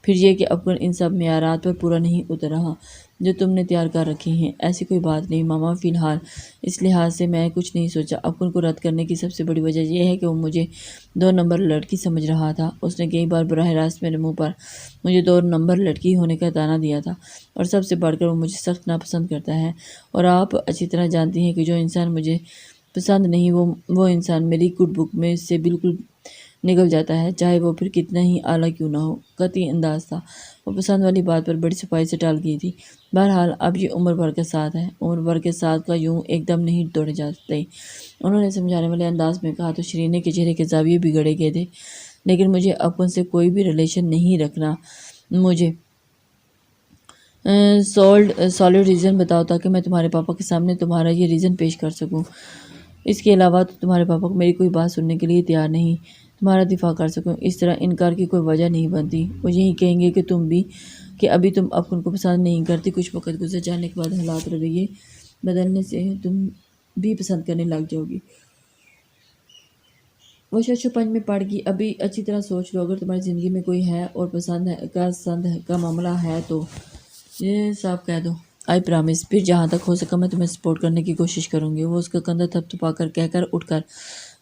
پھر یہ کہ اپن ان سب معیارات پر پورا نہیں اتر رہا جو تم نے تیار کر رکھے ہیں۔ ایسی کوئی بات نہیں ماما، فی الحال اس لحاظ سے میں کچھ نہیں سوچا۔ اپن کو رد کرنے کی سب سے بڑی وجہ یہ ہے کہ وہ مجھے 2 نمبر لڑکی سمجھ رہا تھا۔ اس نے کئی بار براہ راست میرے منہ پر مجھے 2 نمبر لڑکی ہونے کا طعنہ دیا تھا، اور سب سے بڑھ کر وہ مجھے سخت ناپسند کرتا ہے، اور آپ اچھی طرح جانتی ہیں کہ جو انسان مجھے پسند نہیں وہ انسان میری گڈ بک میں سے بالکل نکل جاتا ہے، چاہے وہ پھر کتنا ہی اعلیٰ کیوں نہ ہو۔ قطعی انداز تھا۔ وہ پسند والی بات پر بڑی صفائی سے ٹال گئی تھی۔ بہرحال اب یہ عمر بھر کا ساتھ ہے، عمر بھر کے ساتھ کا یوں ایک دم نہیں توڑے جاتے، انہوں نے سمجھانے والے انداز میں کہا۔ تو شرینے کے چہرے کے زاویے بگڑے گئے تھے۔ لیکن مجھے اپن سے کوئی بھی ریلیشن نہیں رکھنا، مجھے سالڈ ریزن بتاؤ تاکہ میں تمہارے پاپا کے سامنے تمہارا یہ ریزن پیش کر سکوں۔ اس کے علاوہ تو تمہارے پاپا کو میری کوئی بات سننے کے لیے تیار نہیں، تمہارا دفاع کر سکوں، اس طرح انکار کی کوئی وجہ نہیں بنتی۔ وہ یہی کہیں گے کہ ابھی تم اپن کو پسند نہیں کرتی، کچھ وقت گزر جانے کے بعد حالات رویے بدلنے سے تم بھی پسند کرنے لگ جاؤ گی۔ وہ شش و پنج میں پڑ گئی۔ ابھی اچھی طرح سوچ لو، اگر تمہاری زندگی میں کوئی ہے اور پسند کا معاملہ ہے تو یہ صاف کہہ دو۔ آئی پرامس، پھر جہاں تک ہو سکا میں تمہیں سپورٹ کرنے کی کوشش کروں گی۔ وہ اس کا کندھا تھپ تھپا کر کہہ کر اٹھ کر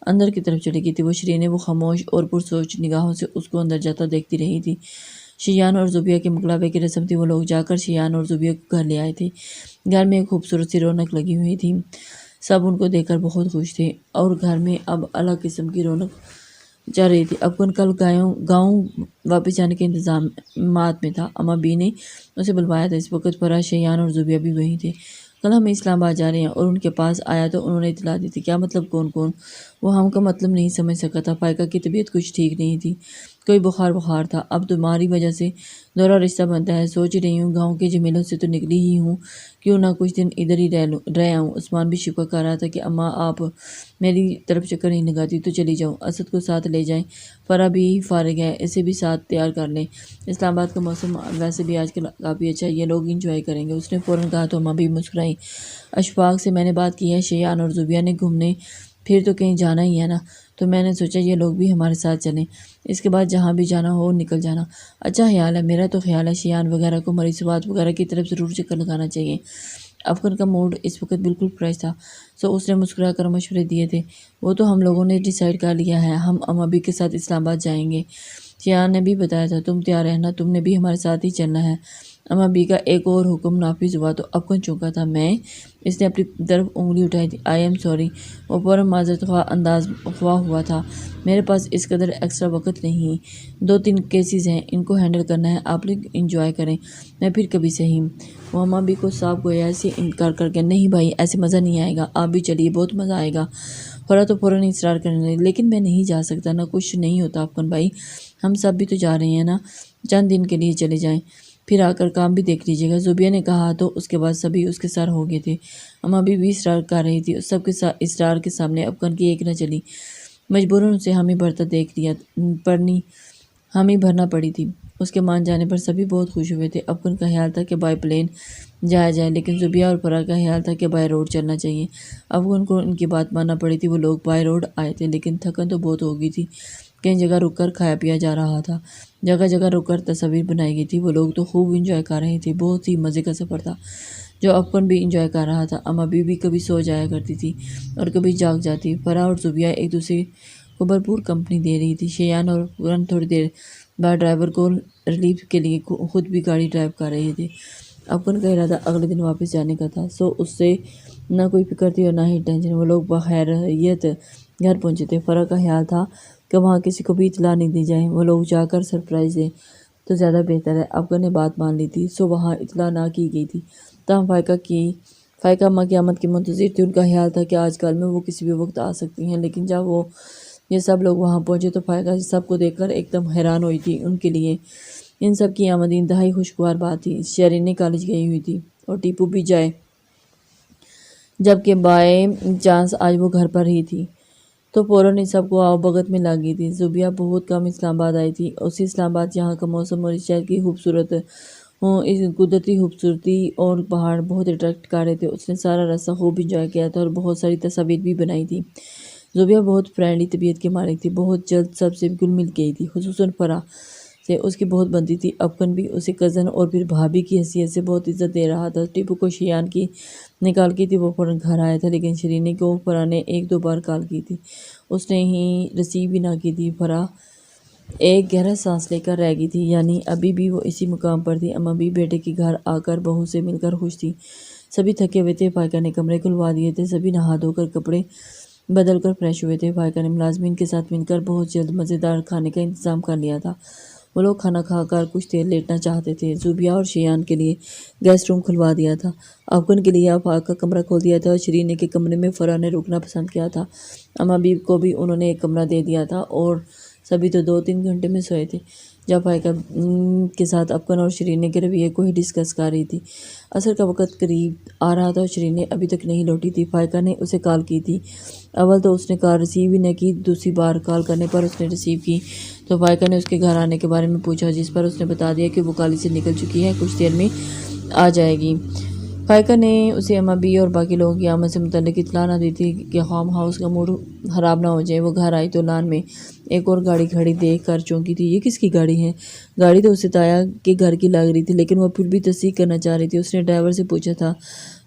اندر کی طرف چلی گئی تھی۔ وہ شرینے وہ خاموش اور پرسوچ نگاہوں سے اس کو اندر جاتا دیکھتی رہی تھی۔ شیان اور زوبیہ کے مقلابے کی رسم تھی۔ وہ لوگ جا کر شیان اور زوبیہ کو گھر لے آئے تھے۔ گھر میں ایک خوبصورت سی رونق لگی ہوئی تھی، سب ان کو دیکھ کر بہت خوش تھے، اور گھر میں اب الگ قسم کی رونق چل رہی تھی۔ اپن کل گاؤں واپس جانے کے انتظامات میں تھا، اما بی نے اسے بلوایا تھا۔ اس وقت فرح، شیان اور زوبیہ بھی وہیں تھے۔ کل ہم اسلام آباد جا رہے ہیں، اور ان کے پاس آیا تو انہوں نے اطلاع دی تھی۔ کیا مطلب؟ کون؟ وہ ہم کا مطلب نہیں سمجھ سکا تھا۔ پائکا کی طبیعت کچھ ٹھیک نہیں تھی، کوئی بخار تھا۔ اب تمہاری وجہ سے دوہرا رشتہ بنتا ہے، سوچ رہی ہوں گاؤں کے جمیلوں سے تو نکلی ہی ہوں، کیوں نہ کچھ دن ادھر ہی رہ آؤں۔ عثمان بھی شکوہ کر رہا تھا کہ اماں آپ میری طرف چکر نہیں لگاتی تو چلی جاؤں، اسد کو ساتھ لے جائیں، فرح بھی فارغ ہے، اسے بھی ساتھ تیار کر لیں، اسلام آباد کا موسم ویسے بھی آج کل کافی اچھا ہے، یہ لوگ انجوائے کریں گے۔ اس نے فوراً کہا تو اماں بھی مسکرائیں۔ اشفاق سے میں نے بات کی ہے، شیان اور زوبیہ نے گھومنے پھر تو کہیں جانا ہی ہے نا، تو میں نے سوچا یہ لوگ بھی ہمارے ساتھ چلیں، اس کے بعد جہاں بھی جانا ہو نکل جانا۔ اچھا خیال ہے، میرا تو خیال ہے شیان وغیرہ کو مرصوبات وغیرہ کی طرف ضرور چکر لگانا چاہیے۔ افغان کا موڈ اس وقت بالکل فریش تھا، سو اس نے مسکرا کر مشورے دیے تھے۔ وہ تو ہم لوگوں نے ڈیسائیڈ کر لیا ہے، ہم امابی کے ساتھ اسلام آباد جائیں گے، شیان نے بھی بتایا تھا، تم تیار رہنا، تم نے بھی ہمارے ساتھ ہی چلنا ہے۔ امابی کا ایک اور حکم نافذ ہوا تو افغان چونکا تھا۔ میں، اس نے اپنی طرف انگلی اٹھائی تھی۔ آئی ایم سوری، وہ فوراً معذرت خواہ ہوا تھا، میرے پاس اس قدر ایکسٹرا وقت نہیں، 2-3 کیسز ہیں، ان کو ہینڈل کرنا ہے، آپ لوگ انجوائے کریں، میں پھر کبھی صحیح۔ وہ امابی کو صاف گویا سے انکار کر کے، نہیں بھائی ایسے مزہ نہیں آئے گا، آپ بھی چلیے، بہت مزہ آئے گا۔ فرح تو فوراً اصرار کرنے لگی، لیکن میں نہیں جا سکتا نا، کچھ نہیں ہوتا افغان بھائی، ہم سب بھی تو جا رہے ہیں نا، چند دن کے لیے چلے جائیں، پھر آ کر کام بھی دیکھ لیجیے گا۔ زوبیہ نے کہا تو اس کے بعد سبھی اس کے سر ہو گئے تھے۔ امابی بھی اصرار کر رہی تھی، سب کے اصرار کے سامنے افغان کی ایک نہ چلی، مجبوراً اسے حامی بھرتا دیکھ لیا، ہمیں بھرنا پڑی تھی۔ اس کے مان جانے پر سبھی بہت خوش ہوئے تھے۔ افغان کا خیال تھا کہ بائی پلین جایا جائے، لیکن زبیہ اور فرح کا خیال تھا کہ بائی روڈ چلنا چاہیے۔ افغان کو ان کی بات ماننا پڑی تھی۔ وہ لوگ بائی روڈ آئے تھے، لیکن تھکن تو بہت ہو گئی تھی۔ کئی جگہ رک کر کھایا پیا جا رہا تھا، جگہ جگہ رک کر تصاویر بنائی گئی تھی۔ وہ لوگ تو خوب انجوائے کر رہے تھے۔ بہت ہی مزے کا سفر تھا جو افغان بھی انجوائے کر رہا تھا۔ اما بھی کبھی سو جایا کرتی تھی اور کبھی جاگ جاتی۔ فرح اور زبیہ ایک دوسرے کو بھرپور کمپنی دے رہی تھی۔ شیان اور افغان تھوڑی دیر بعد ڈرائیور کو ریلیف کے لیے خود بھی گاڑی ڈرائیو کر رہے تھے۔ افغان کا ارادہ اگلے دن واپس جانے کا تھا، سو اس سے نہ کوئی فکر تھی اور نہ ہی ٹینشن۔ وہ لوگ بخیریت گھر پہنچے تھے۔ فرح کا خیال تھا کہ وہاں کسی کو بھی اطلاع نہیں دی جائے، وہ لوگ جا کر سرپرائز دیں تو زیادہ بہتر ہے۔ افغان نے بات مان لی تھی، سو وہاں اطلاع نہ کی گئی تھی۔ تاہم فائقہ اماں کی آمد کی منتظر تھی۔ ان کا خیال تھا کہ آج کل میں وہ کسی بھی وقت آ سکتی ہیں، لیکن جب یہ سب لوگ وہاں پہنچے تو فائقہ سب کو دیکھ کر ایک دم حیران ہوئی تھی۔ ان کے لیے ان سب کی آمد انتہائی خوشگوار بات تھی۔ شیرینی کالج گئی ہوئی تھی اور ٹیپو بھی جائے، جبکہ بائی چانس آج وہ گھر پر ہی تھی، تو فوراً ان سب کو آؤ بھگت میں لگ گئی تھی۔ زبیہ بہت کم اسلام آباد آئی تھی، اسی اسلام آباد جہاں کا موسم اور اس شہر کی قدرتی خوبصورتی اور پہاڑ بہت اٹریکٹ کر رہے تھے۔ اس نے سارا راستہ خوب انجوائے کیا تھا اور بہت ساری تصاویر بھی بنائی تھی۔ زبیہ بہت فرینڈلی طبیعت کی مالک تھی، بہت جلد سب سے گل مل گئی تھی، خصوصاً فرح سے اس کی بہت بنتی تھی۔ افغان بھی اسے کزن اور پھر بھابھی کی حیثیت سے بہت عزت دے رہا تھا۔ ٹیپو کو شیان کی نکال کی تھی، وہ فوراً گھر آیا تھا، لیکن شیرینی کو فرح نے ایک دو بار کال کی تھی، اس نے ہی ریسیو بھی نہ کی تھی۔ فرح ایک گہرا سانس لے کر رہ گئی تھی، یعنی ابھی بھی وہ اسی مقام پر تھی۔ اما بھی بیٹے کے گھر آ کر بہو سے مل کر خوش تھی۔ سبھی تھکے ہوئے تھے، فائقہ نے کمرے کھلوا دیے تھے، سبھی نہا دھو کر کپڑے بدل کر فریش ہوئے تھے۔ فائقہ نے ملازمین کے ساتھ مل کر بہت جلد مزیدار کھانے کا انتظام کر لیا تھا۔ وہ لوگ کھانا کھا کر کچھ دیر لیٹنا چاہتے تھے۔ زبیہ اور شیان کے لیے گیسٹ روم کھلوا دیا تھا، افغان کے لیے آفاق کا کمرہ کھول دیا تھا اور شیرینے کے کمرے میں فرح نے رکنا پسند کیا تھا۔ اما کو بھی انہوں نے ایک کمرہ دے دیا تھا اور سبھی تو 2-3 گھنٹے میں سوئے تھے۔ جب فائقہ کے ساتھ افغان اور شیرینے کے رویے کو ہی ڈسکس کر رہی تھی۔ عصر کا وقت قریب آ رہا تھا اور شیرینے ابھی تک نہیں لوٹی تھی۔ فائقہ نے اسے کال کی تھی، اول تو اس نے کال ریسیو ہی نہ کی، دوسری بار کال کرنے پر اس نے ریسیو کی تو فائقہ نے اس کے گھر آنے کے بارے میں پوچھا، جس پر اس نے بتا دیا کہ وہ کالج سے نکل چکی ہے، کچھ دیر میں آ جائے گی۔ فائقہ نے اسے اما اور باقی لوگوں کی آمد سے متعلق اطلاع نہ دی تھی کہ خام ہاؤس کا موڈ خراب نہ ہو جائے۔ وہ گھر آئی تو لان میں ایک اور گاڑی کھڑی دیکھ کر چونکی تھی۔ یہ کس کی گاڑی ہے؟ گاڑی تو اسے تایا کے گھر کی لگ رہی تھی، لیکن وہ پھر بھی تصدیق کرنا چاہ رہی تھی۔ اس نے ڈرائیور سے پوچھا تھا،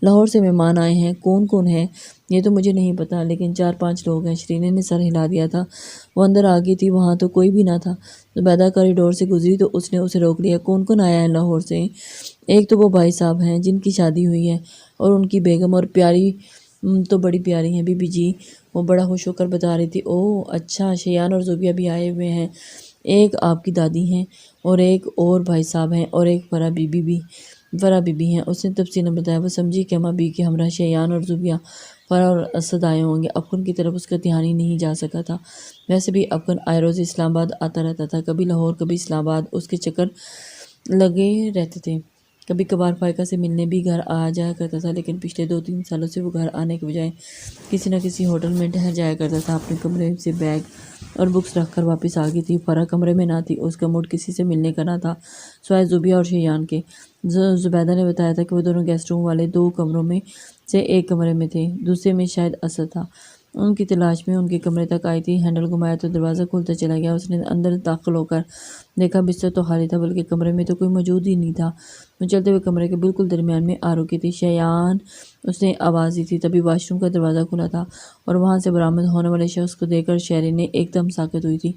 لاہور سے مہمان آئے ہیں، کون کون ہے؟ یہ تو مجھے نہیں پتا، لیکن 4-5 لوگ ہیں۔ شیرینے نے سر ہلا دیا تھا۔ وہ اندر آ گئی تھی، وہاں تو کوئی بھی نہ تھا۔ زبیدہ کوریڈور سے گزری تو اس نے اسے روک لیا۔ کون کون آیا ہے لاہور سے؟ ایک تو وہ بھائی صاحب ہیں جن کی شادی ہوئی ہے، اور ان کی بیگم، اور پیاری تو بڑی پیاری ہیں بی جی، وہ بڑا خوش ہو کر بتا رہی تھی۔ اوہ اچھا، شیان اور زبیہ بھی آئے ہوئے ہیں، ایک آپ کی دادی ہیں اور ایک اور بھائی صاحب ہیں اور ایک فرح بی بی ہیں۔ اس نے تفصیل میں بتایا۔ وہ سمجھی کہ اما کے ہمراہ شیان اور زبیہ، فرح اور اسد آئے ہوں گے۔ افغان کی طرف اس کا دھیان ہی نہیں جا سکا تھا۔ ویسے بھی افغان آئے روز اسلام آباد آتا رہتا تھا، کبھی لاہور کبھی اسلام آباد، اس کے چکر لگے رہتے تھے۔ کبھی کبھار فائقہ سے ملنے بھی گھر آ جایا کرتا تھا، لیکن پچھلے 2-3 سالوں سے وہ گھر آنے کے بجائے کسی نہ کسی ہوٹل میں ٹھہر جایا کرتا تھا۔ اپنے کمرے سے بیگ اور بکس رکھ کر واپس آ گئی تھی۔ فرح کمرے میں نہ تھی، اس کا موڈ کسی سے ملنے کا نہ تھا سوائے زبیہ اور شیان کے۔ زبیدہ نے بتایا تھا کہ وہ دونوں گیسٹ روم والے 2 کمروں میں سے ایک کمرے میں تھے، دوسرے میں شاید اسد تھا۔ ان کی تلاش میں ان کے کمرے تک آئی تھی، ہینڈل گھمایا تو دروازہ کھلتا چلا گیا۔ اس نے اندر داخل ہو کر دیکھا بستر تو خالی تھا، بلکہ کمرے میں تو کوئی موجود ہی نہیں تھا۔ وہ چلتے ہوئے کمرے کے بالکل درمیان میں آ رکی تھی۔ شیان، اس نے آواز دی تھی، تبھی واش روم کا دروازہ کھلا تھا اور وہاں سے برآمد ہونے والے شخص کو دیکھ کر شیرینی ایک دم ساکت ہوئی تھی۔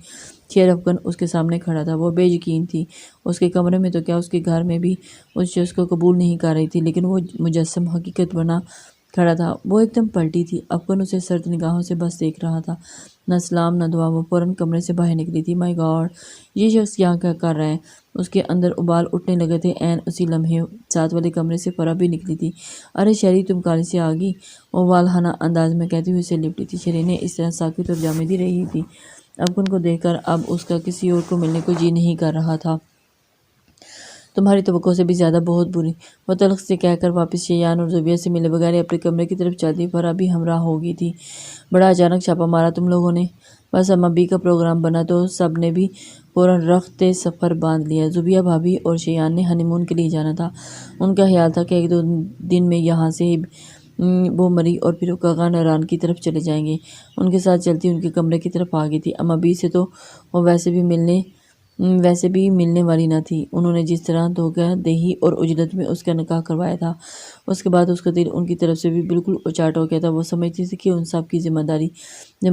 شیر افغان اس کے سامنے کھڑا تھا، وہ بے یقین تھی۔ اس کے کمرے میں تو کیا، اس کے گھر میں بھی اس شخص کو قبول نہیں کر رہی تھی، لیکن وہ مجسم حقیقت بنا کھڑا تھا۔ وہ ایک دم پلٹی تھی۔ افغان اسے سرد نگاہوں سے بس دیکھ رہا تھا، نہ سلام نہ دعا۔ وہ فوراً کمرے سے باہر نکلی تھی۔ مائی گاڈ، یہ شخص یہاں کیا کر رہا ہے؟ اس کے اندر ابال اٹھنے لگے تھے۔ عین اسی لمحے ساتھ والے کمرے سے فرح بھی نکلی تھی۔ ارے شیری، تم کالج سے آ گئی، وہ والہانہ انداز میں کہتی ہوئی اسے لپٹی تھی۔ شیرینی اس طرح ساکت اور جامدی رہی تھی۔ افغان کو دیکھ کر اب اس کا کسی اور کو ملنے کو جی نہیں کر رہا تھا۔ تمہاری توقع سے بھی زیادہ بہت بری، وہ تلخ سے کہہ کر واپس شیان اور زبیہ سے ملے بغیر اپنے کمرے کی طرف چل دی۔ فرح بھی ہمراہ ہو گئی تھی۔ بڑا اچانک چھاپا مارا تم لوگوں نے، بس امابی کا پروگرام بنا تو سب نے بھی فوراً رخت سفر باندھ لیا۔ زبیہ بھابھی اور شیان نے ہنی مون کے لیے جانا تھا۔ ان کا خیال تھا کہ 1-2 دن میں یہاں سے وہ مری اور پھر کاغا ناران کی طرف چلے جائیں گے۔ ان کے ساتھ چلتی ان کے کمرے کی طرف آ گئی تھی۔ امابی سے تو وہ ویسے بھی ملنے والی نہ تھی۔ انہوں نے جس طرح دھوکہ دہی اور عجلت میں اس کا نکاح کروایا تھا، اس کے بعد اس کا دل ان کی طرف سے بھی بالکل اچاٹ ہو گیا تھا۔ وہ سمجھتی تھی کہ ان سب کی ذمہ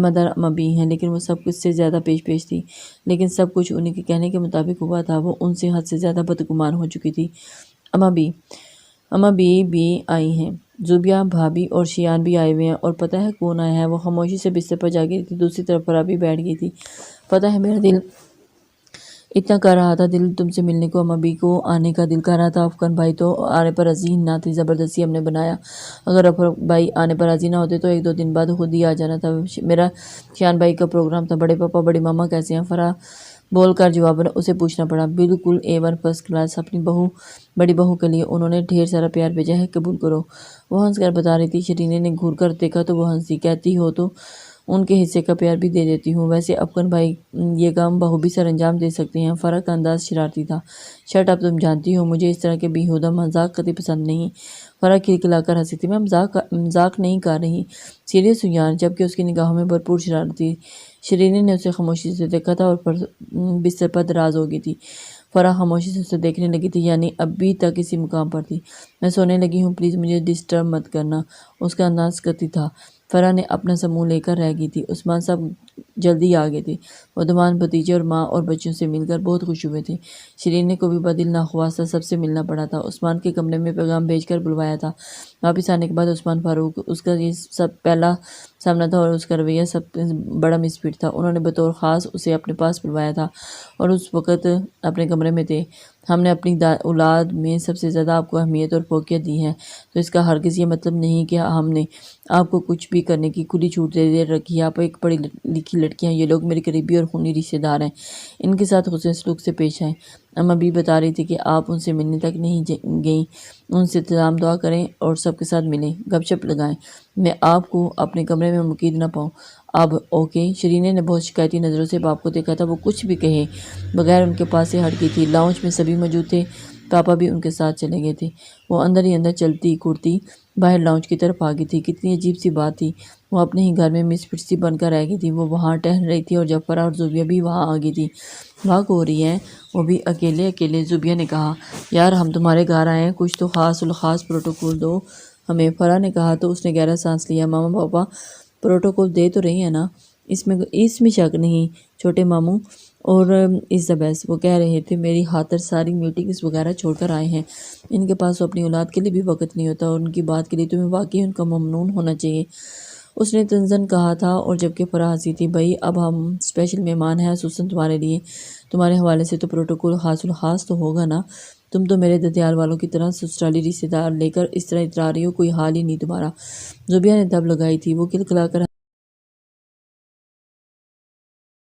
دار امابی ہیں، لیکن وہ سب کچھ سے زیادہ پیش تھی۔ لیکن سب کچھ انہیں کے کہنے کے مطابق ہوا تھا۔ وہ ان سے حد سے زیادہ بدگمان ہو چکی تھی۔ امابی بھی آئی ہیں، زبیہ بھابھی اور شیان بھی آئے ہوئے ہیں، اور پتہ ہے کون آیا ہے؟ وہ خاموشی سے بستر پر جا گری تھی۔ دوسری طرف فرح بھی بیٹھ گئی تھی۔ پتہ ہے میرا دل اتنا کر رہا تھا، دل تم سے ملنے کو، امابی کو آنے کا دل کر رہا تھا۔ افغان بھائی تو آنے پر راضی نہ تھے، زبردستی ہم نے بنایا۔ اگر افغان بھائی آنے پر راضی نہ ہوتے تو 1-2 دن بعد خود ہی آ جانا تھا۔ میرا شیان بھائی کا پروگرام تھا۔ بڑے پاپا بڑی ماما کیسے ہیں؟ فرح بول کر جواباً اسے پوچھنا پڑا۔ بالکل A1 فرسٹ کلاس۔ اپنی بڑی بہو کے لیے انہوں نے ڈھیر سارا پیار بھیجا ہے، قبول کرو۔ وہ ہنس کر بتا رہی تھی۔ شیرینے نے گھور کر دیکھا تو وہ ہنسی۔ کہتی ہو تو ان کے حصے کا پیار بھی دے دیتی ہوں۔ ویسے افغان بھائی یہ کام بخوبی سر انجام دے سکتے ہیں۔ فرح کا انداز شرارتی تھا۔ شٹ اپ، تم جانتی ہو مجھے اس طرح کے بیہودہ مذاق قطعی پسند نہیں۔ فرح کھلکھلا کر ہنسی تھی۔ میں مذاق نہیں کر رہی، سیریس ہوں یار، جبکہ اس کی نگاہوں میں بھرپور شرارت تھی۔ شیرینے نے اسے خاموشی سے دیکھا تھا اور بستر پر دراز ہو گئی تھی۔ فرح خاموشی سے اسے دیکھنے لگی تھی، یعنی ابھی تک اسی مقام پر تھی۔ میں سونے لگی ہوں، پلیز مجھے ڈسٹرب مت کرنا۔ اس کا انداز قطعی تھا۔ فرح نے اپنا سا منہ لے کر رہ گئی تھی۔ عثمان صاحب جلدی آ گئے تھے۔ وہ دمان بھتیجے اور ماں اور بچوں سے مل کر بہت خوش ہوئے تھے۔ شیرینے کو بھی بدل ناخواستہ سب سے ملنا پڑا تھا۔ عثمان کے کمرے میں پیغام بھیج کر بلوایا تھا۔ واپس آنے کے بعد عثمان فاروق اس کا یہ سب پہلا سامنا تھا، اور اس کا رویہ سب بڑا مسفٹ تھا۔ انہوں نے بطور خاص اسے اپنے پاس بلوایا تھا اور اس وقت اپنے کمرے میں تھے۔ ہم نے اپنی اولاد میں سب سے زیادہ آپ کو اہمیت اور فوقیت دی ہے، تو اس کا ہرگز یہ مطلب نہیں کہ ہم نے آپ کو کچھ بھی کرنے کی کھلی چھوٹ دے رکھی ہے۔ آپ ایک پڑھی لکھی لڑکی ہیں، یہ لوگ میری قریبی اور خونی رشتے دار ہیں، ان کے ساتھ حسن سلوک سے پیش آئیں۔ اماں بھی بتا رہی تھی کہ آپ ان سے ملنے تک نہیں گئیں، ان سے انتظام دعا کریں اور سب کے ساتھ ملیں، گپ شپ لگائیں، میں آپ کو اپنے کمرے میں مقید نہ پاؤں اب، اوکے؟ شیرینے نے بہت شکایتی نظروں سے باپ کو دیکھا تھا۔ وہ کچھ بھی کہے بغیر ان کے پاس سے ہٹ گئی تھی۔ لاؤنج میں سبھی موجود تھے، پاپا بھی ان کے ساتھ چلے گئے تھے۔ وہ اندر ہی اندر چلتی کودتی باہر لاؤنج کی طرف آ گئی تھی۔ کتنی عجیب سی بات تھی، وہ اپنے ہی گھر میں مس فٹ سی بن کر رہ گئی تھی۔ وہ وہاں ٹہل رہی تھی اور جب فرح اور زبیہ بھی وہاں آ گئی تھی۔ بھاگ ہو رہی ہیں، وہ بھی اکیلے، زبیہ نے کہا۔ یار ہم تمہارے گھر آئے ہیں، کچھ تو خاص الخاص پروٹوکول دو ہمیں، فرح نے کہا تو اس نے گہرا سانس لیا۔ ماما پاپا پروٹوکول دے تو رہے ہیں نا، اس میں شک نہیں، چھوٹے ماموں اور از دا بیسٹ، وہ کہہ رہے تھے میری خاطر ساری میٹنگز وغیرہ چھوڑ کر آئے ہیں۔ ان کے پاس تو اپنی اولاد کے لیے بھی وقت نہیں ہوتا، اور ان کی بات کے لیے تمہیں واقعی ان کا ممنون ہونا چاہیے، اس نے تنزن کہا تھا۔ اور جبکہ فرح ہنسی تھی، بھائی اب ہم اسپیشل مہمان ہیں خصوصاً تمہارے لیے، تمہارے حوالے سے تو پروٹوکول خاص الخاص تو ہوگا نا، تم تو میرے ددیال والوں کی طرح سسرالی رشتے دار لے کر اس طرح اترا رہی ہو، کوئی حال ہی نہیں تمہارا۔ زبیہ نے دب لگائی تھی، وہ کھلکھلا کر